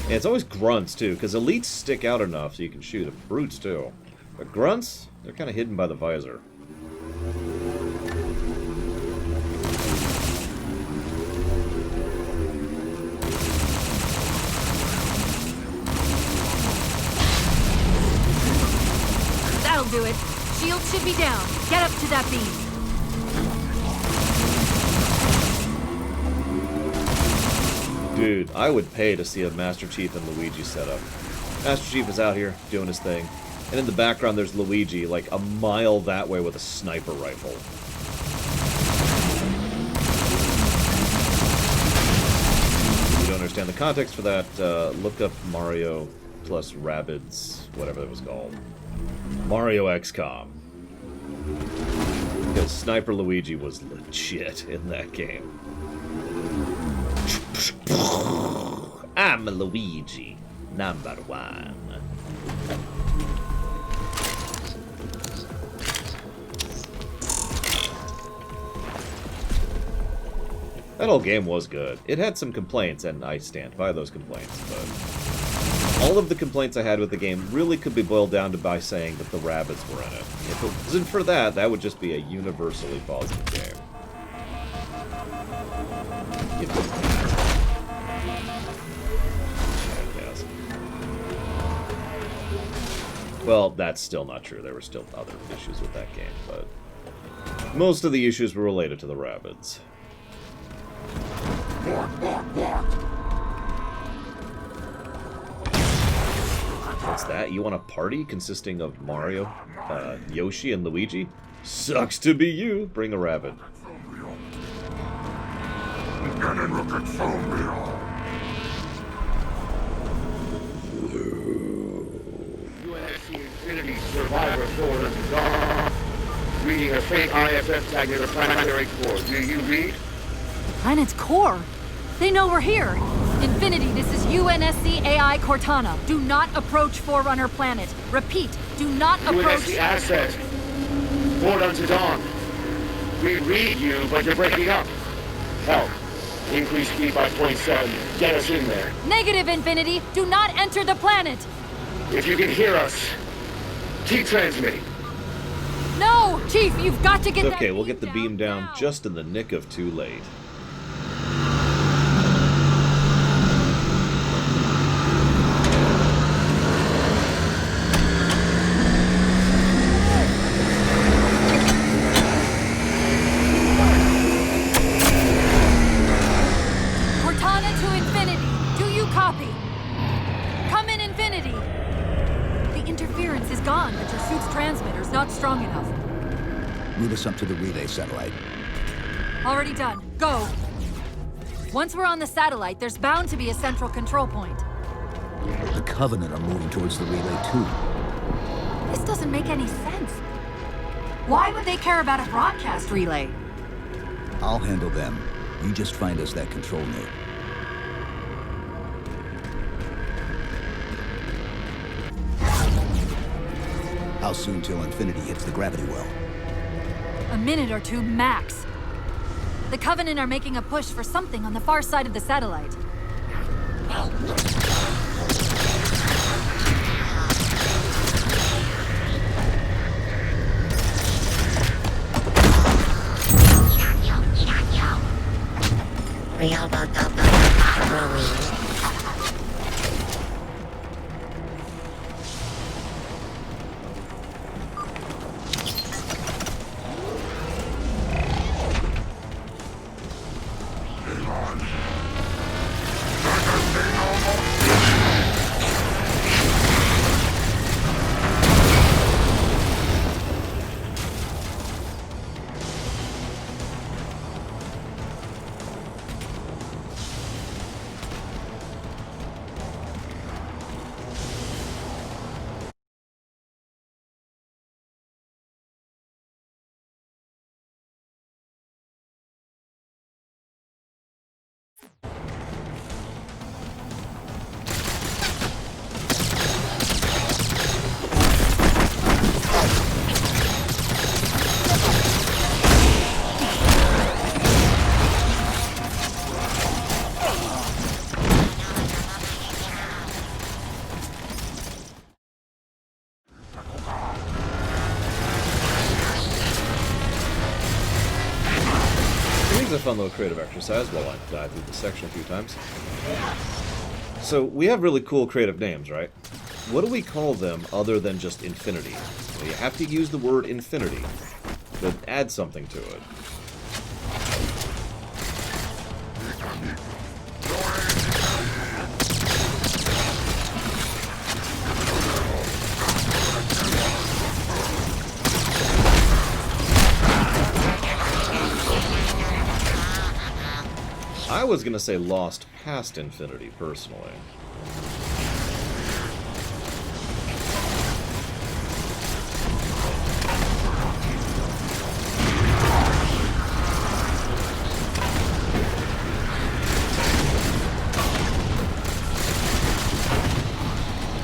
And it's always grunts, too, because elites stick out enough so you can shoot them. Brutes, too. But grunts, they're kind of hidden by the visor. That'll do it. Shield should be down. Get up to that beam. Dude, I would pay to see a Master Chief and Luigi setup. Master Chief is out here doing his thing. And in the background there's Luigi, like a mile that way with a sniper rifle. If you don't understand the context for that, look up Mario plus Rabbids, whatever it was called. Mario XCOM. Because Sniper Luigi was legit in that game. I'm Luigi, number one. That whole game was good. It had some complaints, and I stand by those complaints, but all of the complaints I had with the game really could be boiled down to by saying that the rabbits were in it. If it wasn't for that, that would just be a universally positive game. Well, that's still not true. There were still other issues with that game, but most of the issues were related to the rabbits. What's that? You want a party consisting of Mario, Yoshi, and Luigi? Sucks to be you. Bring a rabbit. Infinity Survivor Sword of Dawn. Reading a faint ISS tag near the planetary core. Do you read? The planet's core? They know we're here. Infinity, this is UNSC AI Cortana. Do not approach Forerunner planet. Repeat, do not approach... UNSC asset. Port unto Dawn. We read you, but you're breaking up. Help. Increase speed by 0.7. Get us in there. Negative, Infinity. Do not enter the planet. If you can hear us, keep transmitting. No! Chief, you've got to get that. Okay, we'll get the beam down now. Just in the nick of too late. Cortana to Infinity. Do you copy? Come in, Infinity. The interference is gone, but your suit's transmitter's not strong enough. Move us up to the relay satellite. Already done. Go. Once we're on the satellite, there's bound to be a central control point. The Covenant are moving towards the relay, too. This doesn't make any sense. Why would they care about a broadcast relay? I'll handle them. You just find us that control node. How soon till Infinity hits the gravity well? A minute or two max. The Covenant are making a push for something on the far side of the satellite. fun little creative exercise while I dive through this section a few times. So, we have really cool creative names, right? What do we call them other than just infinity? Well, you have to use the word infinity, but add something to it. I was gonna say Lost Past Infinity, personally.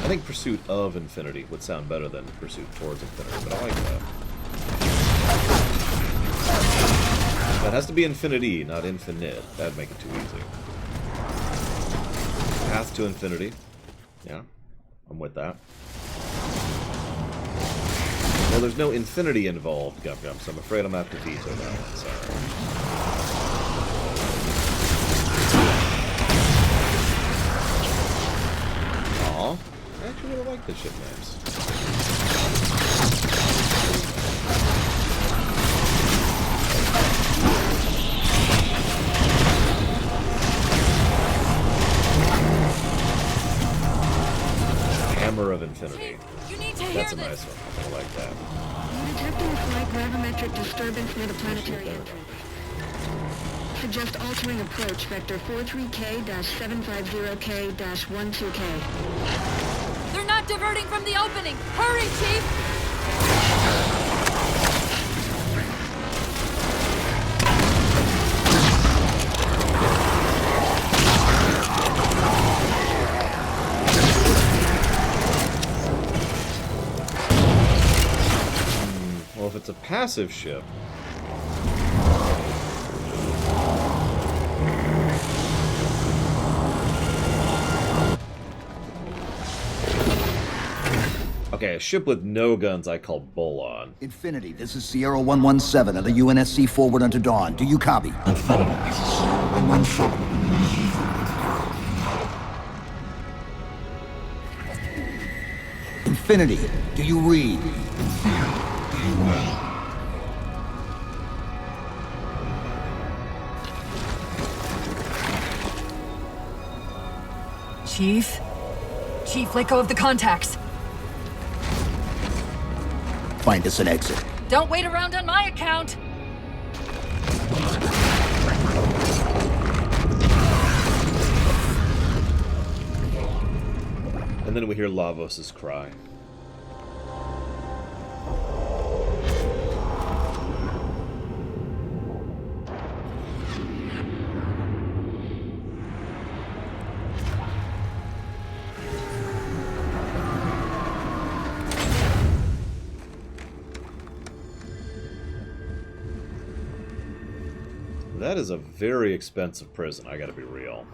I think Pursuit of Infinity would sound better than Pursuit Towards Infinity, but I like that. That has to be infinity, not infinite. That'd make it too easy. Path to Infinity. Yeah, I'm with that. Well, there's no infinity involved, Gum Gum, so I'm afraid I'm going to have to veto that one. Sorry. Aw, I actually really like the ship names. Hammer of Infinity. That's a nice one. I like that. Detecting a slight gravimetric disturbance near the planetary entrance. Suggest altering approach vector 43K-750K-12K. They're not diverting from the opening! Hurry, Chief! Well, if it's a passive ship... Okay, a ship with no guns I call Bolon. Infinity, this is Sierra 117 of the UNSC forward unto dawn. Do you copy? Affirmative. 117. Infinity, do you read? Chief? Chief, let go of the contacts. Find us an exit. Don't wait around on my account! And then we hear Lavos' cry. That is a very expensive prison, I gotta be real.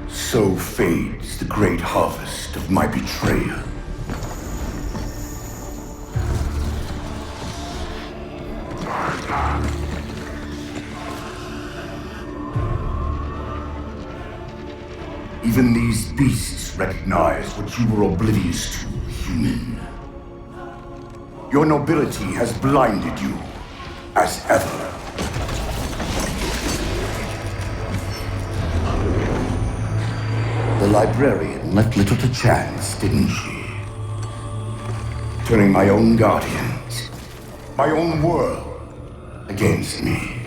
So fades the great harvest of my betrayal. Even these beasts recognize what you were oblivious to, human. Your nobility has blinded you, as ever. The librarian left little to chance, didn't she? Turning my own guardians, my own world, against me.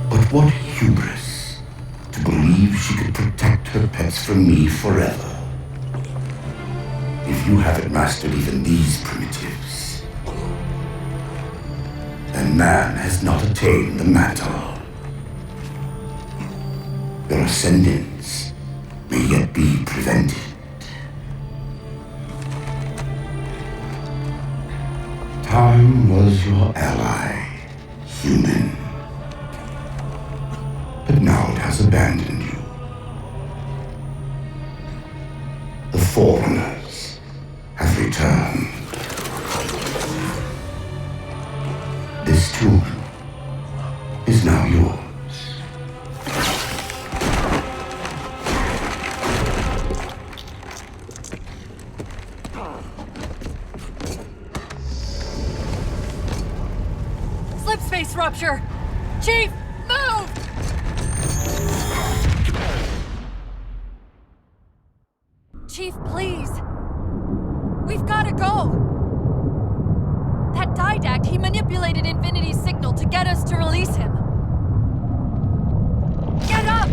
But what hubris to believe she could protect her pets from me forever. If you haven't mastered even these primitives, then man has not attained the mantle. Your ascendance may yet be prevented. Time was your ally, human. But now it has abandoned you. The Foreigners have returned. This tomb is now yours. Slipspace rupture! Chief, move! Chief, please. We've gotta go. That Didact, he manipulated Infinity's signal to get us to release him. Get up!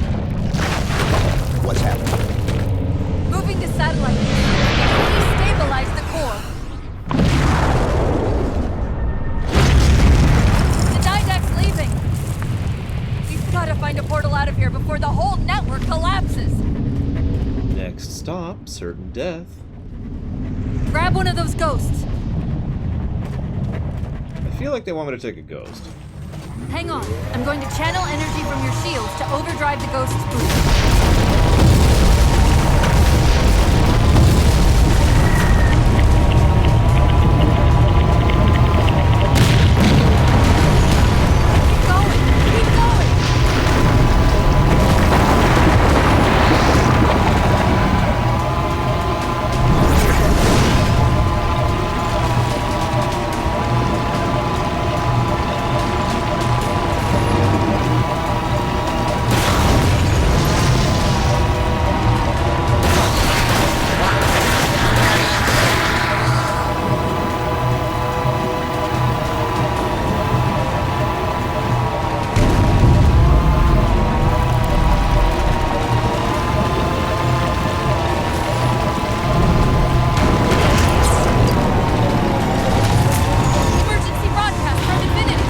What's happening? Moving the satellite. Destabilize the core. The Didact's leaving. We've gotta find a portal out of here before the whole network collapses. Next stop, certain death. Grab one of those ghosts. I feel like they want me to take a ghost. Hang on. I'm going to channel energy from your shields to overdrive the ghost's boost. Keep going! Keep going! Emergency broadcast from Infinity.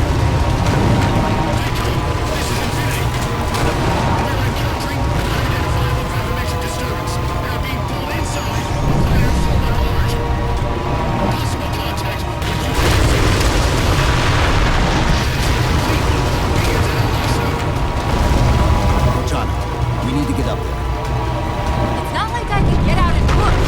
Cortana, we need to get up there. It's not like I can get out and push.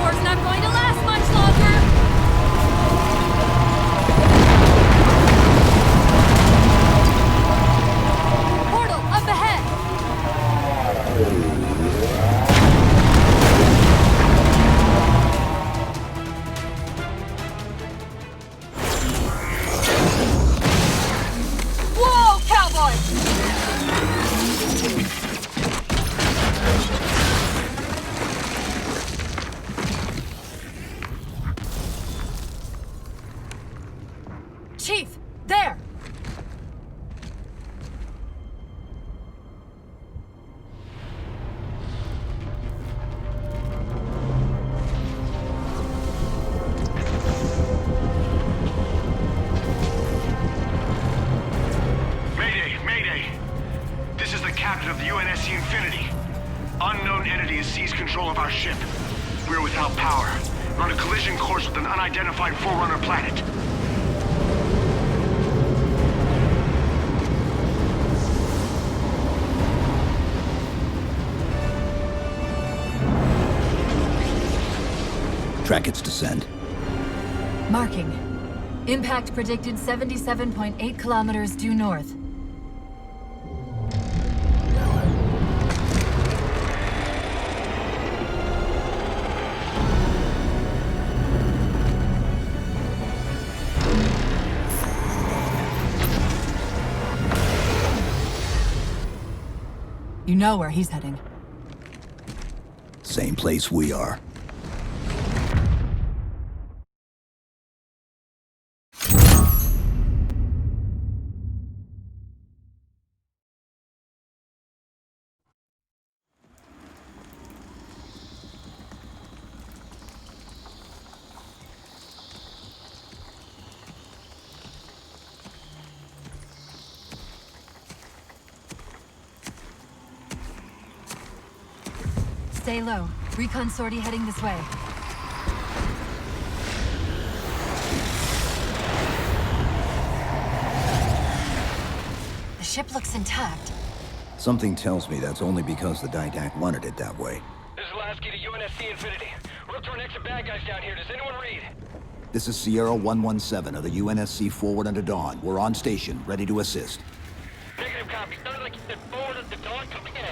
War's not going to last much longer. Portal up ahead. Whoa, cowboy! Chief, there! Mayday! Mayday! This is the captain of the UNSC Infinity. Unknown entity has seized control of our ship. We're without power. We're on a collision course with an unidentified Forerunner planet. Track its descent. Marking. Impact predicted 77.8 kilometers due north. You know where he's heading. Same place we are. Stay low. Recon sortie heading this way. The ship looks intact. Something tells me that's only because the Didact wanted it that way. This is Lasky to UNSC Infinity. We're up to our next bad guys down here. Does anyone read? This is Sierra 117 of the UNSC Forward Unto Dawn. We're on station, ready to assist. Negative copy. Sounded like you said Forward Unto Dawn. Coming in.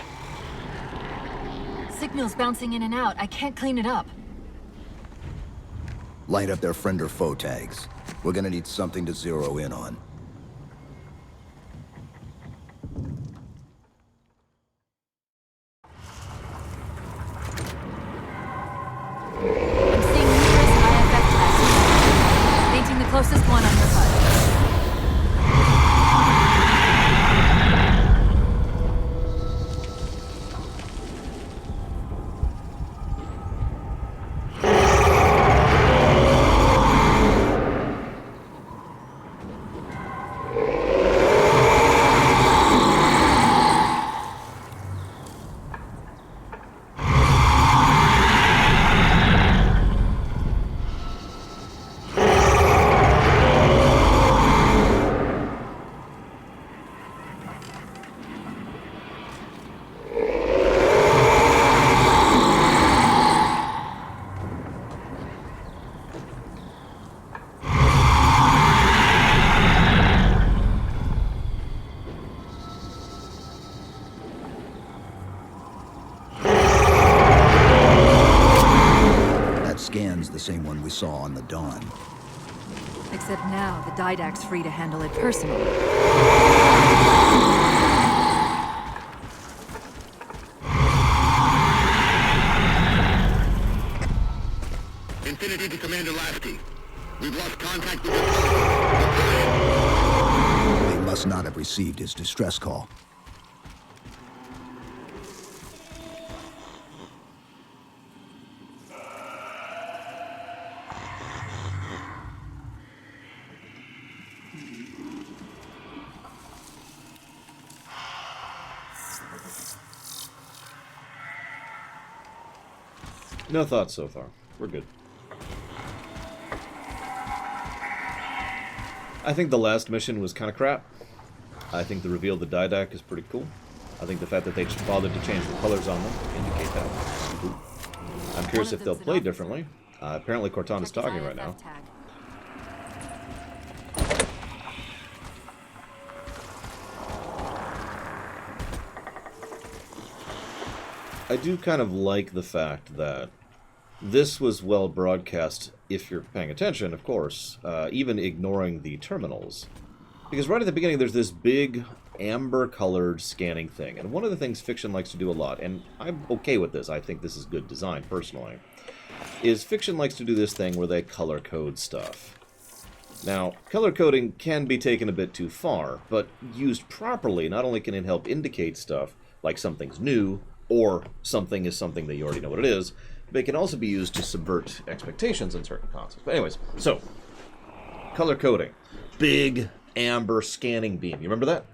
Signal's bouncing in and out. I can't clean it up. Light up their friend or foe tags. We're gonna need something to zero in on. I'm seeing numerous IFF tests. Painting the closest one on your HUD. Scan's the same one we saw on the Dawn. Except now, the Didact's free to handle it personally. Infinity to Commander Lasky. We've lost contact with They must not have received his distress call. No thoughts so far. We're good. I think the last mission was kind of crap. I think the reveal of the Didact is pretty cool. I think the fact that they bothered to change the colors on them indicate that. I'm curious if they'll play differently. Apparently Cortana's talking right now. I do kind of like the fact that this was well broadcast, if you're paying attention, of course, even ignoring the terminals. Because right at the beginning there's this big amber-colored scanning thing, and one of the things Fiction likes to do a lot, and I'm okay with this, I think this is good design personally, is Fiction likes to do this thing where they color code stuff. Now, color coding can be taken a bit too far, but used properly, not only can it help indicate stuff, like something's new, or something is something that you already know what it is, but it can also be used to subvert expectations in certain concepts. But anyways, so, color coding. Big amber scanning beam. You remember that?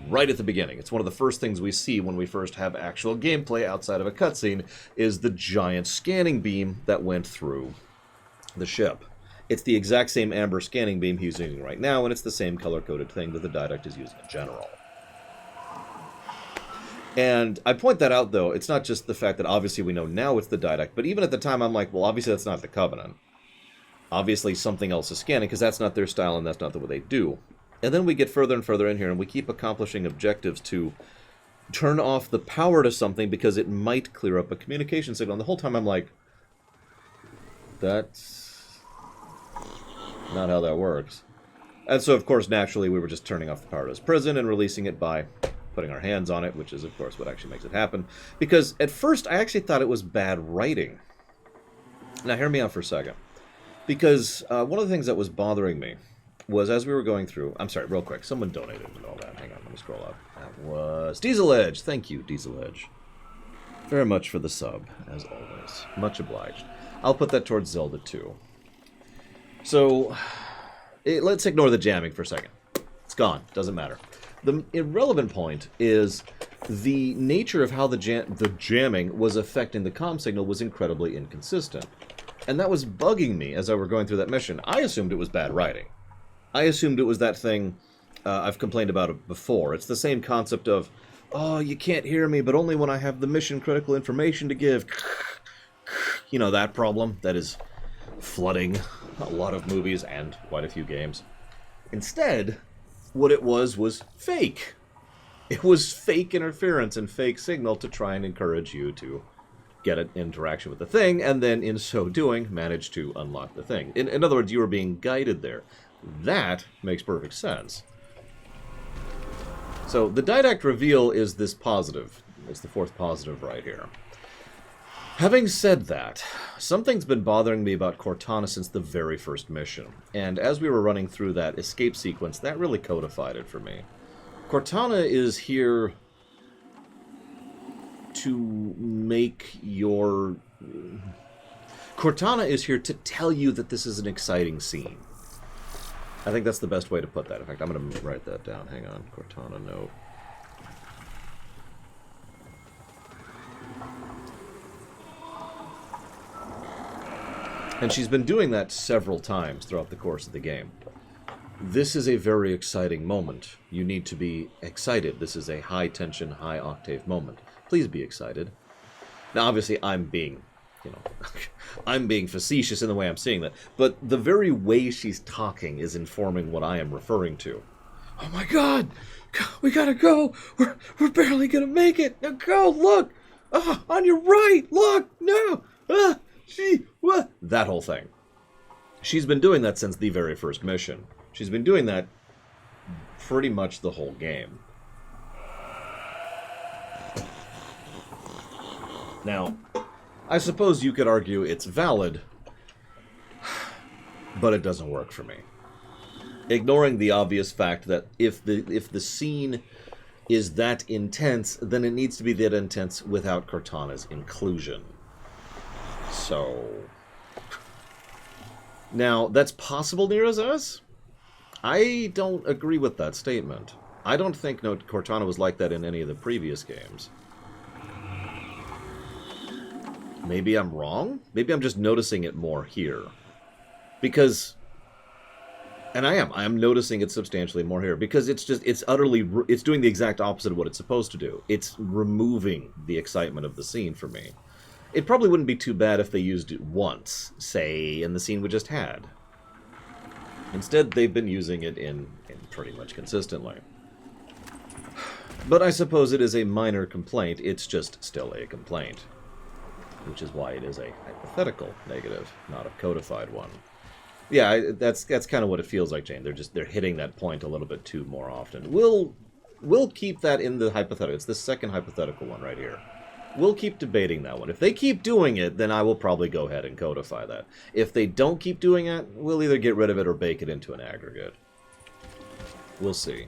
Right at the beginning. It's one of the first things we see when we first have actual gameplay outside of a cutscene, is the giant scanning beam that went through the ship. It's the exact same amber scanning beam he's using right now, and it's the same color-coded thing that the Didact is using in general. And I point that out, though, it's not just the fact that obviously we know now it's the Didact, but even at the time I'm like, well, obviously that's not the Covenant. Obviously something else is scanning, because that's not their style and that's not the way they do. And then we get further and further in here, and we keep accomplishing objectives to turn off the power to something because it might clear up a communication signal. And the whole time I'm like, that's not how that works. And so, of course, naturally, we were just turning off the power to his prison and releasing it by putting our hands on it, which is, of course, what actually makes it happen. Because at first, I actually thought it was bad writing. Now, hear me out for a second. Because one of the things that was bothering me was, as we were going through... I'm sorry, real quick. Someone donated and all that. Hang on, let me scroll up. That was Diesel Edge. Thank you, Diesel Edge. Very much for the sub, as always. Much obliged. I'll put that towards Zelda 2. So, let's ignore the jamming for a second. It's gone. Doesn't matter. The irrelevant point is the nature of how the jamming was affecting the comm signal was incredibly inconsistent. And that was bugging me as I were going through that mission. I assumed it was bad writing. I assumed it was that thing I've complained about it before. It's the same concept of, oh, you can't hear me, but only when I have the mission-critical information to give. You know, that problem that is flooding a lot of movies and quite a few games. Instead, what it was fake. It was fake interference and fake signal to try and encourage you to get an interaction with the thing, and then in so doing, manage to unlock the thing. In other words, you were being guided there. That makes perfect sense. So the Didact reveal is this positive. It's the fourth positive right here. Having said that, something's been bothering me about Cortana since the very first mission. And as we were running through that escape sequence, that really codified it for me. Cortana is here to make your... Cortana is here to tell you that this is an exciting scene. I think that's the best way to put that. In fact, I'm going to write that down. Hang on. Cortana note. And she's been doing that several times throughout the course of the game. This is a very exciting moment. You need to be excited. This is a high-tension, high-octave moment. Please be excited. Now, obviously, I'm being, I'm being facetious in the way I'm seeing that. But the very way she's talking is informing what I am referring to. Oh my God! We gotta go! We're barely gonna make it! Now go! Look! On your right! Look! No! What? That whole thing. She's been doing that since the very first mission. She's been doing that pretty much the whole game. Now, I suppose you could argue it's valid, but it doesn't work for me. Ignoring the obvious fact that if the scene is that intense, then it needs to be that intense without Cortana's inclusion. So... Now, that's possible near as us? I don't agree with that statement. I don't think Cortana was like that in any of the previous games. Maybe I'm wrong? Maybe I'm just noticing it more here. Because... And I am noticing it substantially more here. Because it's doing the exact opposite of what it's supposed to do. It's removing the excitement of the scene for me. It probably wouldn't be too bad if they used it once, say, in the scene we just had. Instead, they've been using it in pretty much consistently. But I suppose it is a minor complaint, it's just still a complaint. Which is why it is a hypothetical negative, not a codified one. Yeah, that's kind of what it feels like, Jane. They're hitting that point a little bit too more often. We'll keep that in the hypothetical. It's the second hypothetical one right here. We'll keep debating that one. If they keep doing it, then I will probably go ahead and codify that. If they don't keep doing it, we'll either get rid of it or bake it into an aggregate. We'll see.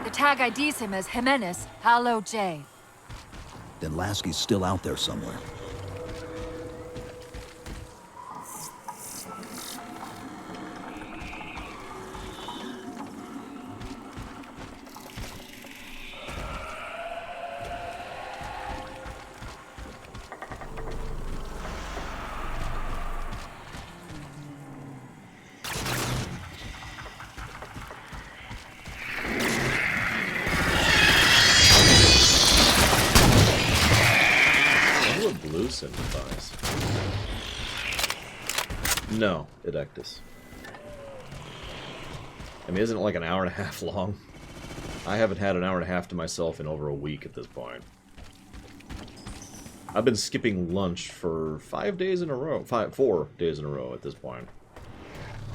The tag IDs him as Jimenez Halo J. Then Lasky's still out there somewhere. Device. No, Edectus. I mean, isn't it like an hour and a half long? I haven't had an hour and a half to myself in over a week at this point. I've been skipping lunch for 4 days in a row at this point.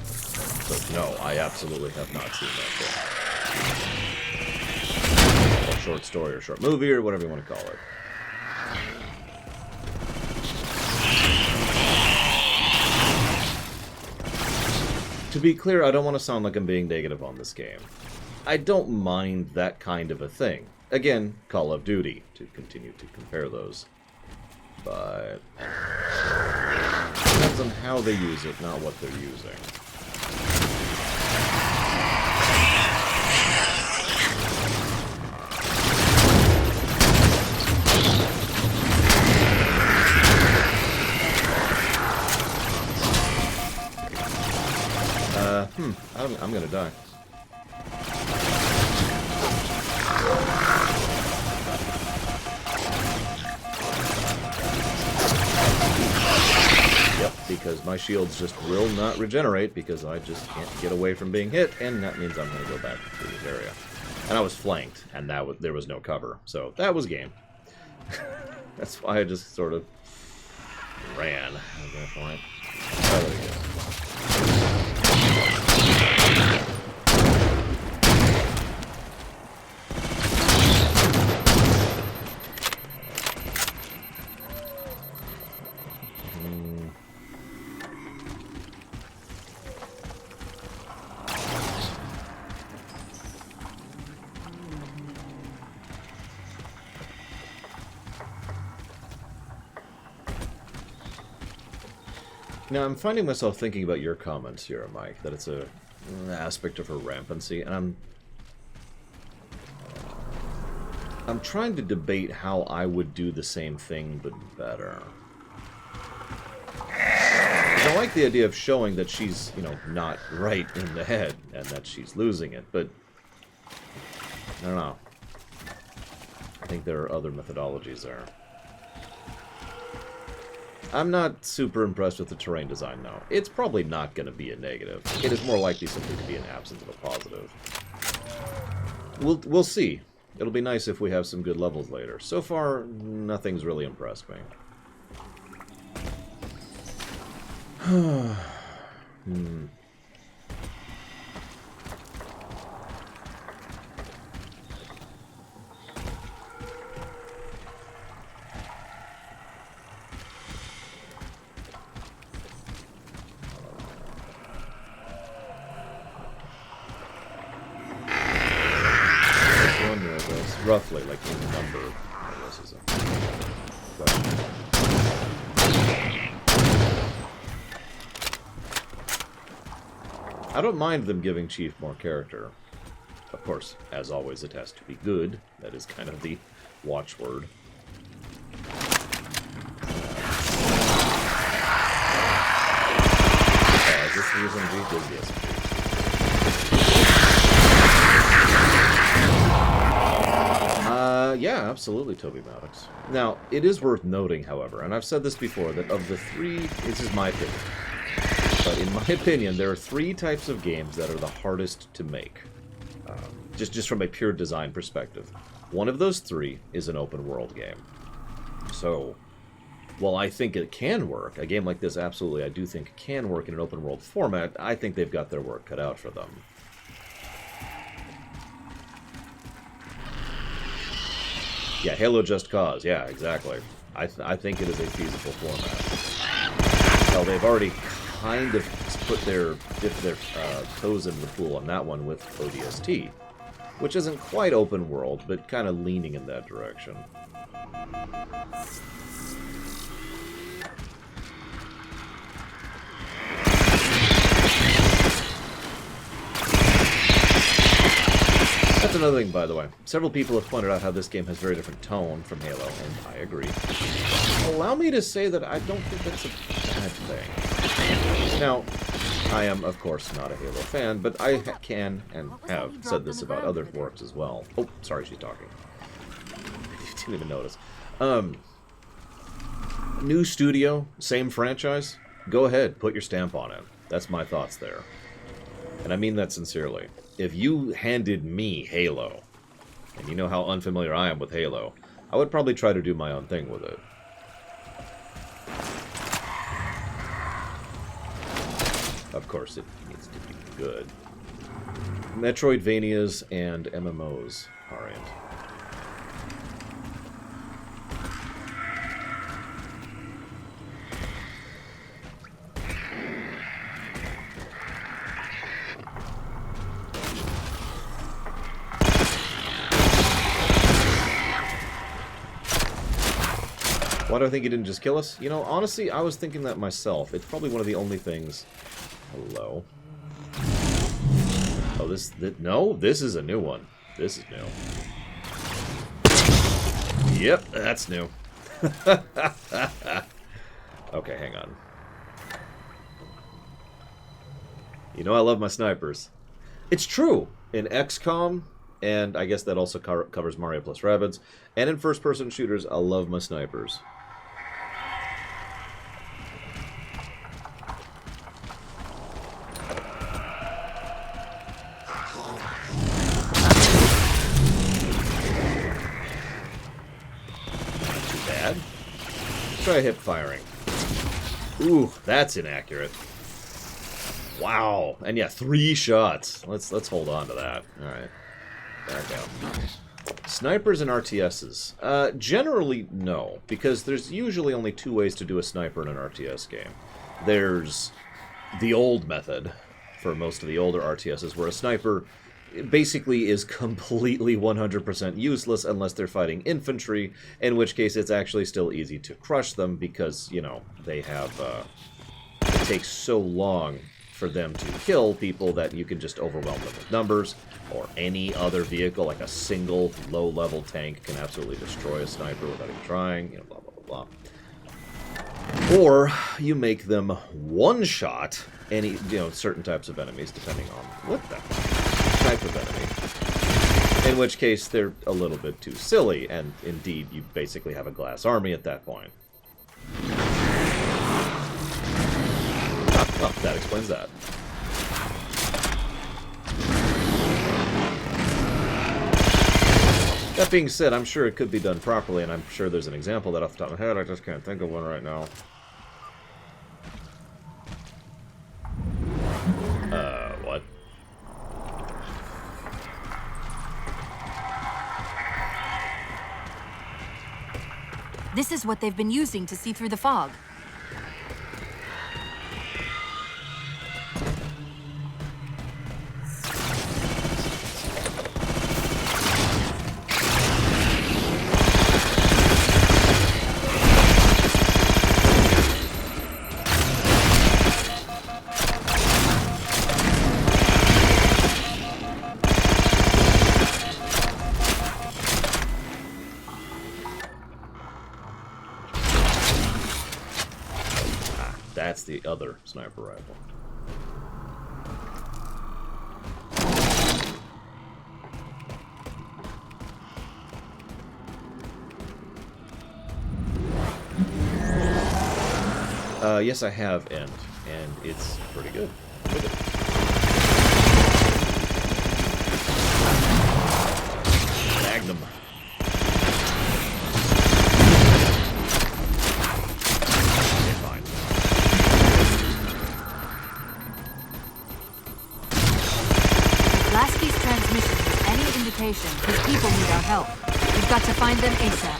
So, no, I absolutely have not seen that film. Or short story or short movie or whatever you want to call it. To be clear, I don't want to sound like I'm being negative on this game. I don't mind that kind of a thing. Again, Call of Duty, to continue to compare those. But it depends on how they use it, not what they're using. I'm gonna die. Yep, because my shields just will not regenerate because I just can't get away from being hit, and that means I'm gonna go back to this area. And I was flanked, and there was no cover, so that was game. That's why I just sort of ran at that point. Oh, there we go. Now, I'm finding myself thinking about your comments here, Mike, that it's an aspect of her rampancy, and I'm trying to debate how I would do the same thing, but better. I like the idea of showing that she's, you know, not right in the head, and that she's losing it, but I don't know. I think there are other methodologies there. I'm not super impressed with the terrain design, though. It's probably not going to be a negative. It is more likely simply to be an absence of a positive. We'll see. It'll be nice if we have some good levels later. So far, nothing's really impressed me. Roughly, like in the number. This is a question. I don't mind them giving Chief more character. Of course, as always, it has to be good. That is kind of the watchword. Is this the SMG? This is the SMG. Yeah, absolutely, Toby Maddox. Now, it is worth noting, however, and I've said this before, that of the three, this is my opinion, but in my opinion, there are three types of games that are the hardest to make, just from a pure design perspective. One of those three is an open world game. So, while I think it can work, a game like this, absolutely, I do think can work in an open world format, I think they've got their work cut out for them. Yeah, Halo Just Cause. Yeah, exactly. I think it is a feasible format. Well, they've already kind of put dipped their toes in the pool on that one with ODST, which isn't quite open world, but kind of leaning in that direction. That's another thing, by the way. Several people have pointed out how this game has very different tone from Halo, and I agree. Allow me to say that I don't think that's a bad thing. Now, I am, of course, not a Halo fan, but I can and have said this about other works as well. Oh, sorry, she's talking. I didn't even notice. New studio, same franchise. Go ahead, put your stamp on it. That's my thoughts there. And I mean that sincerely. If you handed me Halo, and you know how unfamiliar I am with Halo, I would probably try to do my own thing with it. Of course, it needs to be good. Metroidvanias and MMOs are in. Why do I think he didn't just kill us? You know, honestly, I was thinking that myself. It's probably one of the only things... Hello? Oh, no, this is a new one. This is new. Yep, that's new. Okay, hang on. You know I love my snipers. It's true. In XCOM, and I guess that also covers Mario plus Rabbids, and in first-person shooters, I love my snipers. Not too bad. Let's try hip firing. Ooh, that's inaccurate. Wow. And yeah, 3 shots. Let's hold on to that. Alright. Back out. Snipers and RTSs. Generally, no. Because there's usually only 2 ways to do a sniper in an RTS game. There's the old method, for most of the older RTSs, where a sniper basically is completely 100% useless unless they're fighting infantry, in which case it's actually still easy to crush them because, you know, they have... it takes so long for them to kill people that you can just overwhelm them with numbers, or any other vehicle, like a single low-level tank can absolutely destroy a sniper without even trying, you know, blah, blah, blah, blah. Or you make them one-shot any, you know, certain types of enemies, depending on what the type of enemy, in which case they're a little bit too silly, and indeed you basically have a glass army at that point. Oh, that explains that. That being said, I'm sure it could be done properly, and I'm sure there's an example that off the top of my head, I just can't think of one right now. What? This is what they've been using to see through the fog. That's the other sniper rifle. Yes, I have End, and it's pretty good. Look at it. Magnum. Okay, fine. If Lasky's transmission is any indication, his people need our help. We've got to find them ASAP.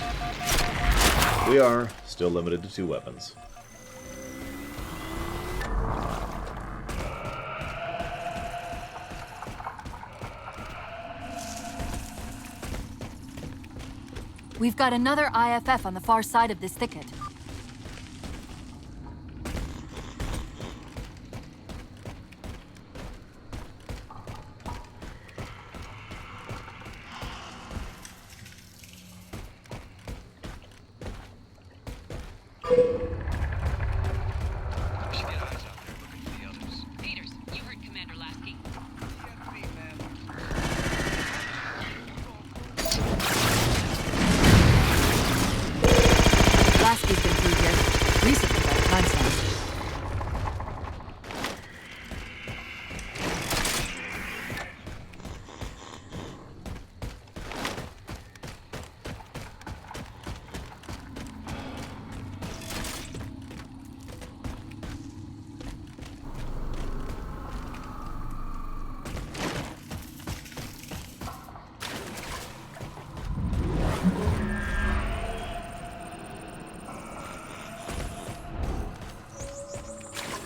We are still limited to 2 weapons. We've got another IFF on the far side of this thicket. Lasky's been through here. Recently, by the time stamp.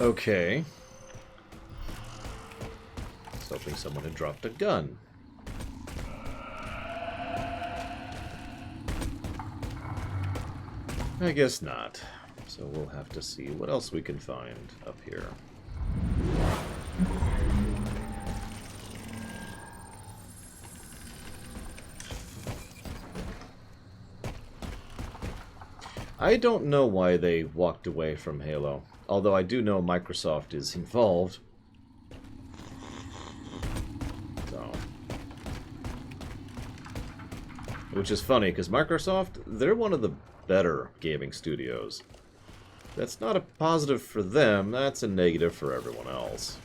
Okay. I was hoping someone had dropped a gun. I guess not. So we'll have to see what else we can find up here. I don't know why they walked away from Halo. Although I do know Microsoft is involved. Which is funny, because Microsoft, they're one of the better gaming studios. That's not a positive for them, that's a negative for everyone else.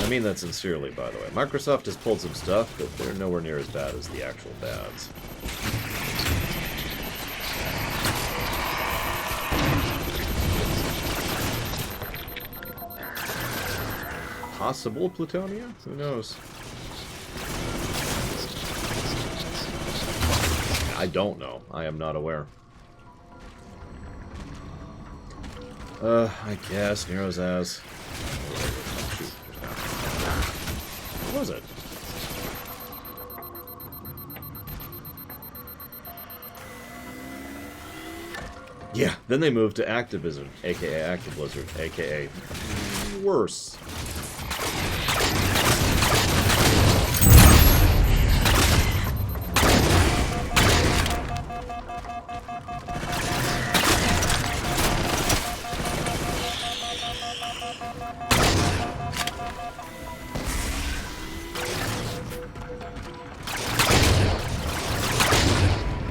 I mean that sincerely, by the way. Microsoft has pulled some stuff, but they're nowhere near as bad as the actual bads. Possible Plutonia? Who knows? I don't know. I am not aware. I guess Nero's as. What was it? Yeah, then they moved to Activision, aka Active Blizzard, aka worse.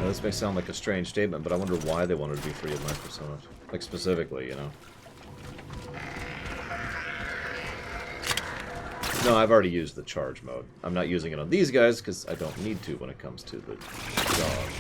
This may sound like a strange statement, but I wonder why they wanted to be free of Microsoft. Like, specifically, you know? No, I've already used the charge mode. I'm not using it on these guys, because I don't need to when it comes to the dog.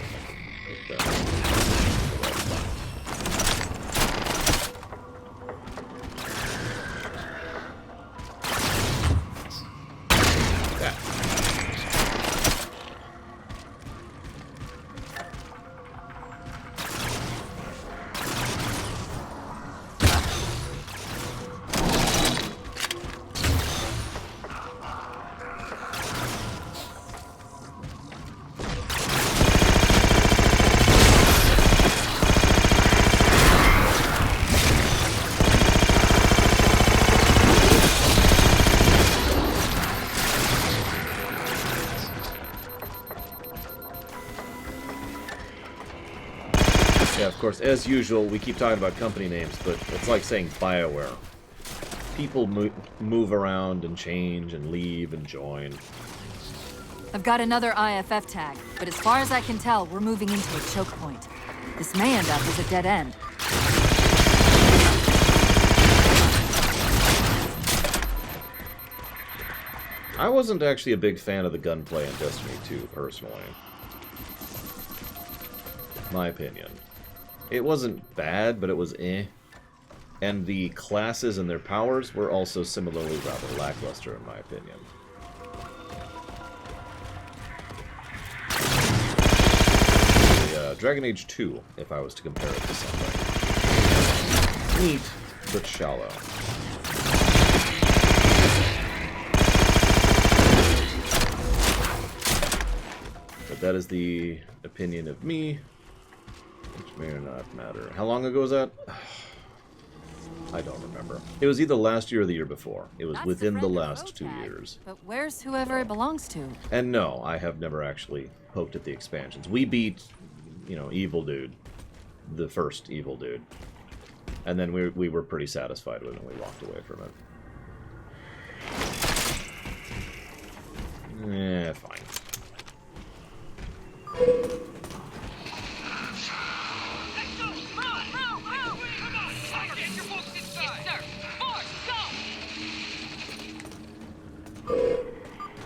Yeah, of course, as usual, we keep talking about company names, but it's like saying BioWare. People move around and change and leave and join. I've got another IFF tag, but as far as I can tell, we're moving into a choke point. This may end up as a dead end. I wasn't actually a big fan of the gunplay in Destiny 2, personally. My opinion. It wasn't bad, but it was eh. And the classes and their powers were also similarly rather lackluster, in my opinion. Dragon Age 2, if I was to compare it to something. Neat, but shallow. But that is the opinion of me, which may or not matter. How long ago was that? I don't remember. It was either last year or the year before. It was within the last 2 years. But where's whoever it belongs to? And no, I have never actually poked at the expansions. We beat, you know, Evil Dude, the first Evil Dude. And then we were pretty satisfied with it and we walked away from it. Eh, fine.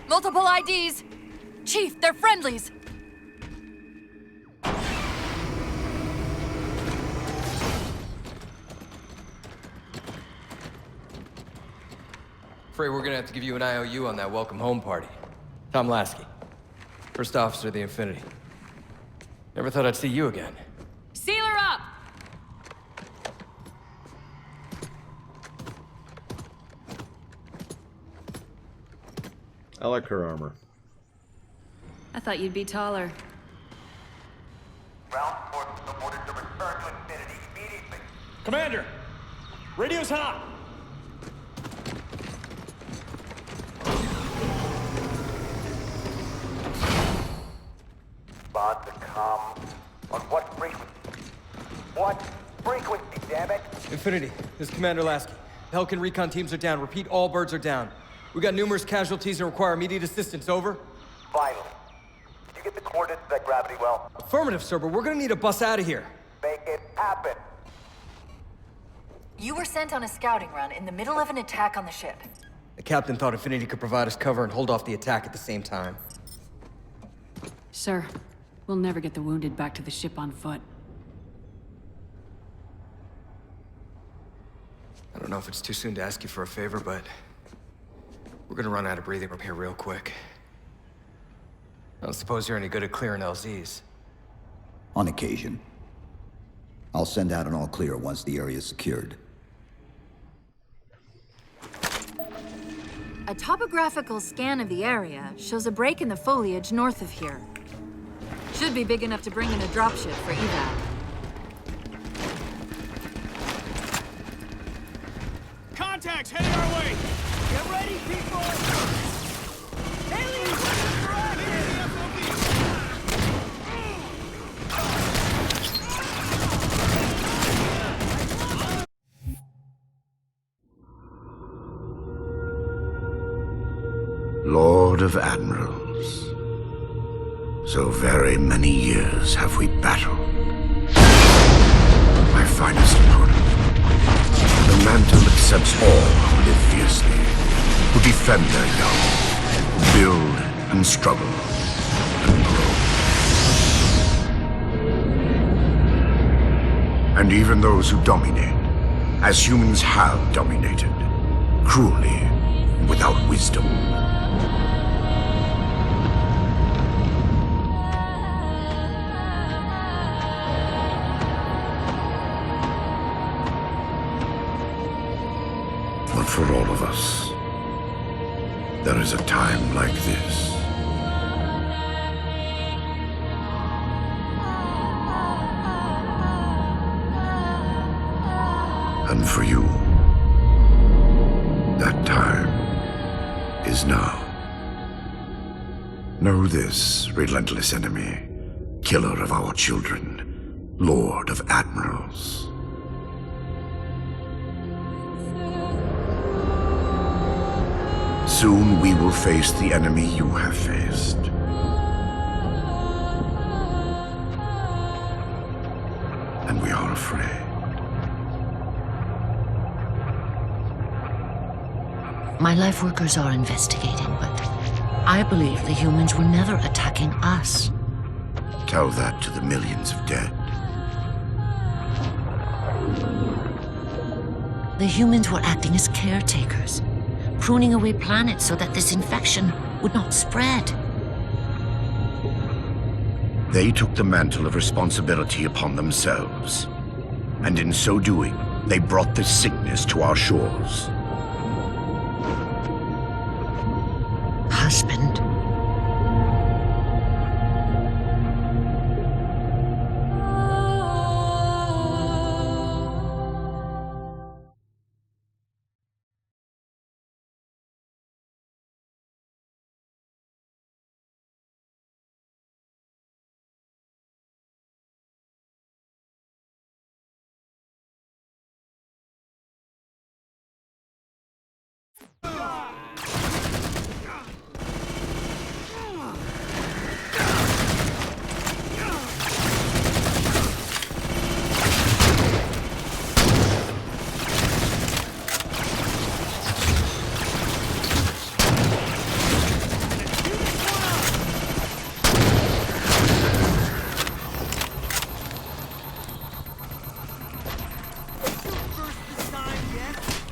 Multiple IDs! Chief, they're friendlies! Afraid we're gonna have to give you an IOU on that welcome home party. Tom Lasky, First Officer of the Infinity. Never thought I'd see you again. Seal her up! I like her armor. I thought you'd be taller. Ground forces have ordered to return to Infinity immediately. Commander! Radio's hot! Bond to come. On what frequency? What frequency, damn it? Infinity, this is Commander Lasky. Pelican recon teams are down. Repeat, all birds are down. We got numerous casualties and require immediate assistance, over. Vital. Did you get the coordinates of that gravity well? Affirmative, sir, but we're gonna need a bus out of here. Make it happen. You were sent on a scouting run in the middle of an attack on the ship. The captain thought Infinity could provide us cover and hold off the attack at the same time. Sir, we'll never get the wounded back to the ship on foot. I don't know if it's too soon to ask you for a favor, but we're gonna run out of breathing room here real quick. I don't suppose you're any good at clearing LZs. On occasion. I'll send out an all clear once the area is secured. A topographical scan of the area shows a break in the foliage north of here. Should be big enough to bring in a dropship for evac. Contacts heading our way! Get ready, people! Aliens looking for us! Lord of Admirals, so very many years have we battled. My finest opponent. The mantle accepts all who live fiercely, who defend their young, who build and struggle and grow. And even those who dominate, as humans have dominated, cruelly and without wisdom. But for all of us, there is a time like this. And for you, that time is now. Know this, relentless enemy, killer of our children, Lord of Admirals. Soon we will face the enemy you have faced. And we are afraid. My life workers are investigating, but I believe the humans were never attacking us. Tell that to the millions of dead. The humans were acting as caretakers, pruning away planets so that this infection would not spread. They took the mantle of responsibility upon themselves, and in so doing, they brought this sickness to our shores. Husband.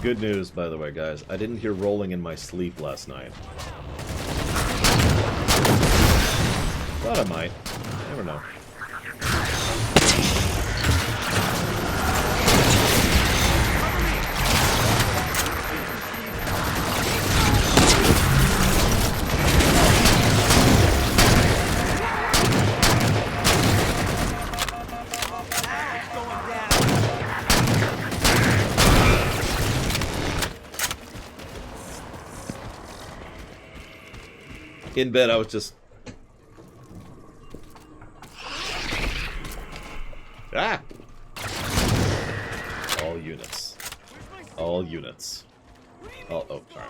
Good news, by the way, guys. I didn't hear rolling in my sleep last night. Thought I might. Never know. In bed, I was just... Ah! All units. All units. Oh, sorry.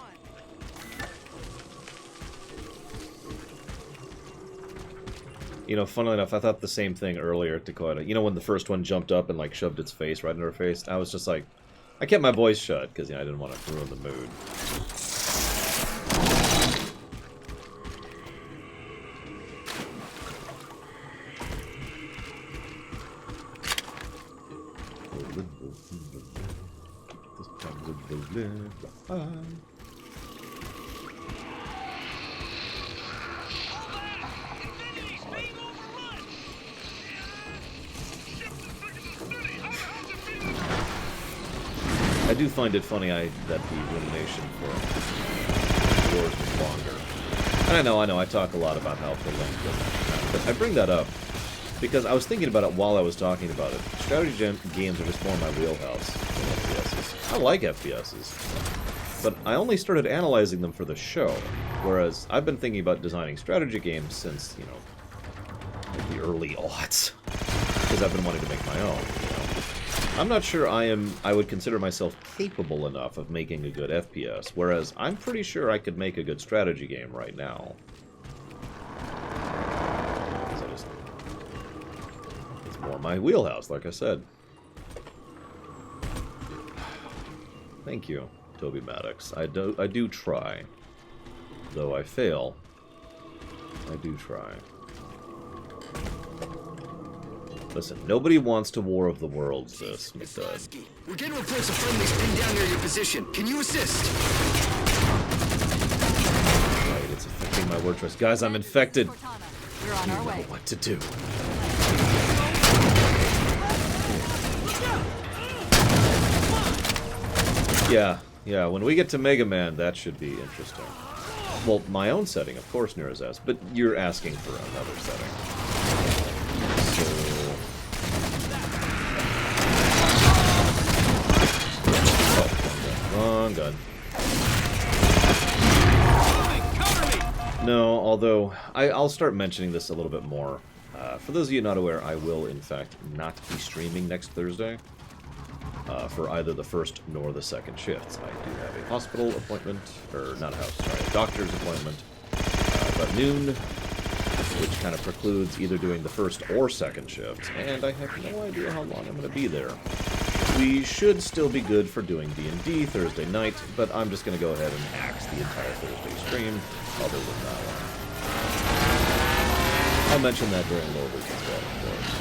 You know, funnily enough, I thought the same thing earlier, Dakota. You know, when the first one jumped up and, like, shoved its face right into her face? I was just like... I kept my voice shut, because, you know, I didn't want to ruin the mood. I do find it funny that the rumination for Wars was longer. And I know, I talk a lot about how the length doesn't matter, but I bring that up because I was thinking about it while I was talking about it. Strategy games are just more my wheelhouse than FPSs. I like FPSs, but I only started analyzing them for the show, whereas I've been thinking about designing strategy games since, you know, like the early aughts, because I've been wanting to make my own, you know. I'm not sure I would consider myself capable enough of making a good FPS, whereas I'm pretty sure I could make a good strategy game right now. It's more my wheelhouse, like I said. Thank you, Toby Maddox. I do try. Though I fail, I do try. Listen, nobody wants to War of the Worlds this, Mithud. We're getting reports of friendlies pinned down near your position. Can you assist? Right, it's affecting my word choice. Guys, I'm infected. We're on our way. What to do? Yeah, when we get to Mega Man, that should be interesting. Well, my own setting, of course, Nerazes, but you're asking for another setting. Long gun. No, although I'll start mentioning this a little bit more. For those of you not aware, I will, in fact, not be streaming next Thursday for either the first nor the second shifts. I do have a hospital appointment, or not a a doctor's appointment, about noon, which kind of precludes either doing the first or second shift, and I have no idea how long I'm going to be there. We should still be good for doing D&D Thursday night, but I'm just going to go ahead and axe the entire Thursday stream, other than that one. I'll mention that during Lore Week as well, of course.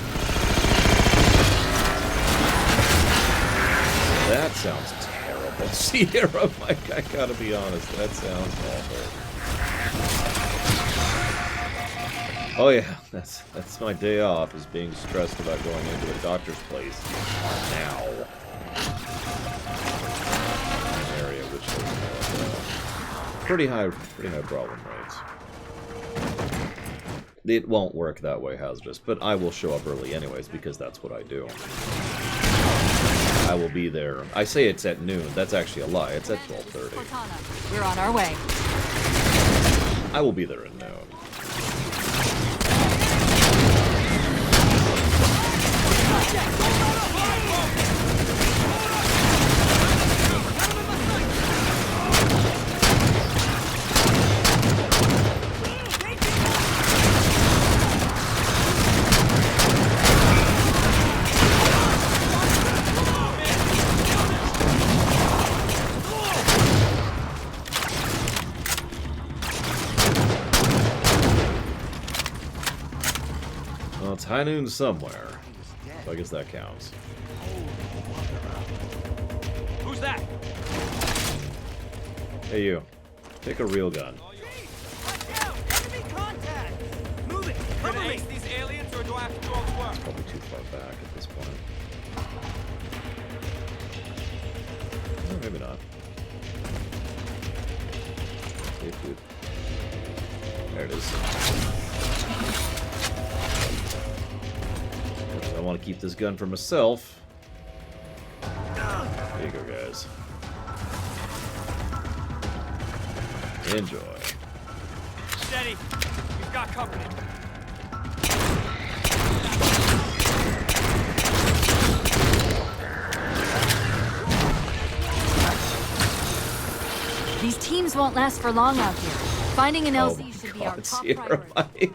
That sounds terrible. Sierra Mike, I gotta be honest, that sounds awful. Oh yeah, that's my day off, is being stressed about going into a doctor's place now. An area which has pretty high problem rates. It won't work that way, Hazardous, but I will show up early anyways because that's what I do. I will be there. I say it's at noon. That's actually a lie. It's at 12:30. We're on our way. I will be there at noon. Well, it's high noon somewhere, so I guess that counts. Who's that? Hey you, take a real gun. Can I ace these aliens or do I have to do all the work? Probably too far back at this point. Oh, maybe not. Okay, dude. There it is. I want to keep this gun for myself. There you go, guys. Enjoy. Steady. We've got company. These teams won't last for long out here. Finding an LZ should be our top priority.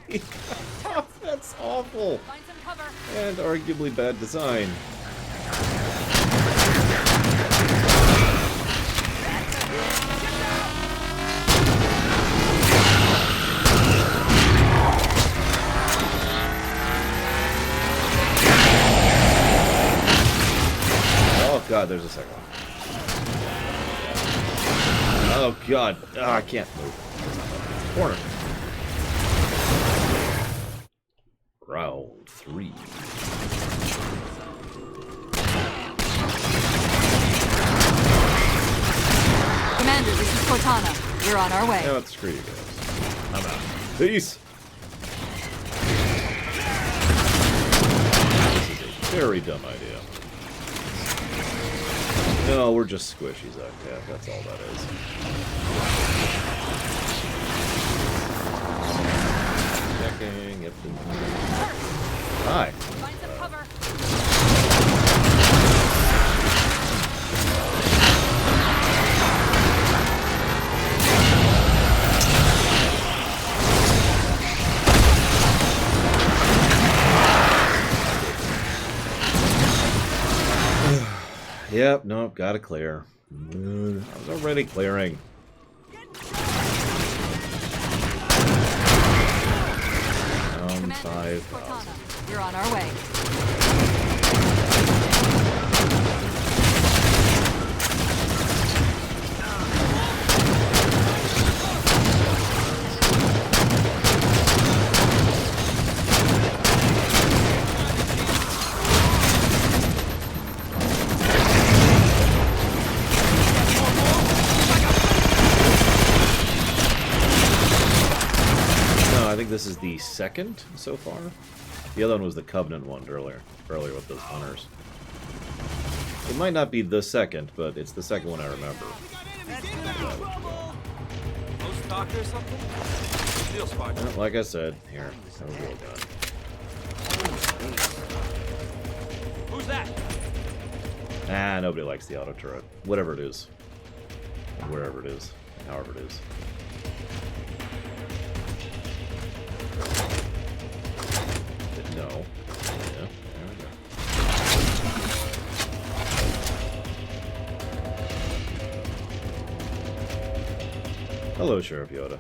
That's It's awful. And arguably bad design. Oh god, there's a second one. Oh god, I can't move. Corner. Round 3. Commander, this is Cortana. We're on our way. Yeah, let's screw you guys. I'm out. Peace! This is a very dumb idea. No, we're just squishies, yeah, that's all that is. Checking if the... Hi. Find some cover. Yep, nope, gotta clear. I was already clearing. Commander, 5,000. Cortana. We're on our way. I think this is the second so far. The other one was the Covenant one earlier with those hunters. It might not be the second, but it's the second one I remember. Well, like I said, here, have a real gun. Who's that? Ah, nobody likes the auto turret. Whatever it is. Wherever it is. However it is. No. Yeah, there we go. Hello, Sheriff Yoda.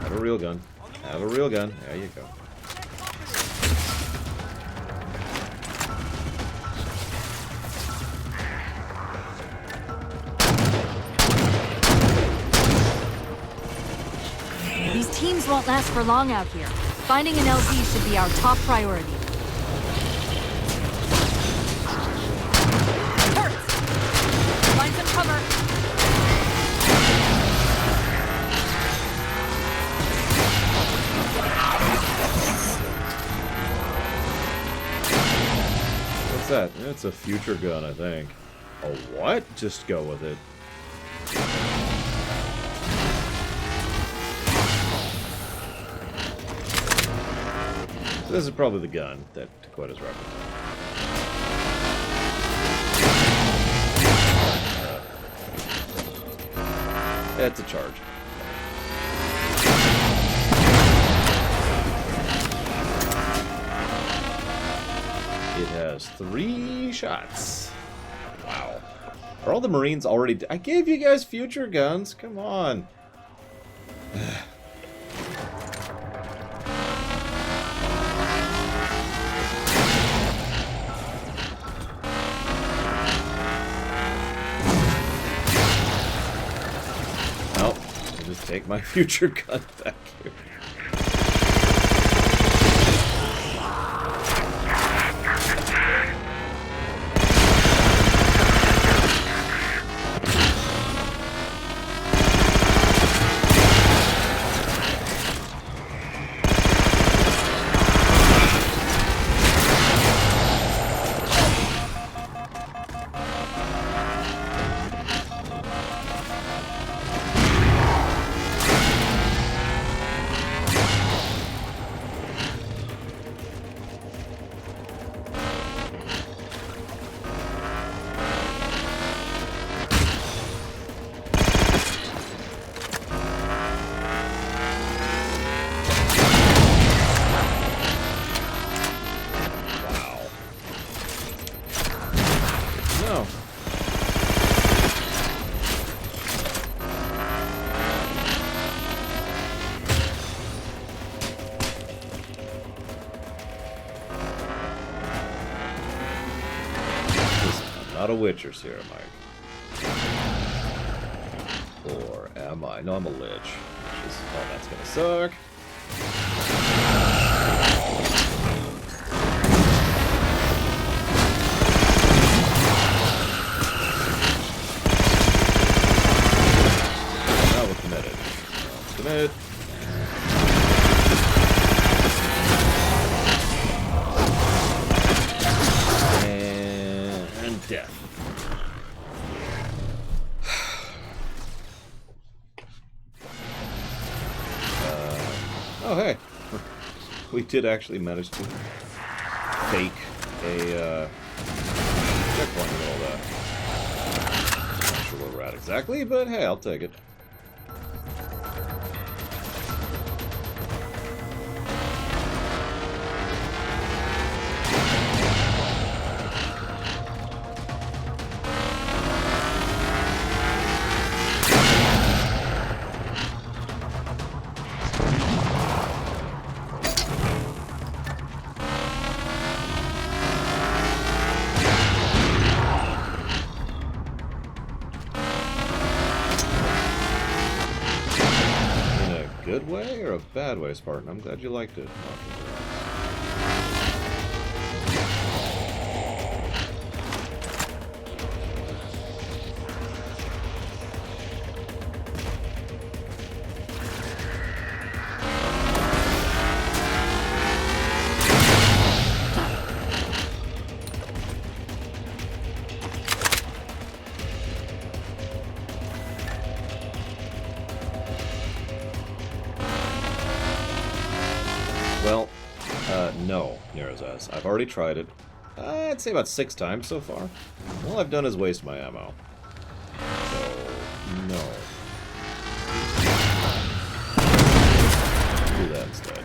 Have a real gun. Have a real gun. There you go. These teams won't last for long out here. Finding an LZ should be our top priority. Turrets! Find some cover! What's that? It's a future gun, I think. A what? Just go with it. So this is probably the gun that Dakota is referencing. It's a charge. It has 3 shots. Wow. Are all the Marines already... I gave you guys future guns. Come on. Nope. I'll just take my future gun back here. Not a Witcher's here, Mike. Or am I? No, I'm a Lich. Which is, oh, that's gonna suck. Now we're committed. Let's commit. And death. Oh, hey. We did actually manage to fake a checkpoint and all that. Not sure where we're at exactly, but hey, I'll take it. Good way or a bad way, Spartan? I'm glad you liked it. Well, no, Nerazaz. I've already tried it. I'd say about 6 times so far. All I've done is waste my ammo. So, no. Do that instead.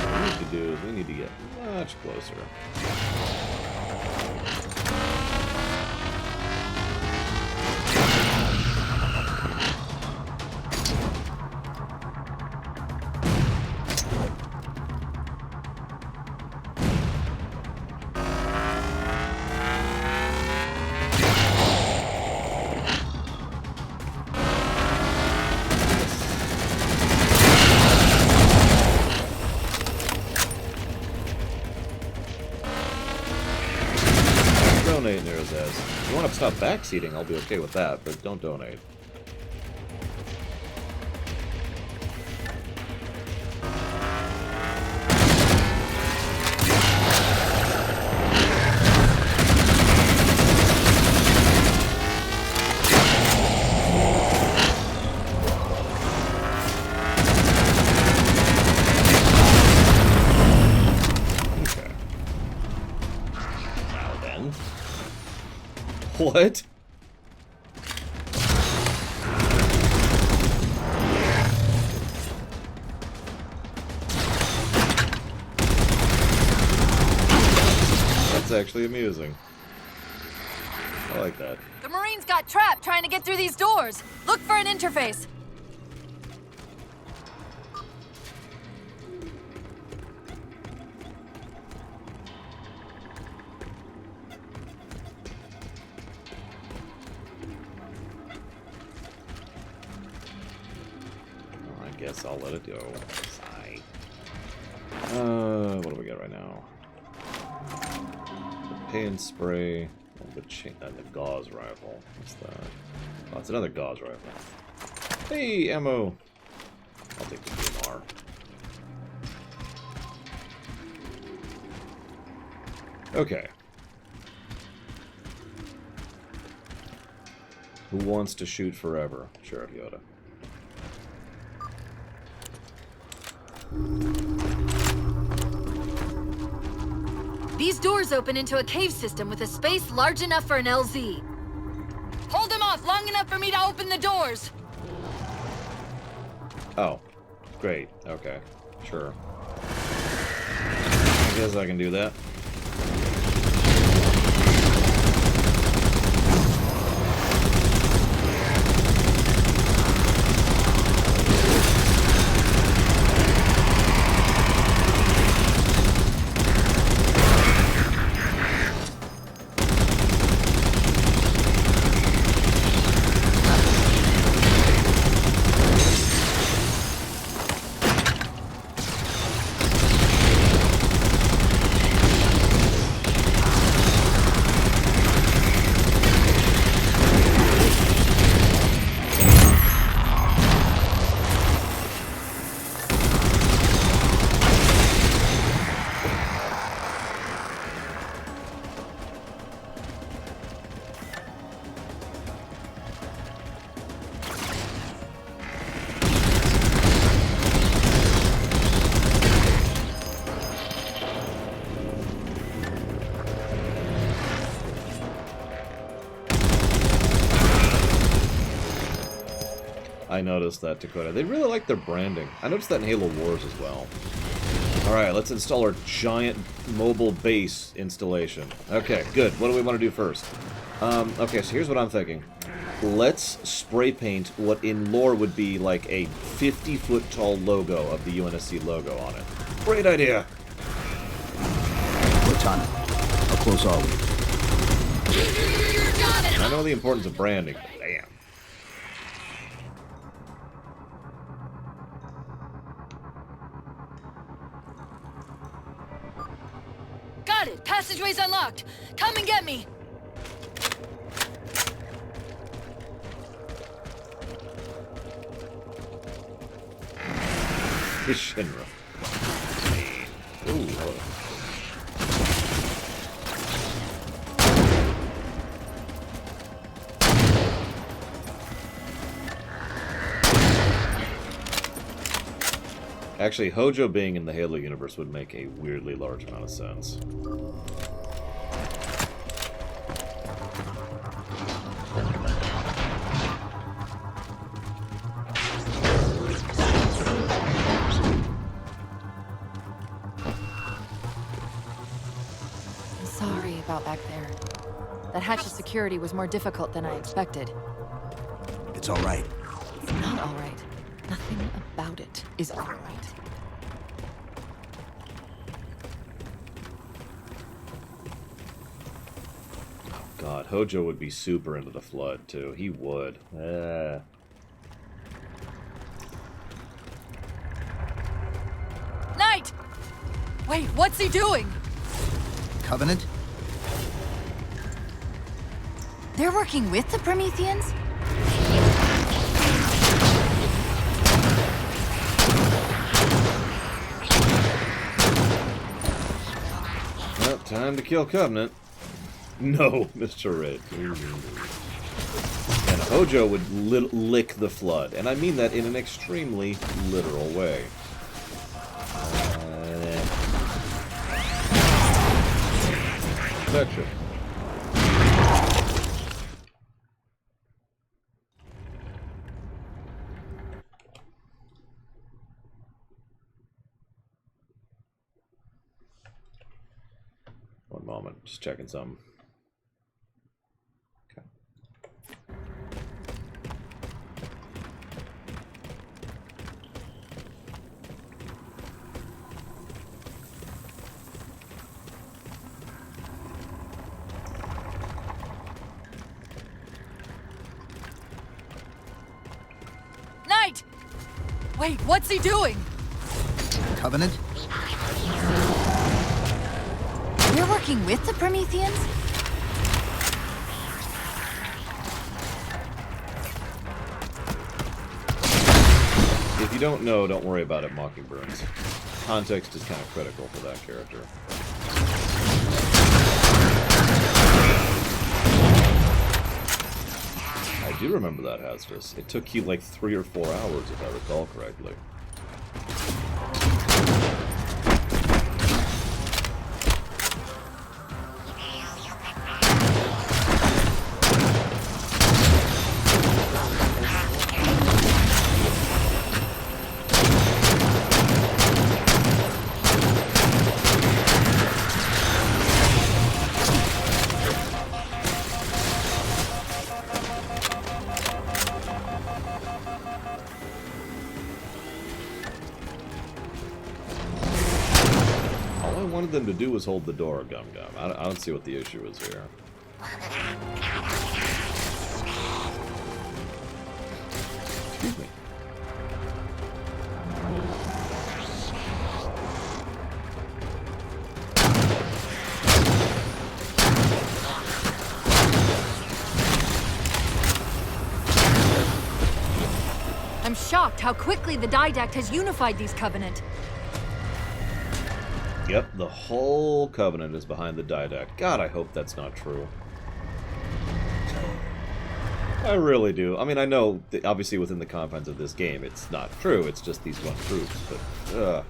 What we need to do is we need to get much closer. Donate, Nerazaz. If you want to stop backseating, I'll be okay with that, but don't donate. What? That's actually amusing. I like that. The Marines got trapped trying to get through these doors. Look for an interface. Guess I'll let it go. Sigh. What do we got right now? The pay and spray, and the gauze rifle. What's that? Oh, it's another gauze rifle. Hey, ammo. I'll take the DMR. Okay. Who wants to shoot forever? Sheriff Yoda. These doors open into a cave system with a space large enough for an LZ. Hold them off long enough for me to open the doors! Oh. Great. Okay. Sure. I guess I can do that. I noticed that, Dakota. They really like their branding. I noticed that in Halo Wars as well. Alright, let's install our giant mobile base installation. Okay, good. What do we want to do first? Okay, so here's what I'm thinking. Let's spray paint what in lore would be like a 50-foot tall logo of the UNSC logo on it. Great idea! What's on it? How close are we? I know the importance of branding, but damn. Got it! Passageway's unlocked! Come and get me! This Shinra. Ooh, hello. Actually, Hojo being in the Halo universe would make a weirdly large amount of sense. I'm sorry about back there. That hatch of security was more difficult than I expected. It's all right. It's not all right. Nothing about it is all right. God, Hojo would be super into the Flood, too. He would. Knight! Wait, what's he doing? Covenant? They're working with the Prometheans? Well, time to kill Covenant. No, Mr. Red. And Hojo would lick the Flood, and I mean that in an extremely literal way. Protection. One moment, just checking something. Knight! Wait, what's he doing? Covenant? We're working with the Prometheans? If you don't know, don't worry about it, Mockingbirds. Context is kind of critical for that character. I do remember that, Hastus. It took you like 3 or 4 hours, if I recall correctly. Them to do was hold the door, Gum Gum. I don't see what the issue is here. Excuse me. I'm shocked how quickly the Didact has unified these Covenant. Yep, the whole Covenant is behind the Didact. God, I hope that's not true. I really do. I mean, I know, that obviously within the confines of this game, it's not true. It's just these one proofs, but,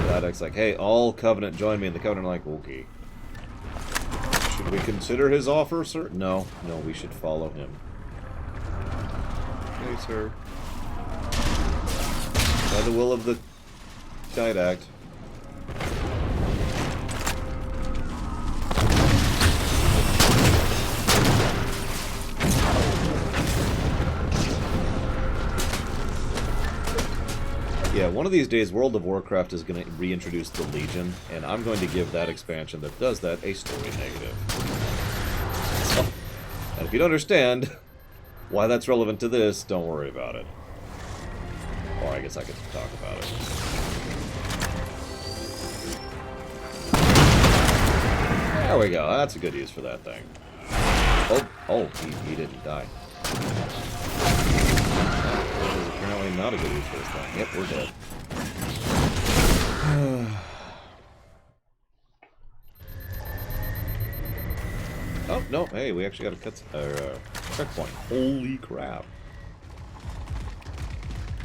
Didact's like, hey, all Covenant join me, and the Covenant are like, okay. Should we consider his offer, sir? No, no, we should follow him. Okay, sir. By the will of the Didact. Yeah, one of these days World of Warcraft is going to reintroduce the Legion, and I'm going to give that expansion that does that a story negative. So, and if you don't understand why that's relevant to this, don't worry about it. Or I guess I could talk about it. There we go, that's a good use for that thing. Oh, he didn't die. Apparently not a good use for this thing. Yep, we're dead. Oh, no, hey, we actually got a checkpoint. Holy crap.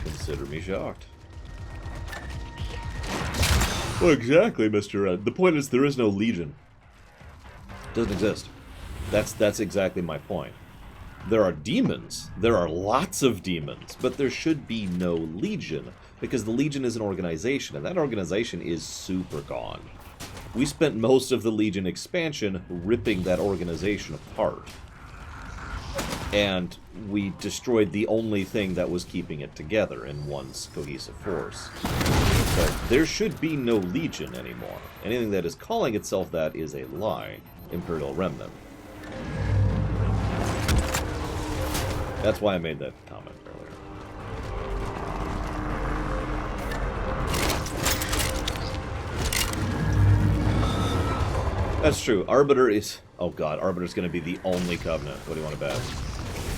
Consider me shocked. Well, exactly, Mr. Ed. The point is there is no Legion. It doesn't exist. That's exactly my point. There are demons. There are lots of demons, but there should be no Legion, because the Legion is an organization, and that organization is super gone. We spent most of the Legion expansion ripping that organization apart. And we destroyed the only thing that was keeping it together in one cohesive force. So there should be no Legion anymore. Anything that is calling itself that is a lie. Imperial Remnant. That's why I made that comment earlier. That's true. Arbiter is... Oh god, Arbiter's gonna be the only Covenant. What do you want to bet?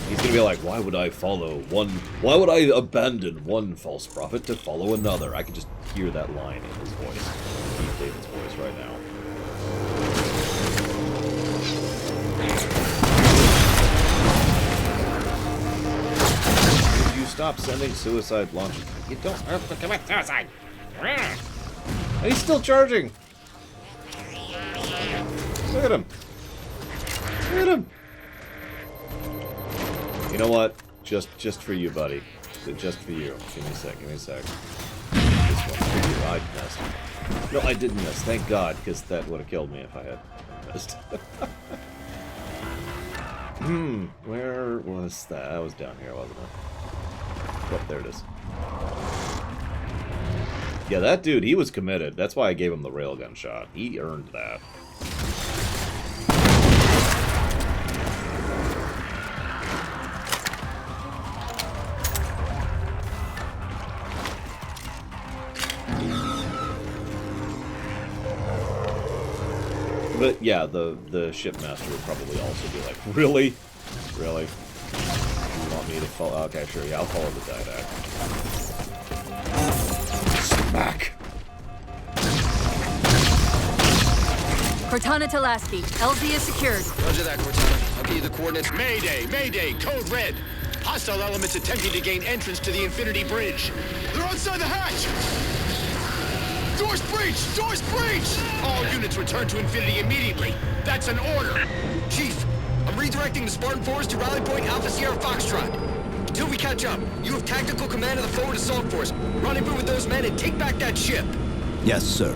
He's gonna be like, why would I follow one... Why would I abandon one false prophet to follow another? I can just hear that line in his voice. Keith David's voice right now. Stop sending suicide launches. You don't have to commit suicide. And he's still charging. Look at him. Look at him. You know what? Just for you, buddy. Just for you. Give me a sec. Give me a sec. This one for you. I missed. No, I didn't miss. Thank God, because that would have killed me if I had missed. Where was that? That was down here, wasn't it? Oh, there it is. Yeah, that dude, he was committed. That's why I gave him the railgun shot. He earned that. But yeah, the shipmaster would probably also be like, really? Really? You want me to follow? Okay, sure, yeah, I'll follow the Didact. Smack! Cortana to Lasky. LZ is secured. Roger that, Cortana. I'll give you the coordinates. Mayday! Mayday! Code red! Hostile elements attempting to gain entrance to the Infinity Bridge. They're outside the hatch! Doors breached! Doors breached! All units return to Infinity immediately. That's an order. Chief, I'm redirecting the Spartan force to Rally Point Alpha Sierra Foxtrot. Until we catch up, you have tactical command of the forward assault force. Rendezvous with those men and take back that ship. Yes, sir.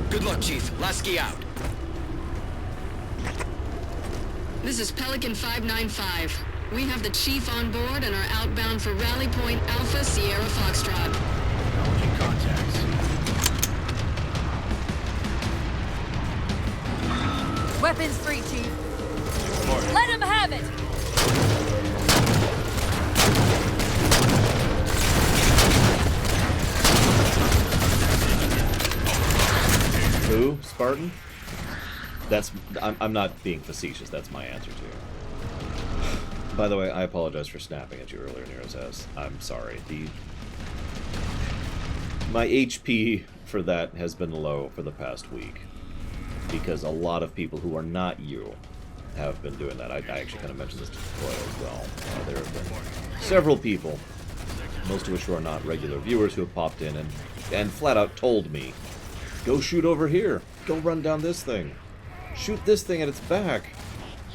Good luck, Chief. Lasky out. This is Pelican 595. We have the Chief on board and are outbound for Rally Point Alpha Sierra Foxtrot. Acknowledging contacts. Weapons free, Chief. Let him have it! Who? Spartan? That's... I'm not being facetious. That's my answer to you. By the way, I apologize for snapping at you earlier, Nero's house. I'm sorry. My HP for that has been low for the past week. Because a lot of people who are not you have been doing that. I actually kind of mentioned this to Troy as well. There have been several people, most of which who are not regular viewers, who have popped in and flat out told me, go shoot over here, go run down this thing. Shoot this thing at its back.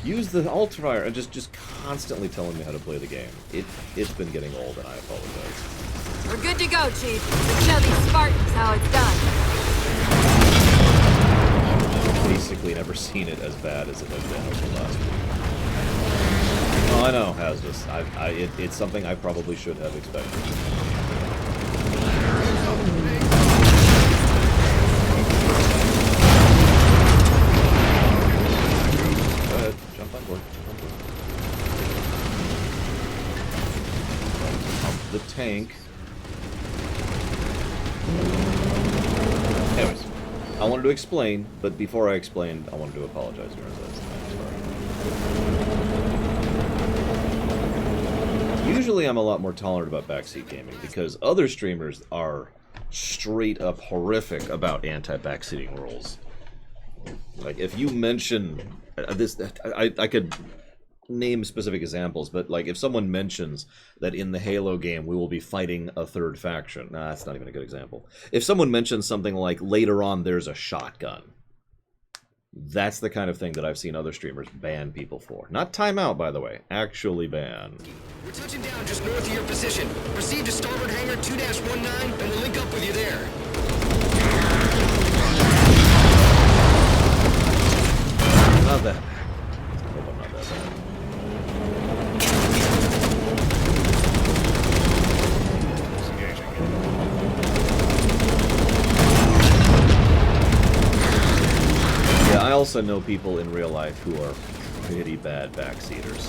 Use the alt-fire, and just constantly telling me how to play the game. It's been getting old, and I apologize. We're good to go, Chief. Let's show these Spartans how it's done. I've basically never seen it as bad as it has been over the last week. Oh, I know, Hazardous. It's something I probably should have expected. Jump on board. Pump the tank. Anyways, I wanted to explain, but before I explained, I wanted to apologize to Narcissus. Usually I'm a lot more tolerant about backseat gaming, because other streamers are straight up horrific about anti-backseating rules. Like, if you mention this, I could name specific examples, but like if someone mentions that in the Halo game we will be fighting a third faction, nah, that's not even a good example. If someone mentions something like later on there's a shotgun, that's the kind of thing that I've seen other streamers ban people for. Not timeout, by the way, actually ban. We're touching down just north of your position. Proceed to starboard hangar 2-19, and we'll link up with you there. Not that bad. I hope I'm not that bad. Yeah, I also know people in real life who are pretty bad backseaters.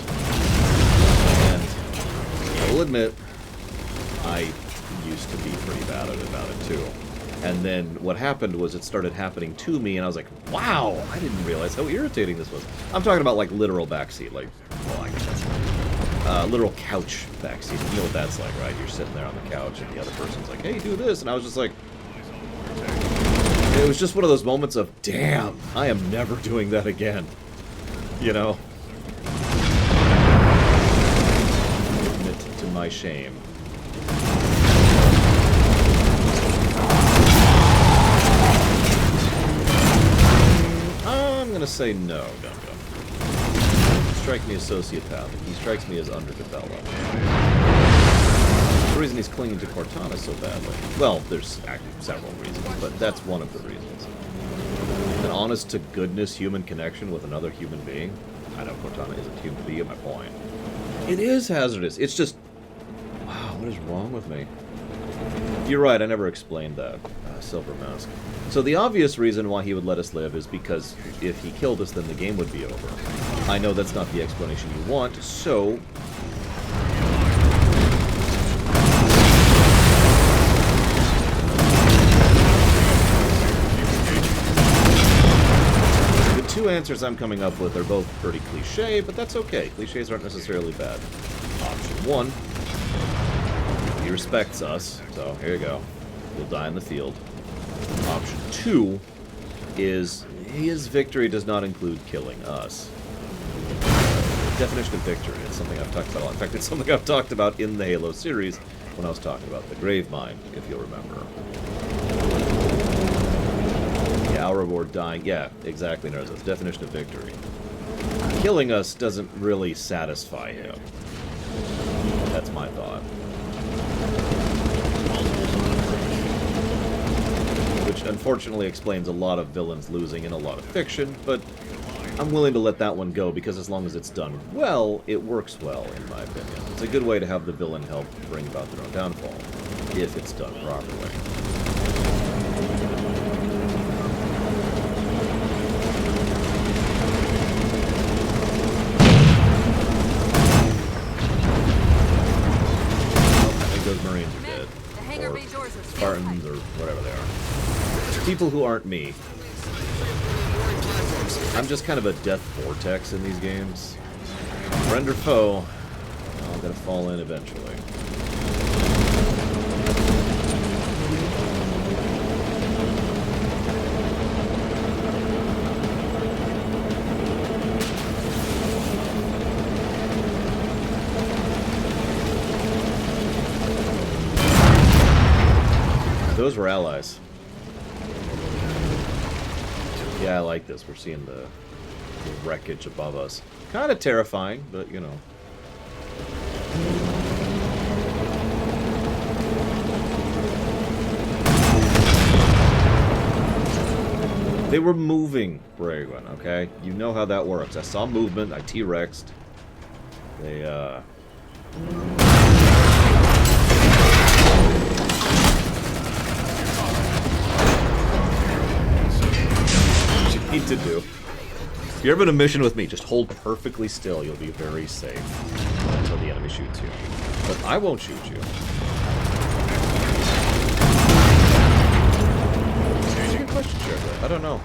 And I will admit, I used to be pretty bad about it too. And then what happened was it started happening to me, and I was like, wow, I didn't realize how irritating this was. I'm talking about, like, literal backseat, like, well, I guess that's literal couch backseat. You know what that's like, right? You're sitting there on the couch, and the other person's like, hey, do this, and I was just like... It was just one of those moments of, damn, I am never doing that again. You know? Admit to my shame. I'm gonna say no, Gum-Gum. He strikes me as sociopathic. He strikes me as underdeveloped. The reason he's clinging to Cortana so badly. Well, there's actually several reasons, but that's one of the reasons. An honest-to-goodness human connection with another human being. I know Cortana isn't human, but you get my point. It is hazardous. It's just... Wow, what is wrong with me? You're right, I never explained that. Silver Mask. So the obvious reason why he would let us live is because if he killed us, then the game would be over. I know that's not the explanation you want, so... The two answers I'm coming up with are both pretty cliche, but that's okay. Cliches aren't necessarily bad. Option 1. He respects us, so here you go. He'll die in the field. Option 2 is his victory does not include killing us. Definition of victory, it's something I've talked about a lot. In fact, it's something I've talked about in the Halo series when I was talking about the Gravemind, if you'll remember. Yeah, our reward dying. Yeah, exactly, Narcissus. Definition of victory. Killing us doesn't really satisfy him. That's my thought. Which unfortunately explains a lot of villains losing in a lot of fiction, but I'm willing to let that one go because as long as it's done well, it works well, in my opinion. It's a good way to have the villain help bring about their own downfall, if it's done properly. I think those Marines are dead. Or Spartans, or whatever they are. People who aren't me. I'm just kind of a death vortex in these games. Friend or foe, I'm gonna fall in eventually. Those were allies. Yeah, I like this. We're seeing the wreckage above us. Kind of terrifying, but you know. They were moving, Braywin, okay? You know how that works. I saw movement, I T-Rexed. They, What you need to do. If you're ever in a mission with me, just hold perfectly still. You'll be very safe until the enemy shoots you. But I won't shoot you. Question, Sheriff. I don't know.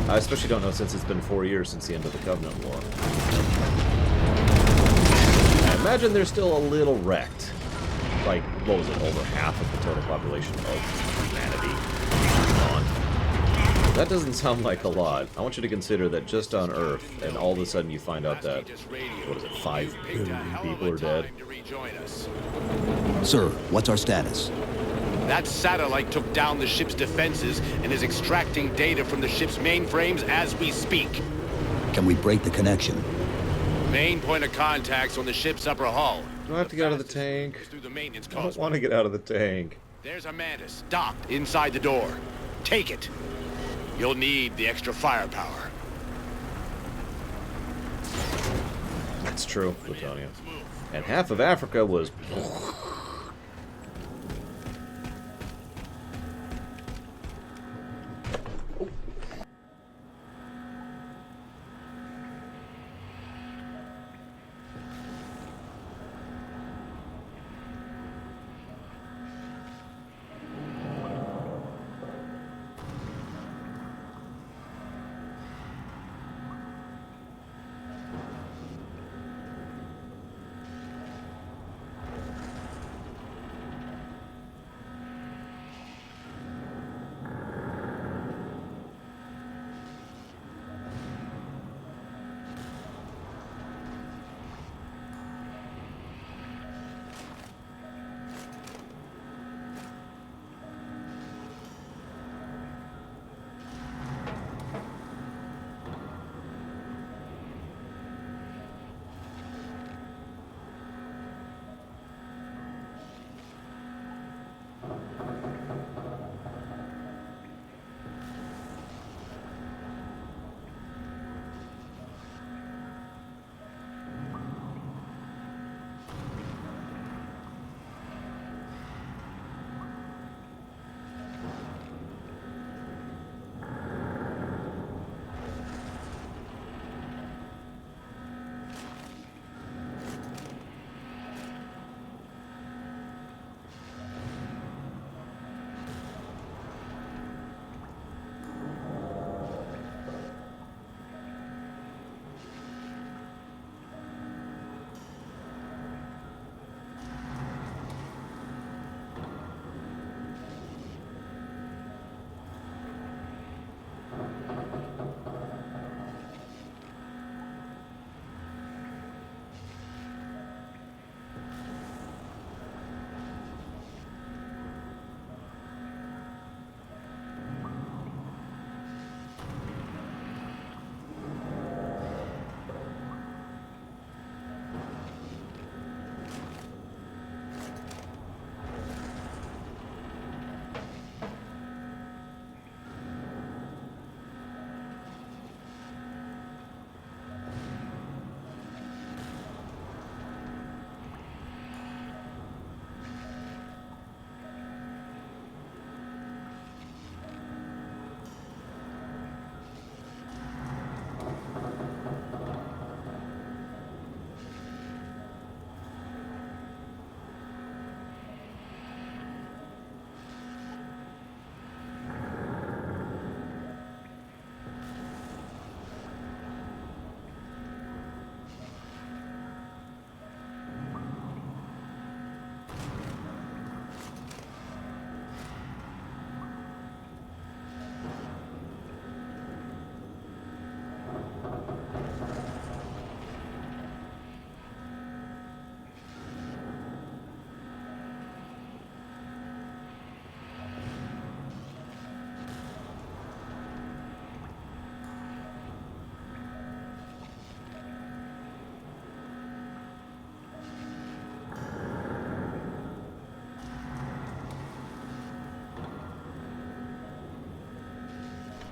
I especially don't know since it's been 4 years since the end of the Covenant War. I imagine they're still a little wrecked. Like, what was it, over half of the total population of humanity gone. That doesn't sound like a lot. I want you to consider that just on Earth, and all of a sudden you find out that, what is it, 5 billion people are dead? Sir, what's our status? That satellite took down the ship's defenses and is extracting data from the ship's mainframes as we speak. Can we break the connection? Main point of contact's on the ship's upper hull. Do I have to get out of the tank? I don't want to get out of the tank. There's a Mantis docked inside the door. Take it. You'll need the extra firepower. That's true, Plutonium. And half of Africa was...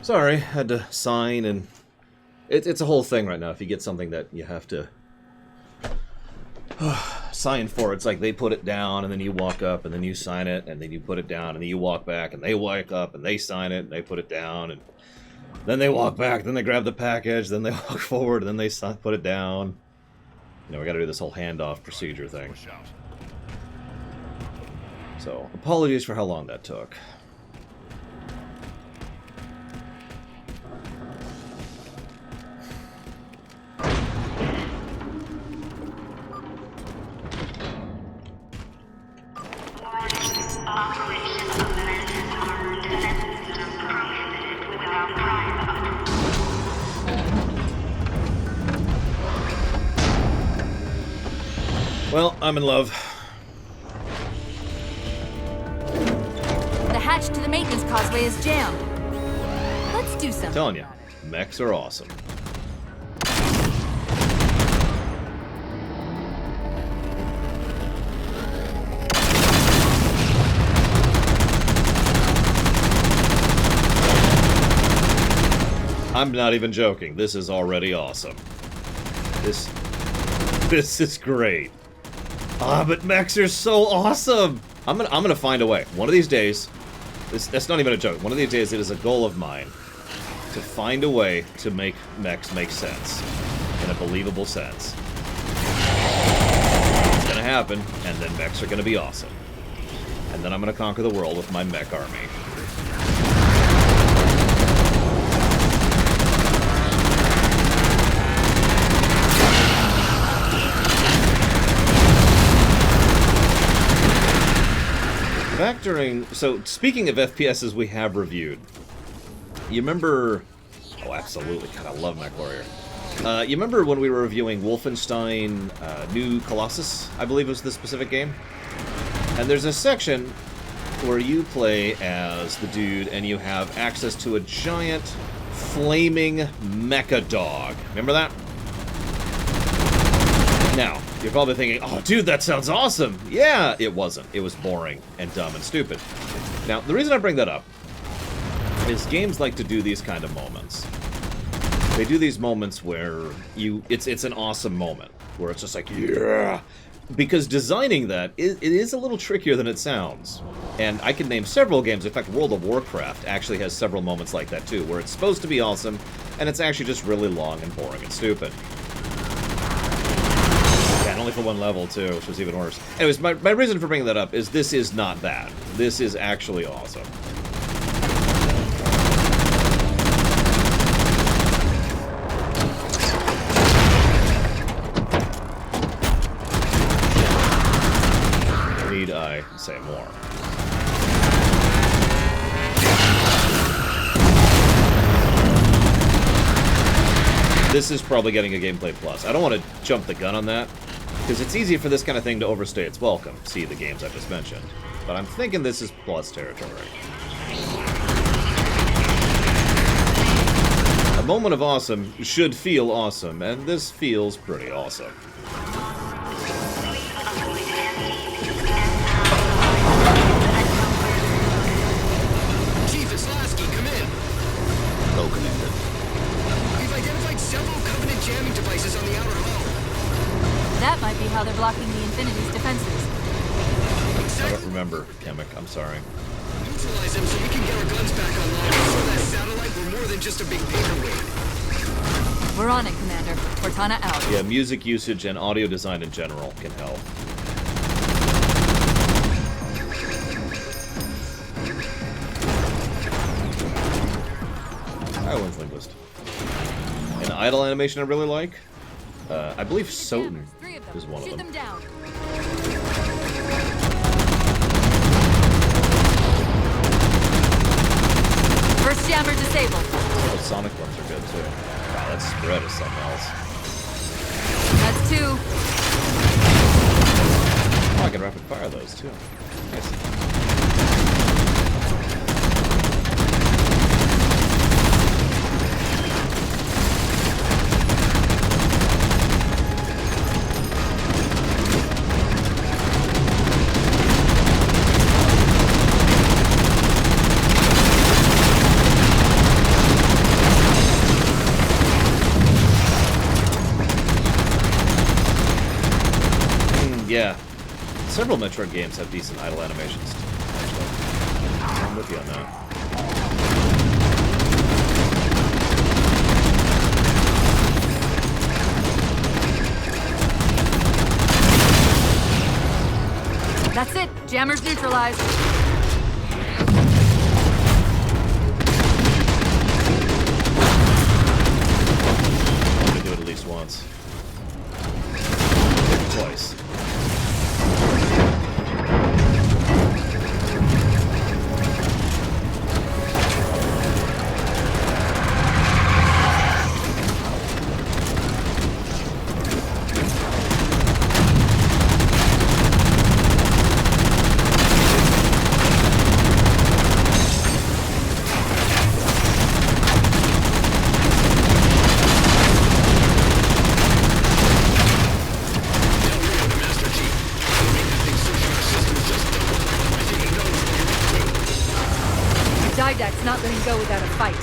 Sorry, had to sign, and it's a whole thing right now. If you get something that you have to sign for, it's like they put it down, and then you walk up, and then you sign it, and then you put it down, and then you walk back, and they walk up, and they sign it, and they put it down, and then they walk back, then they grab the package, then they walk forward, and then they put it down. You know, we gotta do this whole handoff procedure thing. So, apologies for how long that took. Well, I'm in love. The hatch to the maintenance causeway is jammed. Let's do something. I'm telling you, mechs are awesome. I'm not even joking. This is already awesome. This is great. Ah, but mechs are so awesome. I'm gonna find a way. One of these days, that's not even a joke. One of these days, it is a goal of mine to find a way to make mechs make sense in a believable sense. It's gonna happen, and then mechs are gonna be awesome. And then I'm gonna conquer the world with my mech army. Factoring, so speaking of FPSs we have reviewed, you remember, oh absolutely, God I love MechWarrior. You remember when we were reviewing Wolfenstein New Colossus, I believe was the specific game? And there's a section where you play as the dude and you have access to a giant flaming mecha dog. Remember that? Now, you're probably thinking, oh, dude, that sounds awesome. Yeah, it wasn't. It was boring and dumb and stupid. Now, the reason I bring that up is games like to do these kind of moments. They do these moments where it's an awesome moment, where it's just like, yeah. Because designing that, it is a little trickier than it sounds. And I can name several games. In fact, World of Warcraft actually has several moments like that, too, where it's supposed to be awesome, and it's actually just really long and boring and stupid. And only for one level, too, which was even worse. Anyways, my reason for bringing that up is this is not that. This is actually awesome. Need I say more? This is probably getting a Gameplay Plus. I don't want to jump the gun on that, because it's easy for this kind of thing to overstay its welcome. See the games I just mentioned. But I'm thinking this is Plus territory. A moment of awesome should feel awesome, and this feels pretty awesome. Chief, it's Lasky, come in. No, Commander. We've identified several Covenant jamming devices on the outer hull. That might be how they're blocking the Infinity's defenses. I don't remember, Kamek. I'm sorry. Neutralize them so we can get our guns back online. Before that satellite, we're more than just a big paperweight. We're on it, Commander. Cortana out. Yeah, music usage and audio design in general can help. Iowans Linguist. An idle animation I really like? I believe Soten is one of them. Shoot them down. First jammer disabled. Oh, Sonic ones are good too. Wow, that spread is something else. That's two. Oh, I can rapid fire those too. Nice. Several Metroid games have decent idle animations. Actually. I'm with you on that. That's it. Jammer's neutralized. I'm gonna do it at least once. Maybe twice. Didact's not letting go without a fight.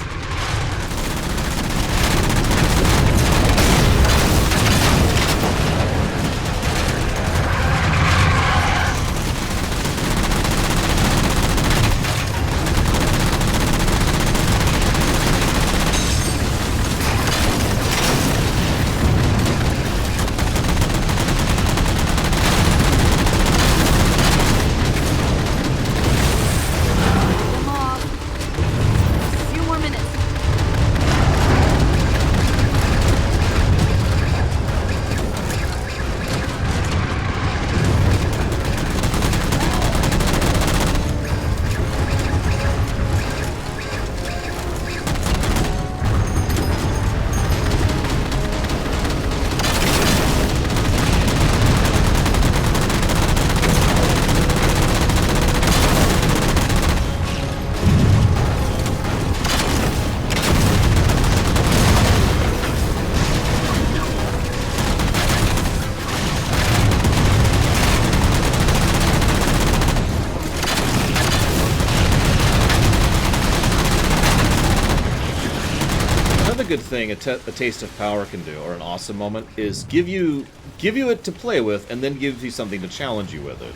Good thing a Taste of Power can do, or an awesome moment, is give you it to play with, and then gives you something to challenge you with it.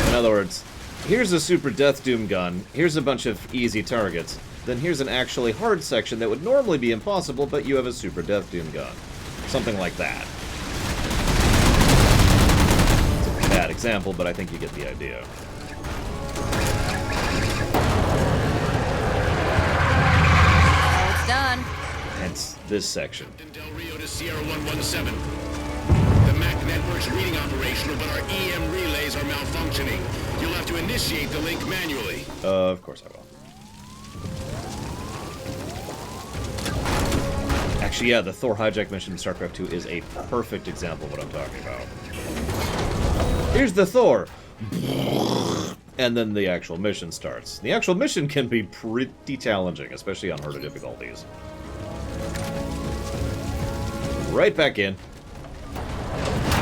In other words, here's a Super Death Doom gun, here's a bunch of easy targets, then here's an actually hard section that would normally be impossible, but you have a Super Death Doom gun. Something like that. It's a bad example, but I think you get the idea. Done. Hence this section. Del Rio to Sierra 117. The MAC network's reading operational, but our EM relays are malfunctioning. You'll have to initiate the link manually. Of course I will. Actually, yeah, the Thor hijack mission in StarCraft 2 is a perfect example of what I'm talking about. Here's the Thor! And then the actual mission starts. The actual mission can be pretty challenging, especially on harder difficulties. Right back in.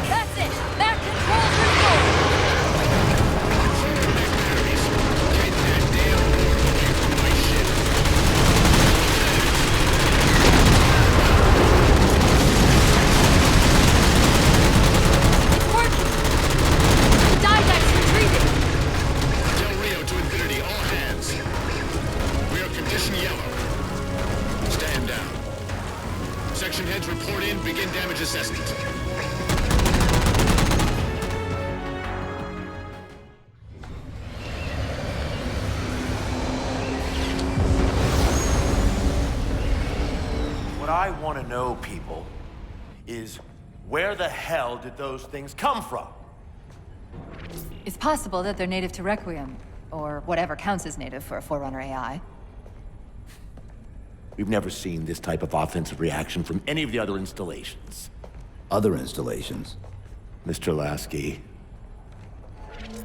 That's it! That controls It's working! The Didact's retreating! Del Rio to Infinity, all hands. We are condition yellow. Stand down. Section heads report in, begin damage assessment. What I want to know, people, is where the hell did those things come from? It's possible that they're native to Requiem, or whatever counts as native for a Forerunner AI. We've never seen this type of offensive reaction from any of the other installations. Other installations? Mr. Lasky.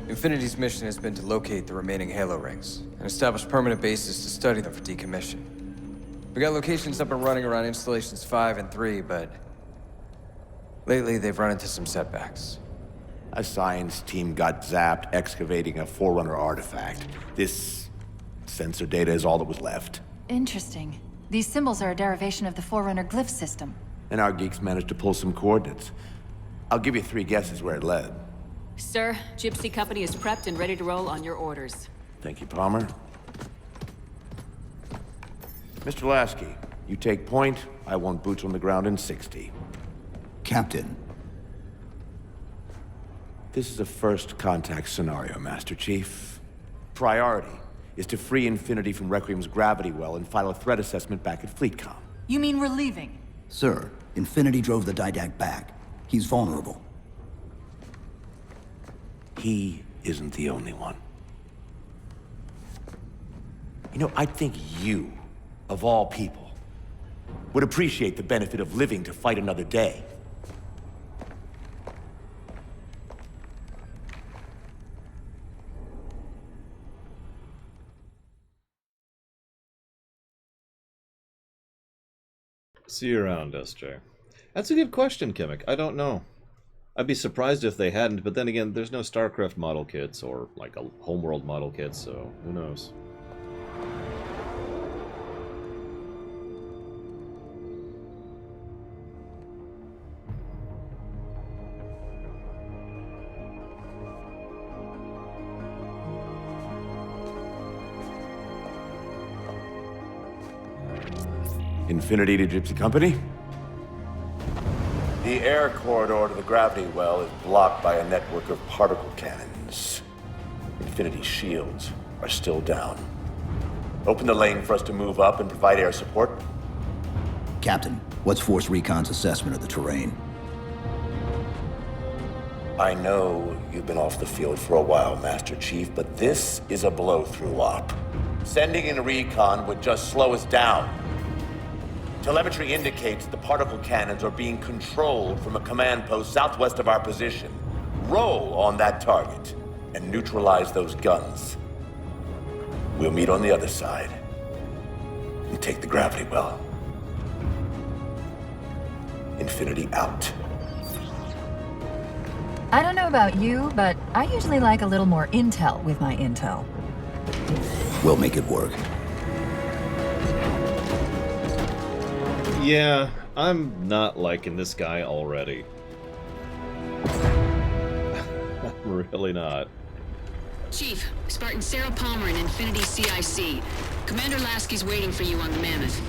Infinity's mission has been to locate the remaining Halo rings and establish permanent bases to study them for decommission. We got locations up and running around installations 5 and 3, but lately they've run into some setbacks. A science team got zapped excavating a Forerunner artifact. This sensor data is all that was left. Interesting. These symbols are a derivation of the Forerunner glyph system. And our geeks managed to pull some coordinates. I'll give you 3 guesses where it led. Sir, Gypsy Company is prepped and ready to roll on your orders. Thank you, Palmer. Mr. Lasky, you take point. I want boots on the ground in 60. Captain. This is a first contact scenario, Master Chief. Priority is to free Infinity from Requiem's gravity well and file a threat assessment back at FleetCom. You mean we're leaving? Sir, Infinity drove the Didact back. He's vulnerable. He isn't the only one. You know, I think you, of all people, would appreciate the benefit of living to fight another day. See you around, SJ. That's a good question, Kimmick. I don't know. I'd be surprised if they hadn't, but then again, there's no StarCraft model kits or, like, a Homeworld model kit, so who knows. Infinity to Gypsy Company? The air corridor to the gravity well is blocked by a network of particle cannons. Infinity's shields are still down. Open the lane for us to move up and provide air support. Captain, what's Force Recon's assessment of the terrain? I know you've been off the field for a while, Master Chief, but this is a blow-through op. Sending in recon would just slow us down. Telemetry indicates the particle cannons are being controlled from a command post southwest of our position. Roll on that target and neutralize those guns. We'll meet on the other side and take the gravity well. Infinity out. I don't know about you, but I usually like a little more intel with my intel. We'll make it work. Yeah, I'm not liking this guy already. I'm really not. Chief, Spartan Sarah Palmer in Infinity CIC. Commander Lasky's waiting for you on the Mammoth.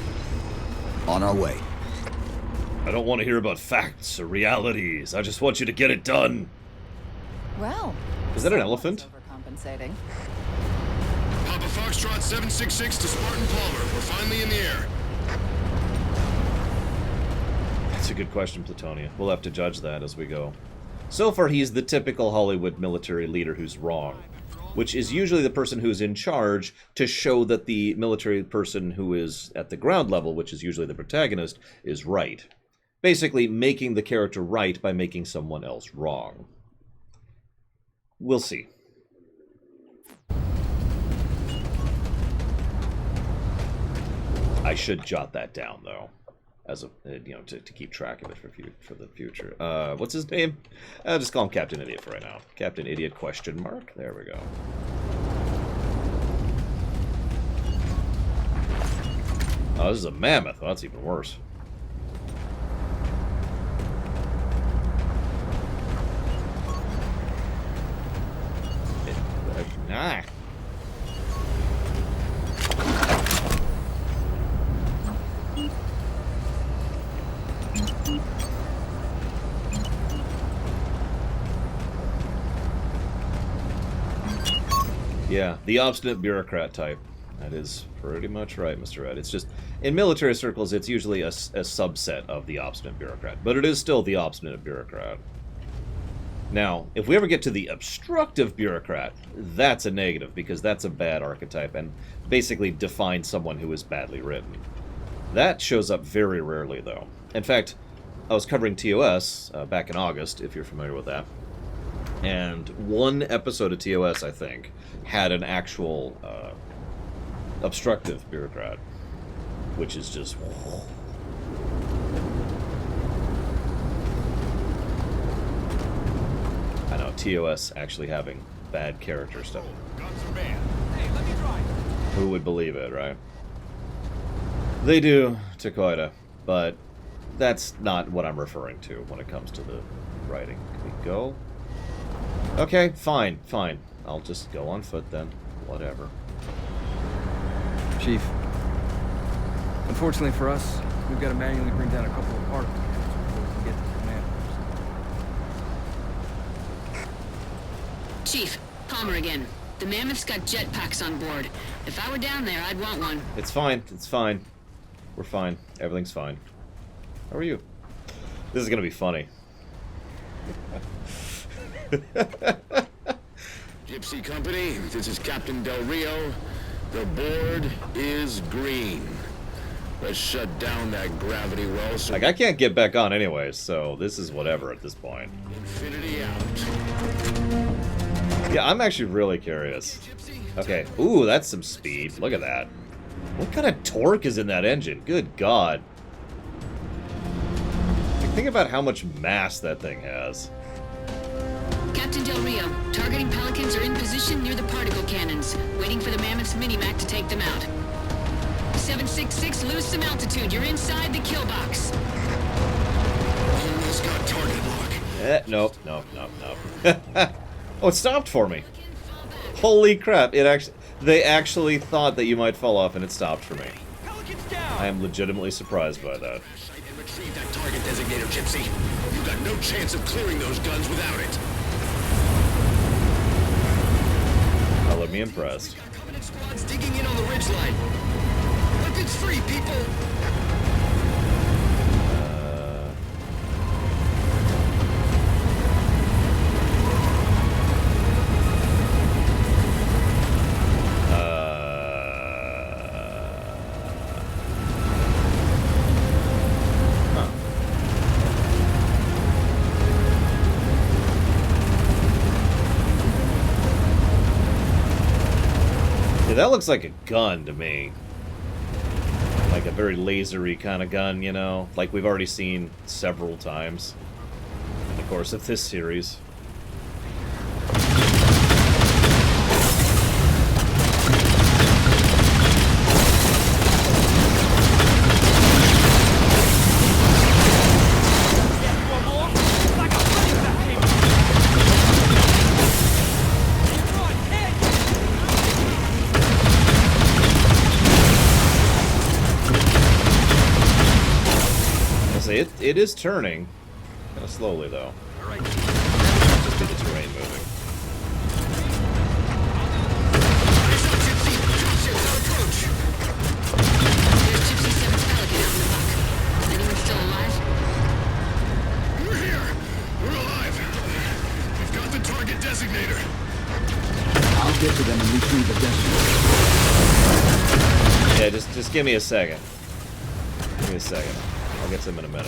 On our way. I don't want to hear about facts or realities. I just want you to get it done. Well, is that an elephant? Overcompensating. Papa Foxtrot 766 to Spartan Palmer. We're finally in the air. That's a good question, Plutonia. We'll have to judge that as we go. So far, he's the typical Hollywood military leader who's wrong, which is usually the person who's in charge to show that the military person who is at the ground level, which is usually the protagonist, is right. Basically, making the character right by making someone else wrong. We'll see. I should jot that down, though, as a to keep track of it for the future. What's his name? I'll just call him Captain Idiot for right now. Captain Idiot ? There we go. Oh, this is a mammoth. Well, that's even worse. Ah. Yeah, the obstinate bureaucrat type. That is pretty much right, Mr. Red. It's just, in military circles, it's usually a subset of the obstinate bureaucrat, but it is still the obstinate bureaucrat. Now, if we ever get to the obstructive bureaucrat, that's a negative, because that's a bad archetype, and basically defines someone who is badly written. That shows up very rarely, though. In fact, I was covering TOS back in August, if you're familiar with that, and one episode of TOS, I think, had an actual obstructive bureaucrat, which is just... I know, TOS actually having bad character stuff. Who would believe it, right? They do, to Koida, but that's not what I'm referring to when it comes to the writing. Can we go? Okay, fine, fine. I'll just go on foot then. Whatever. Chief, unfortunately for us, we've got to manually bring down a couple of particles before we can get to the command post. Chief, Palmer again. The Mammoth's got jetpacks on board. If I were down there, I'd want one. It's fine. It's fine. We're fine. Everything's fine. How are you? This is gonna be funny. Gypsy Company, this is Captain Del Rio. The board is green. Let's shut down that gravity well so... Like, I can't get back on anyways, so this is whatever at this point. Infinity out. Yeah, I'm actually really curious. Okay. Ooh, that's some speed. Look at that. What kind of torque is in that engine? Good God. Like, think about how much mass that thing has. Captain Del Rio, targeting Pelicans are in position near the particle cannons, waiting for the Mammoth's mini-mac to take them out. 766, lose some altitude. You're inside the kill box. Almost got target lock. Nope. Oh, it stopped for me. Holy crap, they actually thought that you might fall off and it stopped for me. I am legitimately surprised by that. And retrieve that target designator, Gypsy. You've got no chance of clearing those guns without it. Color me impressed. Covenant squads digging in on the ridgeline. Weapons free, people! That looks like a gun to me. Like a very lasery kind of gun, you know? Like we've already seen several times in the course of this series. It is turning. Kind of slowly, though. Alright. Just be the terrain moving. There's Gypsy 7's Pelican out in the muck. Anyone still alive? We're here! We're alive! We've got the target designator. I'll get to them and retrieve the designator. Yeah, just give me a second. Give me a second. I'll get to them in a minute.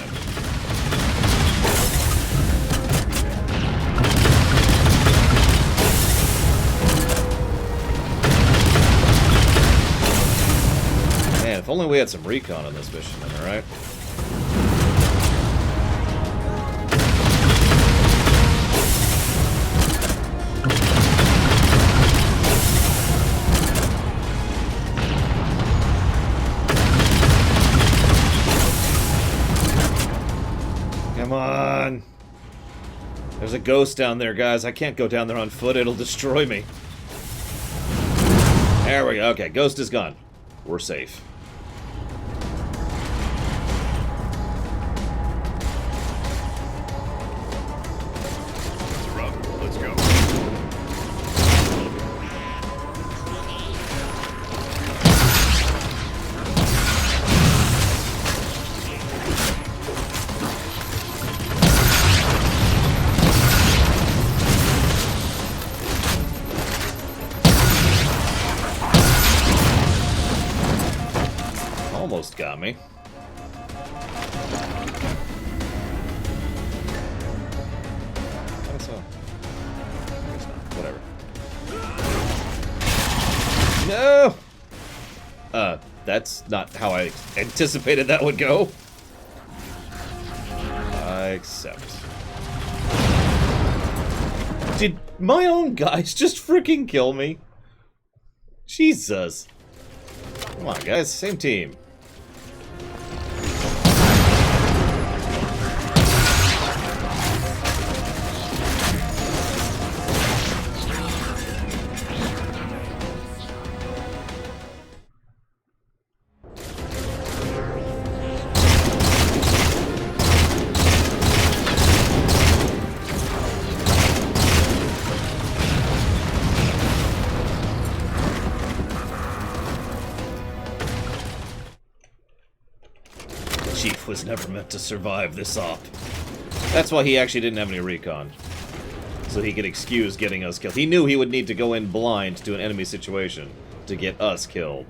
Man, if only we had some recon on this mission, am I right? Come on. There's a ghost down there, guys. I can't go down there on foot. It'll destroy me. There we go. Okay, ghost is gone. We're safe. Let's go. Almost got me. So. Whatever. No! That's not how I anticipated that would go. I accept. Did my own guys just freaking kill me? Jesus. Come on, guys. Same team. Chief was never meant to survive this op. That's why he actually didn't have any recon. So he could excuse getting us killed. He knew he would need to go in blind to an enemy situation to get us killed.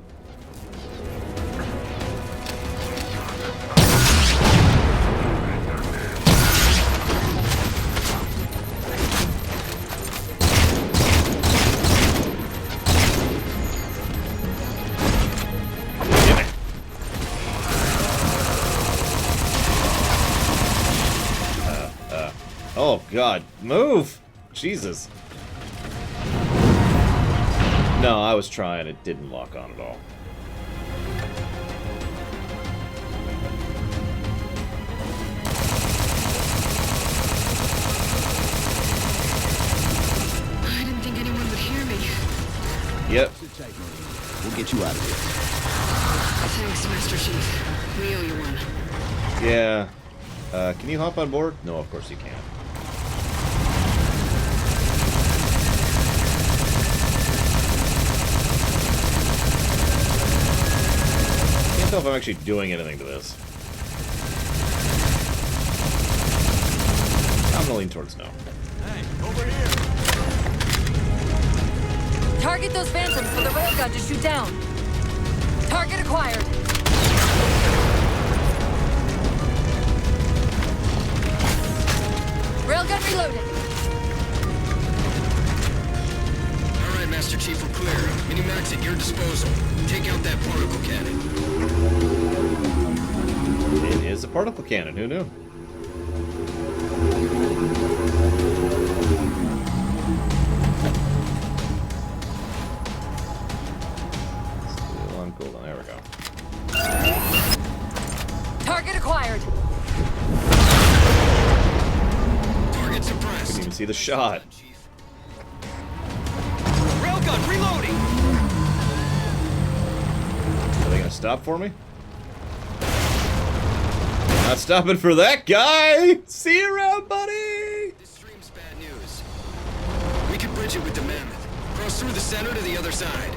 Oh god, move! Jesus. No, I was trying, it didn't lock on at all. I didn't think anyone would hear me. Yep. We'll get you out of here. Thanks, Master Chief. We owe you one. Yeah. Can you hop on board? No, of course you can't. I can't tell if I'm actually doing anything to this. I'm gonna lean towards no. Hey, over here! Target those phantoms for the railgun to shoot down. Target acquired. Railgun reloaded. All right, Master Chief, we're clear. Mini-Max at your disposal. Take out that particle cannon. It is a particle cannon, who knew? Still on cooldown, there we go. Target acquired. Target suppressed. Couldn't even see the shot. Railgun reloading! Are they gonna stop for me? Not stopping for that guy! See you around, buddy! This stream's bad news. We can bridge it with the Mammoth. Cross through the center to the other side.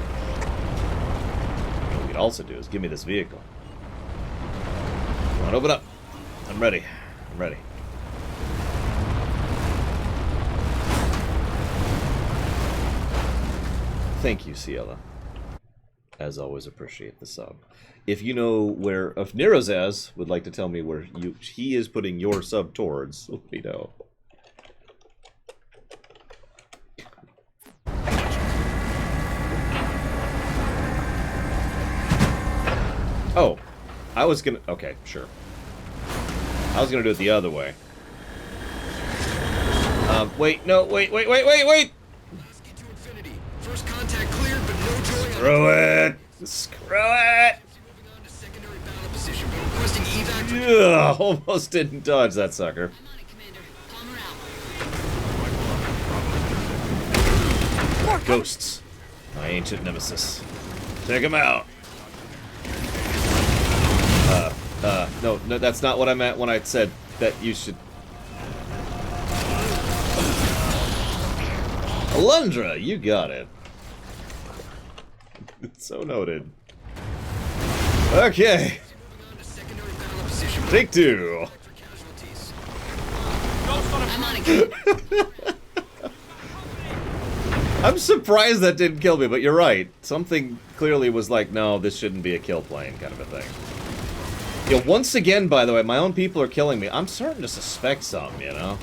What we could also do is give me this vehicle. Come on, open up. I'm ready. I'm ready. Thank you, Ciela. As always, appreciate the sub. If you know where, if Nerozaz would like to tell me where he is putting your sub towards, let me know. Oh, I was gonna, okay, sure. I was gonna do it the other way. Wait, no, wait! First contact cleared, but no joy on Screw it! Screw it! position. We're requesting evac. Yeah, almost didn't dodge that sucker. Ghosts. My ancient nemesis. Take him out. No, that's not what I meant when I said that you should... Alundra, you got it. So noted. Okay. Take two. I'm surprised that didn't kill me, but you're right. Something clearly was like, no, this shouldn't be a kill plane kind of a thing. Yeah, once again, by the way, my own people are killing me. I'm starting to suspect something, you know?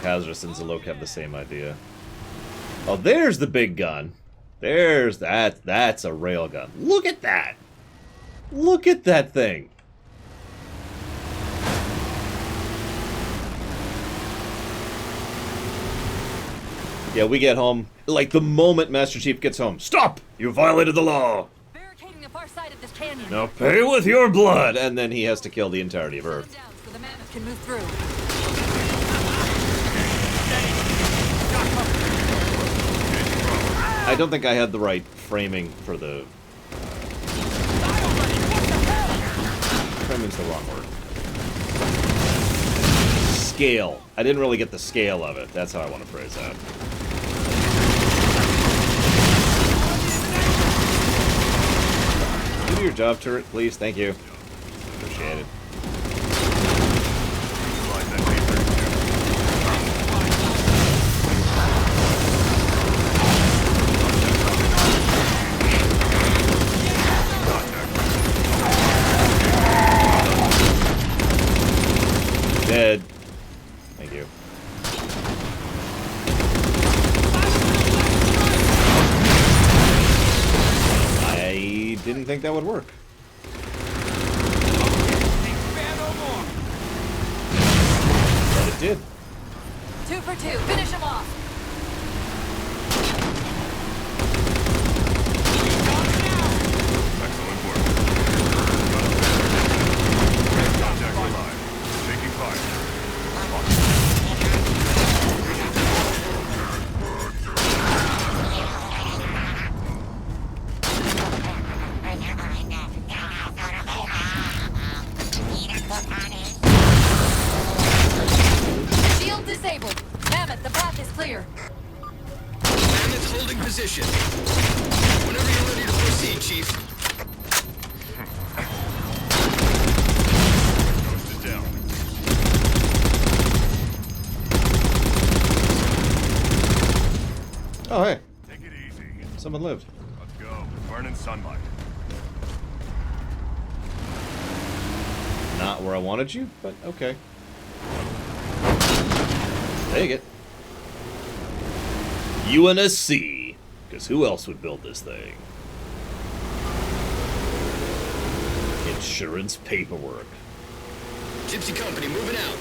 Hazardous and Zalok have the same idea. Oh, there's the big gun. There's that. That's a railgun. Look at that. Look at that thing. Yeah, we get home. Like, the moment Master Chief gets home, stop! You violated the law! Barricading the far side of this canyon. Now pay with your blood! And then he has to kill the entirety of Earth. Down so the mammoth can move through. I don't think I had the right framing for the... Framing's the wrong word. Scale. I didn't really get the scale of it. That's how I want to phrase that. Do your job, turret, please. Thank you. Appreciate it. Dead. Thank you. I didn't think that would work. But it did. 2 for 2. Finish him off. Excellent work. Contact alive. Taking fire. Shield disabled. Mammoth, the path is clear. Mammoth holding position. Whenever you're ready to proceed, Chief. Ghost is down. Oh, hey. Take it easy. Someone lived. Let's go. Burning sunlight. Not where I wanted you, but okay. Take it. UNSC. Because who else would build this thing? Insurance paperwork. Gypsy Company moving out.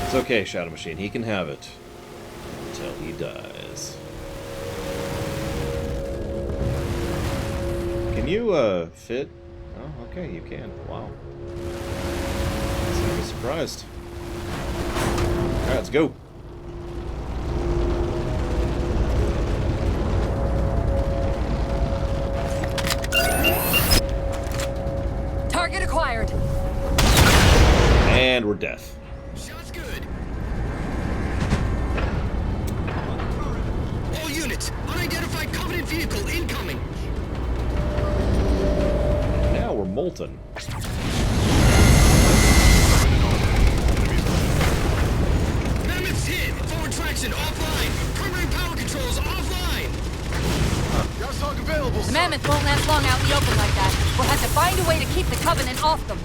It's okay, Shadow Machine. He can have it. Until he dies. Can you, fit? Oh, okay, you can. Wow. I'm surprised. Alright, let's go. Target acquired. And we're deaf. Shots good. All units, unidentified Covenant vehicle incoming. Now we're molten. Mammoth's hit. Forward traction offline. Primary power controls offline. Gas hog available, The mammoth won't last long out in the open like that. We'll have to find a way to keep the Covenant off them.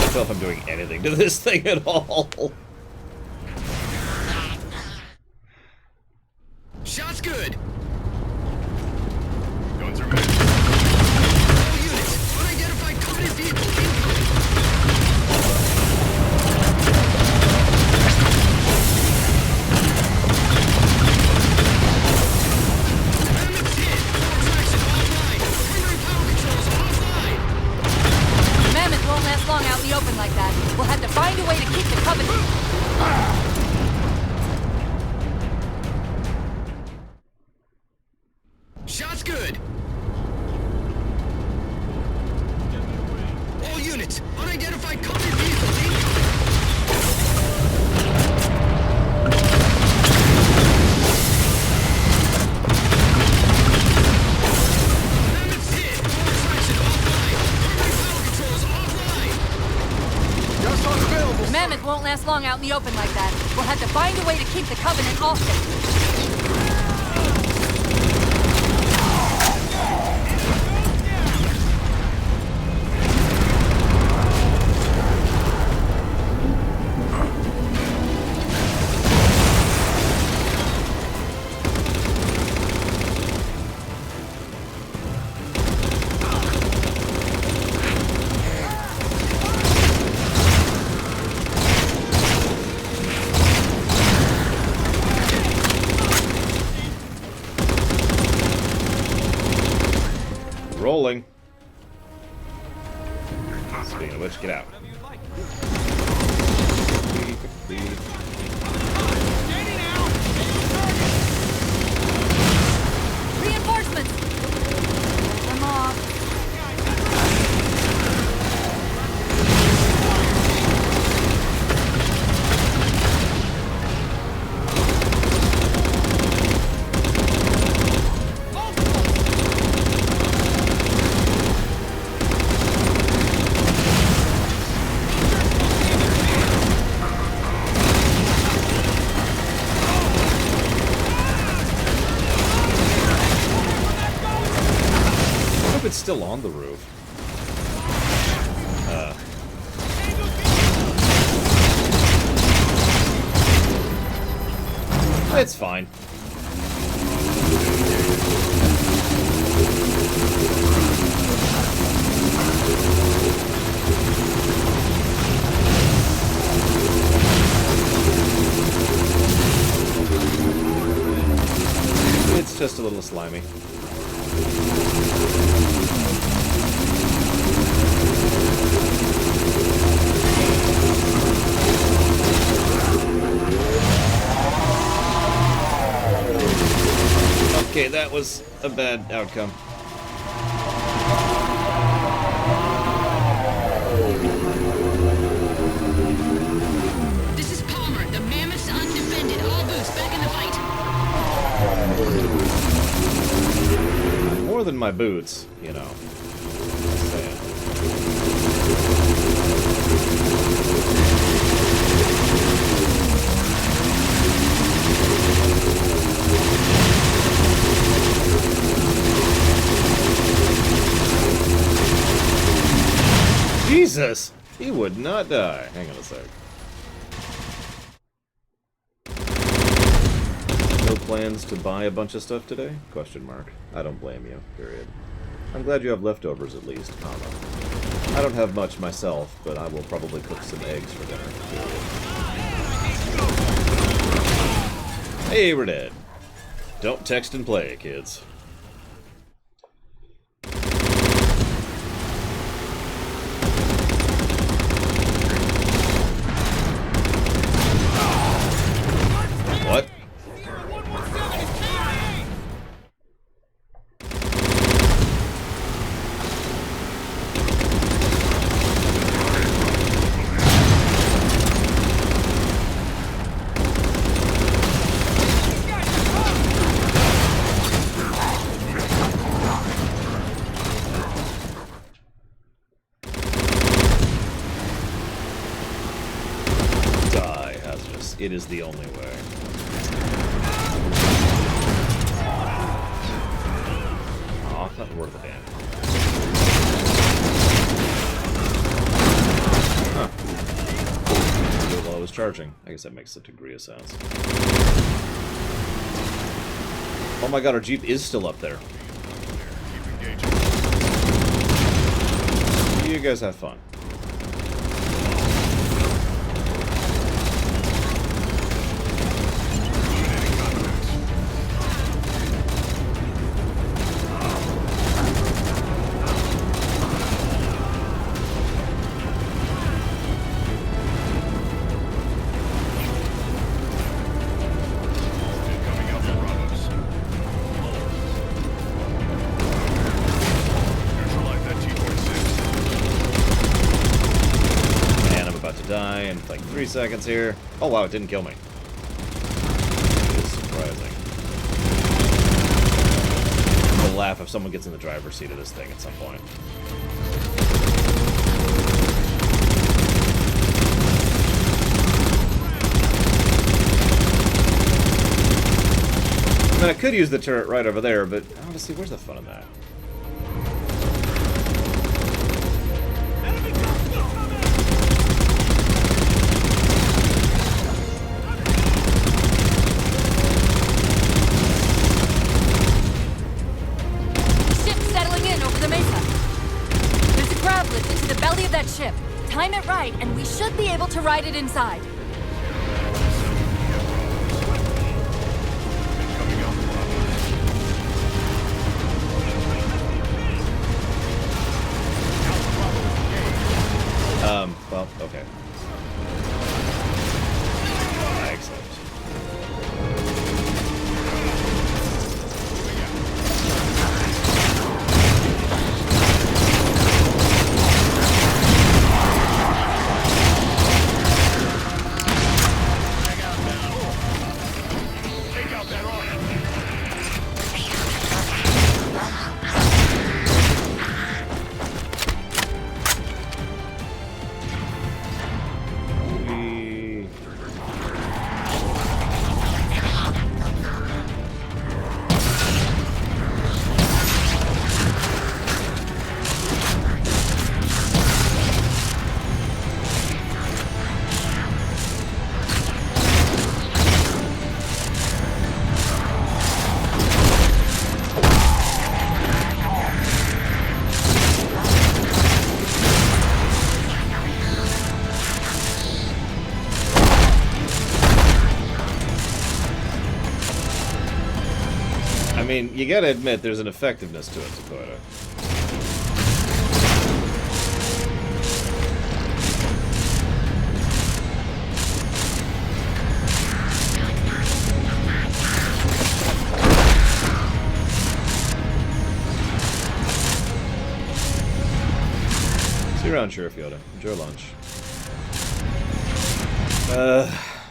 I don't know if I'm doing anything to this thing at all. Shots good. Guns are ready. All units, unidentified Covenant vehicle incoming. Mammoth's hit. Forward traction offline. Primary power controls offline. The mammoth won't last long out in the open like that. We'll have to find a way to keep the Covenant. Shots good. All units, unidentified Covenant vehicle incoming. Mammoth's hit. Forward traction offline. Primary power controls offline. Gas hog available. The mammoth won't last long out in the open like that. We'll have to Find a way to keep the Covenant off them. Rolling. Speaking of which, get out. Reinforcements! Hold them off. It's still on the roof. It's fine. It's just a little slimy. Okay, that was a bad outcome. This is Palmer. The Mammoth's undefended. All boots back in the fight. More than my boots, you know. Just saying. Jesus! He would not die. Hang on a sec. No plans to buy a bunch of stuff today? Question mark. I don't blame you. Period. I'm glad you have leftovers at least, comma. I don't have much myself, but I will probably cook some eggs for dinner. Period. Hey, we're dead. Don't text and play, kids. What? Die, Hazardous. It is the only way. Aw, nothing worth a damn. Huh. Do it while I was charging. I guess that makes a degree of sense. Oh my god, our Jeep is still up there. You guys have fun. Die in like 3 seconds here. Oh wow, it didn't kill me. It's surprising. I'll laugh if someone gets in the driver's seat of this thing at some point. mean, I could use the turret right over there, but honestly, where's the fun in that? Ship's settling in over the mesa. There's a grab lift into the belly of that ship. Time it right, and we should be able to ride it inside. Well, okay. I accept. I mean, you gotta admit there's an effectiveness to it, Dakota. See you around, Sheriff Yoda. Enjoy lunch.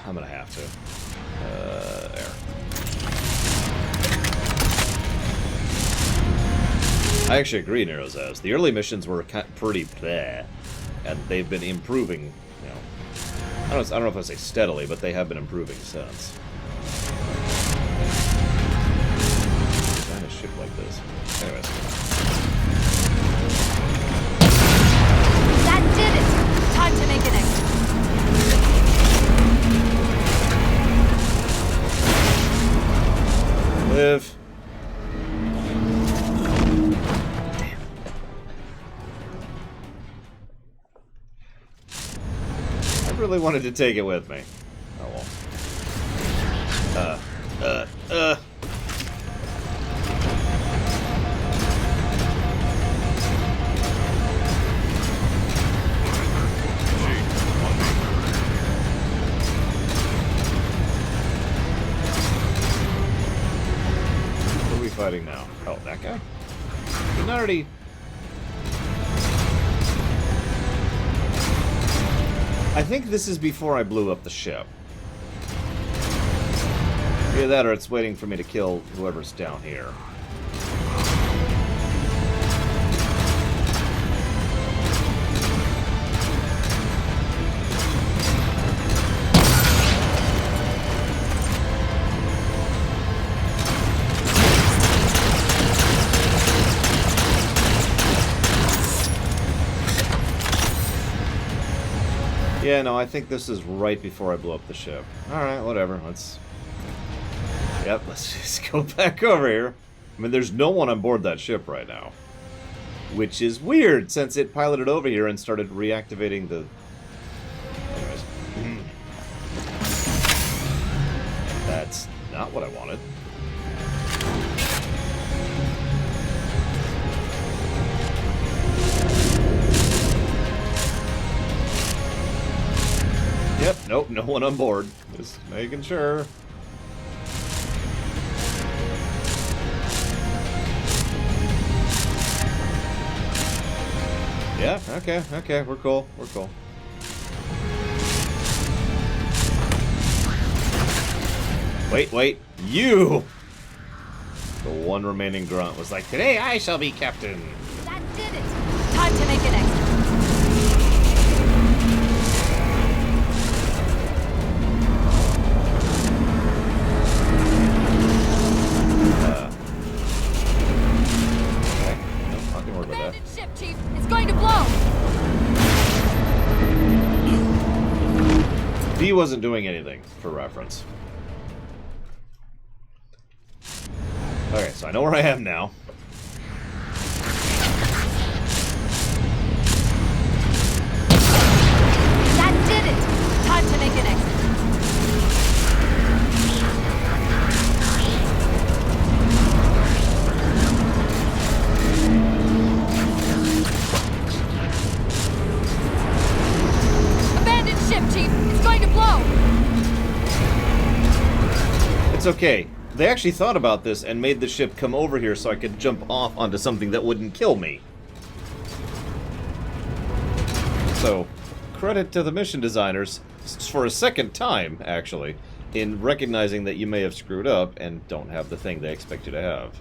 I'm gonna have to. There. I actually agree, Nero's As. The early missions were pretty bleh, and they've been improving, you know. I don't know if I say steadily, but they have been improving since. Kind of ship like this. Anyways. That did it! Time to make an exit. Live. I really wanted to take it with me. Oh well. Who are we fighting now? Oh, that guy? Didn't I already... I think this is before I blew up the ship. Either that or it's waiting for me to kill whoever's down here. Yeah, no, I think this is right before I blow up the ship. Alright, whatever. Let's just go back over here. I mean, there's no one on board that ship right now. Which is weird, since it piloted over here and started reactivating the... Anyways. That's not what I wanted. Yep, nope, no one on board. Just making sure. Yeah, okay, we're cool, we're cool. Wait, you! The one remaining grunt was like, today I shall be captain. That did it! Time to make an exit. he wasn't doing anything, for reference. Okay, so I know where I am now. That did it! Time to make an exit. Abandoned ship, Chief! It's going to blow! It's okay. They actually thought about this and made the ship come over here so I could jump off onto something that wouldn't kill me. So, credit to the mission designers, for a second time, actually, in recognizing that you may have screwed up and don't have the thing they expect you to have.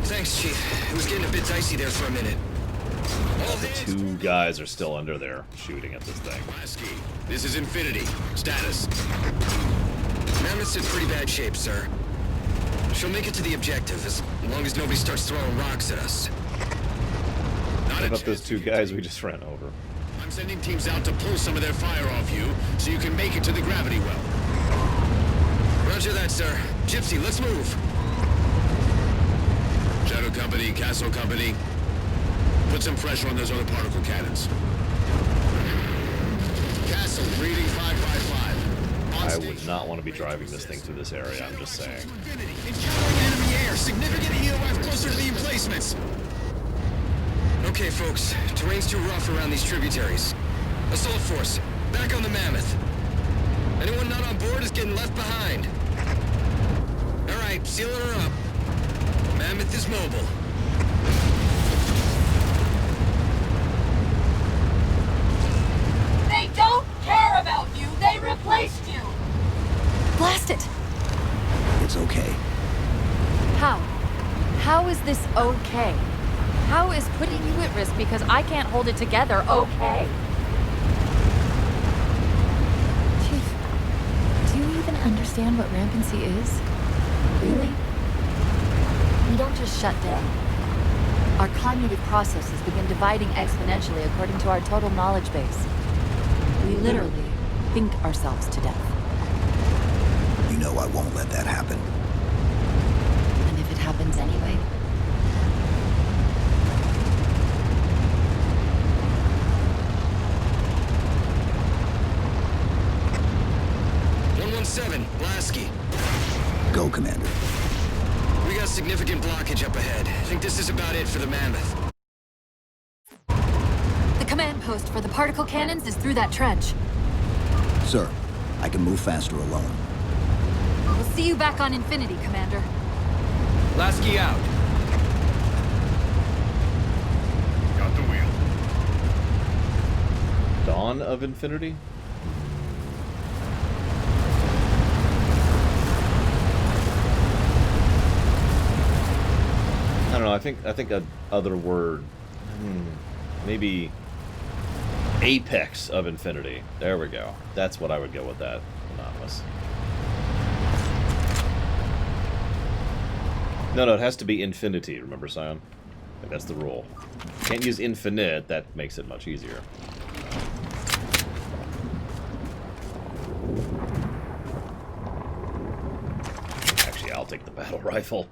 Thanks, Chief. It was getting a bit dicey there for a minute. The two guys are still under there shooting at this thing. Lasky, this is Infinity. Status. Mammoth's in pretty bad shape, sir. She'll make it to the objective as long as nobody starts throwing rocks at us. What about those two guys we just ran over? I'm sending teams out to pull some of their fire off you so you can make it to the gravity well. Roger that, sir. Gypsy, let's move. Shadow Company, Castle Company, put some pressure on those other particle cannons. Castle, reading 555. I would not want to be driving this thing through this area, I'm just saying. Encountering enemy air. Significant EOF closer to the emplacements. Okay, folks. Terrain's too rough around these tributaries. Assault force, back on the Mammoth. Anyone not on board is getting left behind. Alright, seal her up. Mammoth is mobile. They don't care about you! They replaced you! Blast it! It's okay. How? How is this okay? How is putting you at risk because I can't hold it together okay? Chief, do you even understand what rampancy is? Really? We don't just shut down. Our cognitive processes begin dividing exponentially according to our total knowledge base. We literally think ourselves to death. You know I won't let that happen. And if it happens anyway? Lasky. Go, Commander. We got significant blockage up ahead. I think this is about it for the Mammoth. The command post for the particle cannons is through that trench. Sir, I can move faster alone. We'll see you back on Infinity, Commander. Lasky out. Got the wheel. Dawn of Infinity? I don't know, I think a other word, maybe Apex of Infinity. There we go. That's what I would go with that, Anonymous. No, it has to be infinity, remember, Scion? Like, that's the rule. Can't use infinite, that makes it much easier. Actually, I'll take the battle rifle.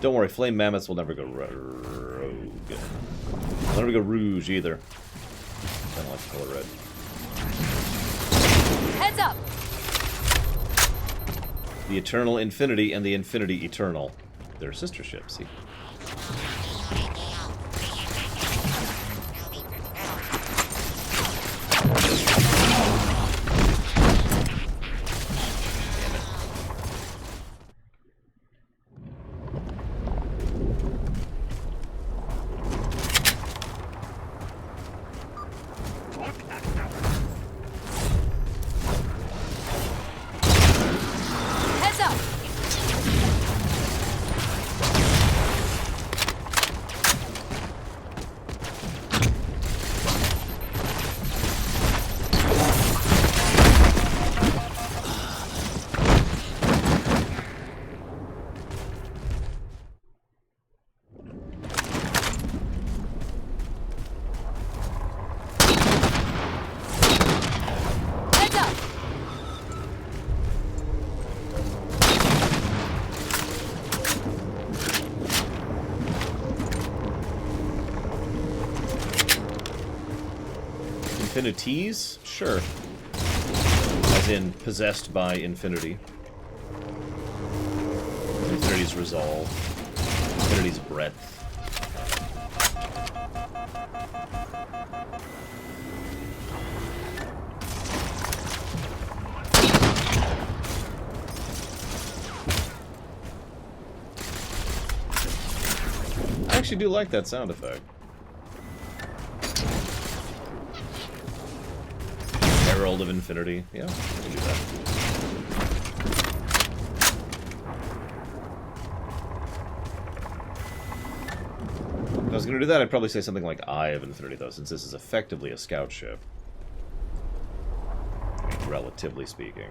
Don't worry, flame mammoths will never go rogue. They'll never go rouge either. I don't like the color red. Heads up! The Eternal Infinity and the Infinity Eternal. They're sister ships, see? Infinities? Sure. As in, possessed by infinity. Infinity's resolve. Infinity's breadth. I actually do like that sound effect. Herald of Infinity. Yeah, I can do that. If I was going to do that, I'd probably say something like Eye of Infinity, though, since this is effectively a scout ship. Relatively speaking.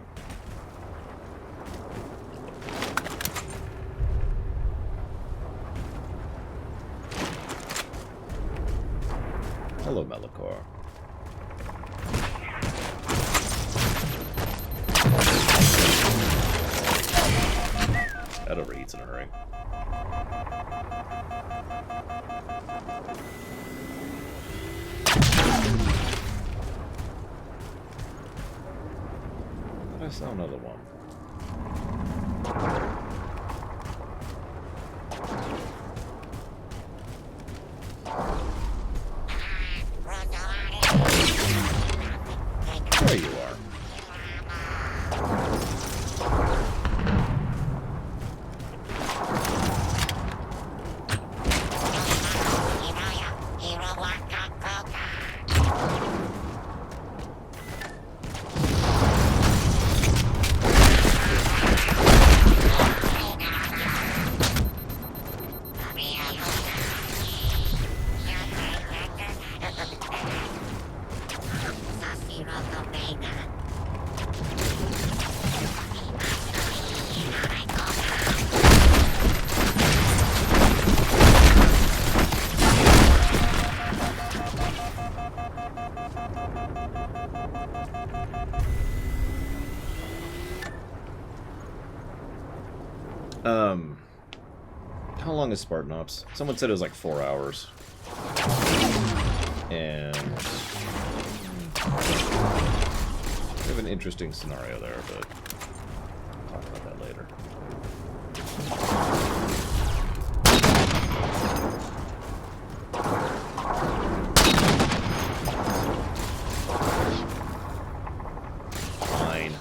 Hello, Melikor. That overheats in a hurry. I saw another one. There you are. How long is Spartan Ops? Someone said it was like 4 hours. And we have an interesting scenario there, but I'll talk about that later. Fine.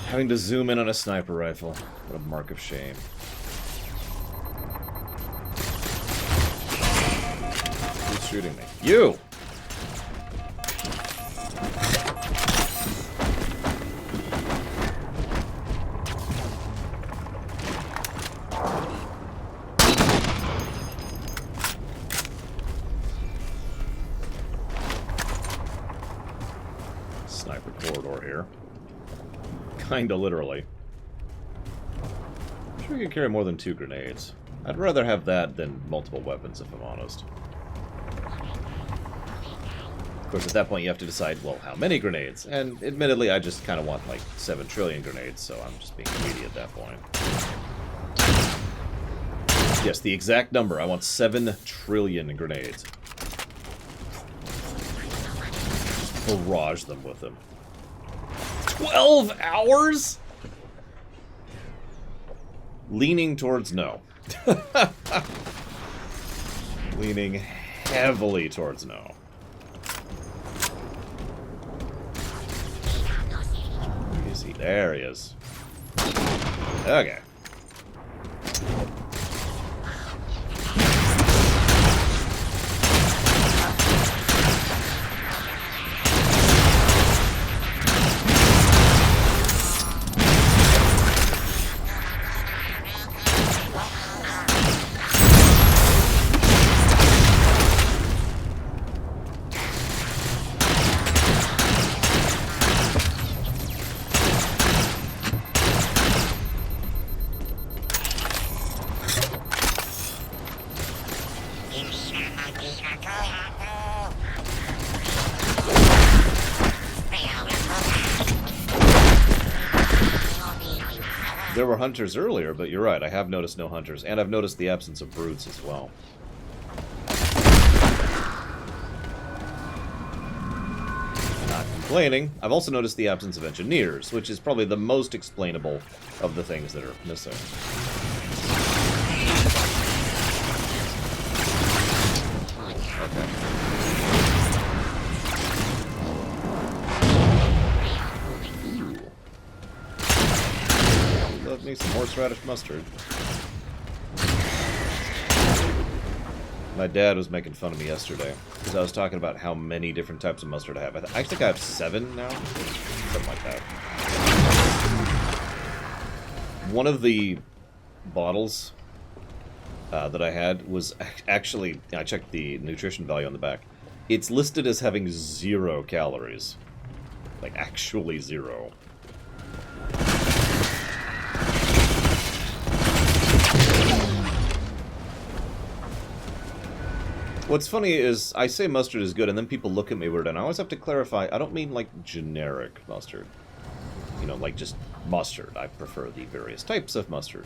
Having to zoom in on a sniper rifle. What a mark of shame. Who's shooting me? You! Sniper corridor here. Kinda literally. I'm sure you can carry more than 2 grenades. I'd rather have that than multiple weapons, if I'm honest. Of course, at that point you have to decide, well, how many grenades? And admittedly, I just kind of want like 7 trillion grenades, so I'm just being greedy at that point. Yes, the exact number. I want 7 trillion grenades. Barrage them with them. 12 hours? Leaning towards no. Leaning heavily towards no. Where is he? There he is. Okay. There were hunters earlier, but you're right, I have noticed no hunters, and I've noticed the absence of brutes as well. complaining. I've also noticed the absence of engineers, which is probably the most explainable of the things that are missing. Okay. Love me some horseradish mustard. My dad was making fun of me yesterday because I was talking about how many different types of mustard I have. I think I have 7 now, something like that. One of the bottles that I had was actually, I checked the nutrition value on the back. It's listed as having 0 calories. Like, actually 0. What's funny is, I say mustard is good, and then people look at me weird, and I always have to clarify, I don't mean, like, generic mustard. You know, like, just mustard. I prefer the various types of mustard.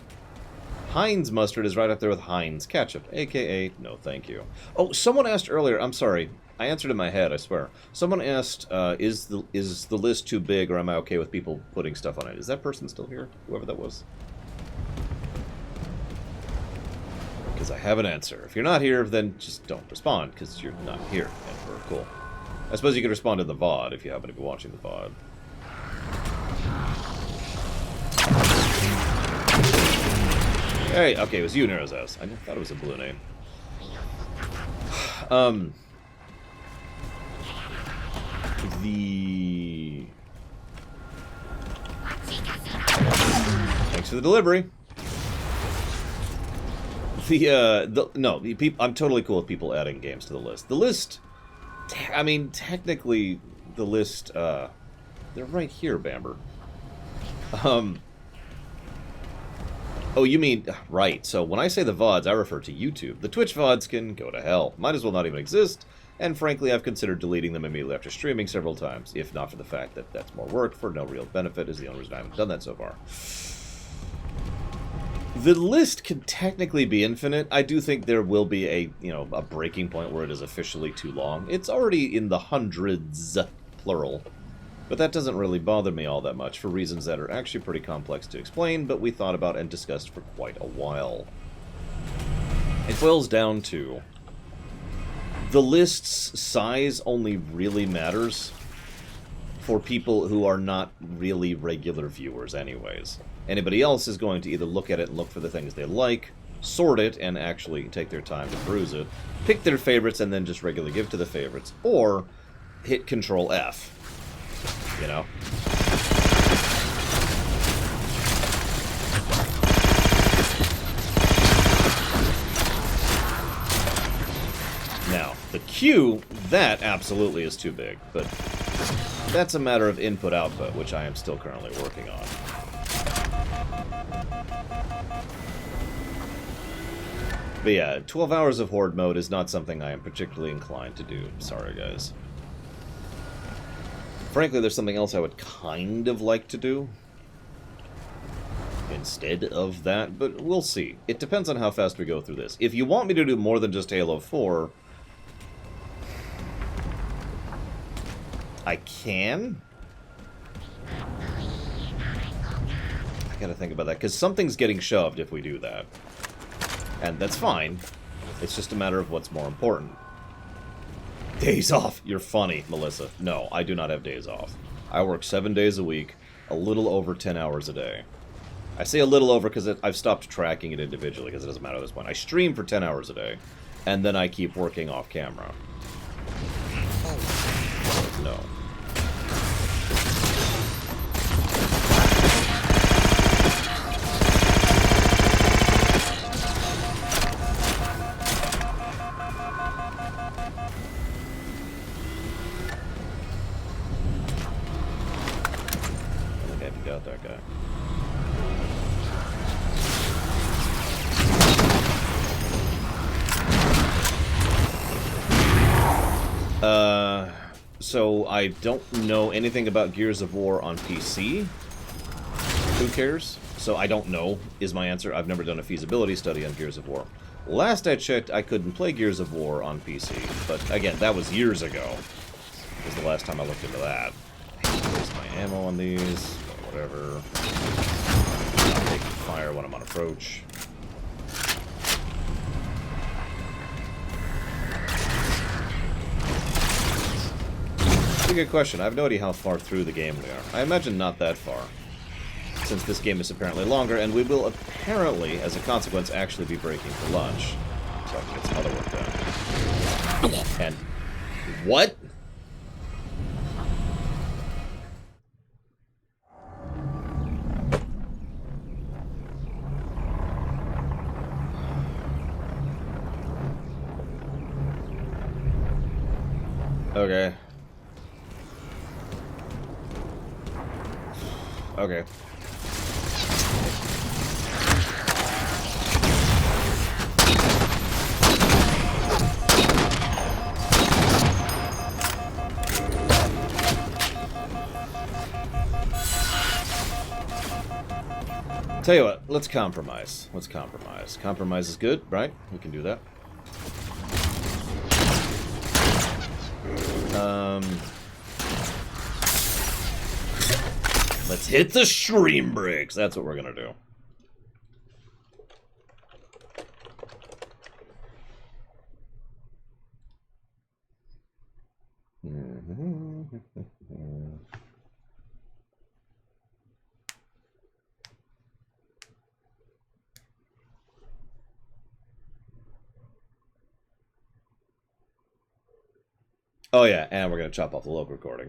Heinz mustard is right up there with Heinz ketchup, a.k.a. no thank you. Oh, someone asked earlier, I'm sorry, I answered in my head, I swear. Someone asked, is the list too big, or am I okay with people putting stuff on it? Is that person still here? Whoever that was? Because I have an answer. If you're not here, then just don't respond, because you're not here. And we're cool. I suppose you could respond to the VOD if you happen to be watching the VOD. Hey, okay, it was you, Nerazaz. I thought it was a blue name. Thanks for the delivery. I'm totally cool with people adding games to the list. The list, I mean, technically, the list, they're right here, Bamber. Oh, you mean, right, so when I say the VODs, I refer to YouTube. The Twitch VODs can go to hell. Might as well not even exist, and frankly, I've considered deleting them immediately after streaming several times, if not for the fact that that's more work for no real benefit, is the only reason I haven't done that so far. The list can technically be infinite. I do think there will be a breaking point where it is officially too long. It's already in the hundreds, plural. But that doesn't really bother me all that much for reasons that are actually pretty complex to explain, but we thought about and discussed for quite a while. It boils down to the list's size only really matters for people who are not really regular viewers anyways. Anybody else is going to either look at it and look for the things they like, sort it and actually take their time to peruse it, pick their favorites and then just regularly give to the favorites, or hit Control F. You know? Now, the queue, that absolutely is too big, but that's a matter of input-output, which I am still currently working on. But yeah, 12 hours of Horde mode is not something I am particularly inclined to do. Sorry, guys. Frankly, there's something else I would kind of like to do instead of that, but we'll see. It depends on how fast we go through this. If you want me to do more than just Halo 4, I can. I gotta think about that, because something's getting shoved if we do that. And that's fine. It's just a matter of what's more important. Days off. You're funny, Melissa. No, I do not have days off. I work 7 days a week, a little over 10 hours a day. I say a little over because I've stopped tracking it individually because it doesn't matter at this point. I stream for 10 hours a day, and then I keep working off camera. No. That guy. So I don't know anything about Gears of War on PC. Who cares? So I don't know, is my answer. I've never done a feasibility study on Gears of War. Last I checked, I couldn't play Gears of War on PC, but again, that was years ago. Was the last time I looked into that. on these, whatever. Not taking fire when I'm on approach. That's a good question. I have no idea how far through the game we are. I imagine not that far, since this game is apparently longer, and we will apparently, as a consequence, actually be breaking for lunch. So I can get some other work done. And what? Okay. Okay. Tell you what, let's compromise. Let's compromise. Compromise is good, right? We can do that. Let's hit the stream breaks. That's what we're gonna do. Oh yeah, and we're gonna chop off the local recording.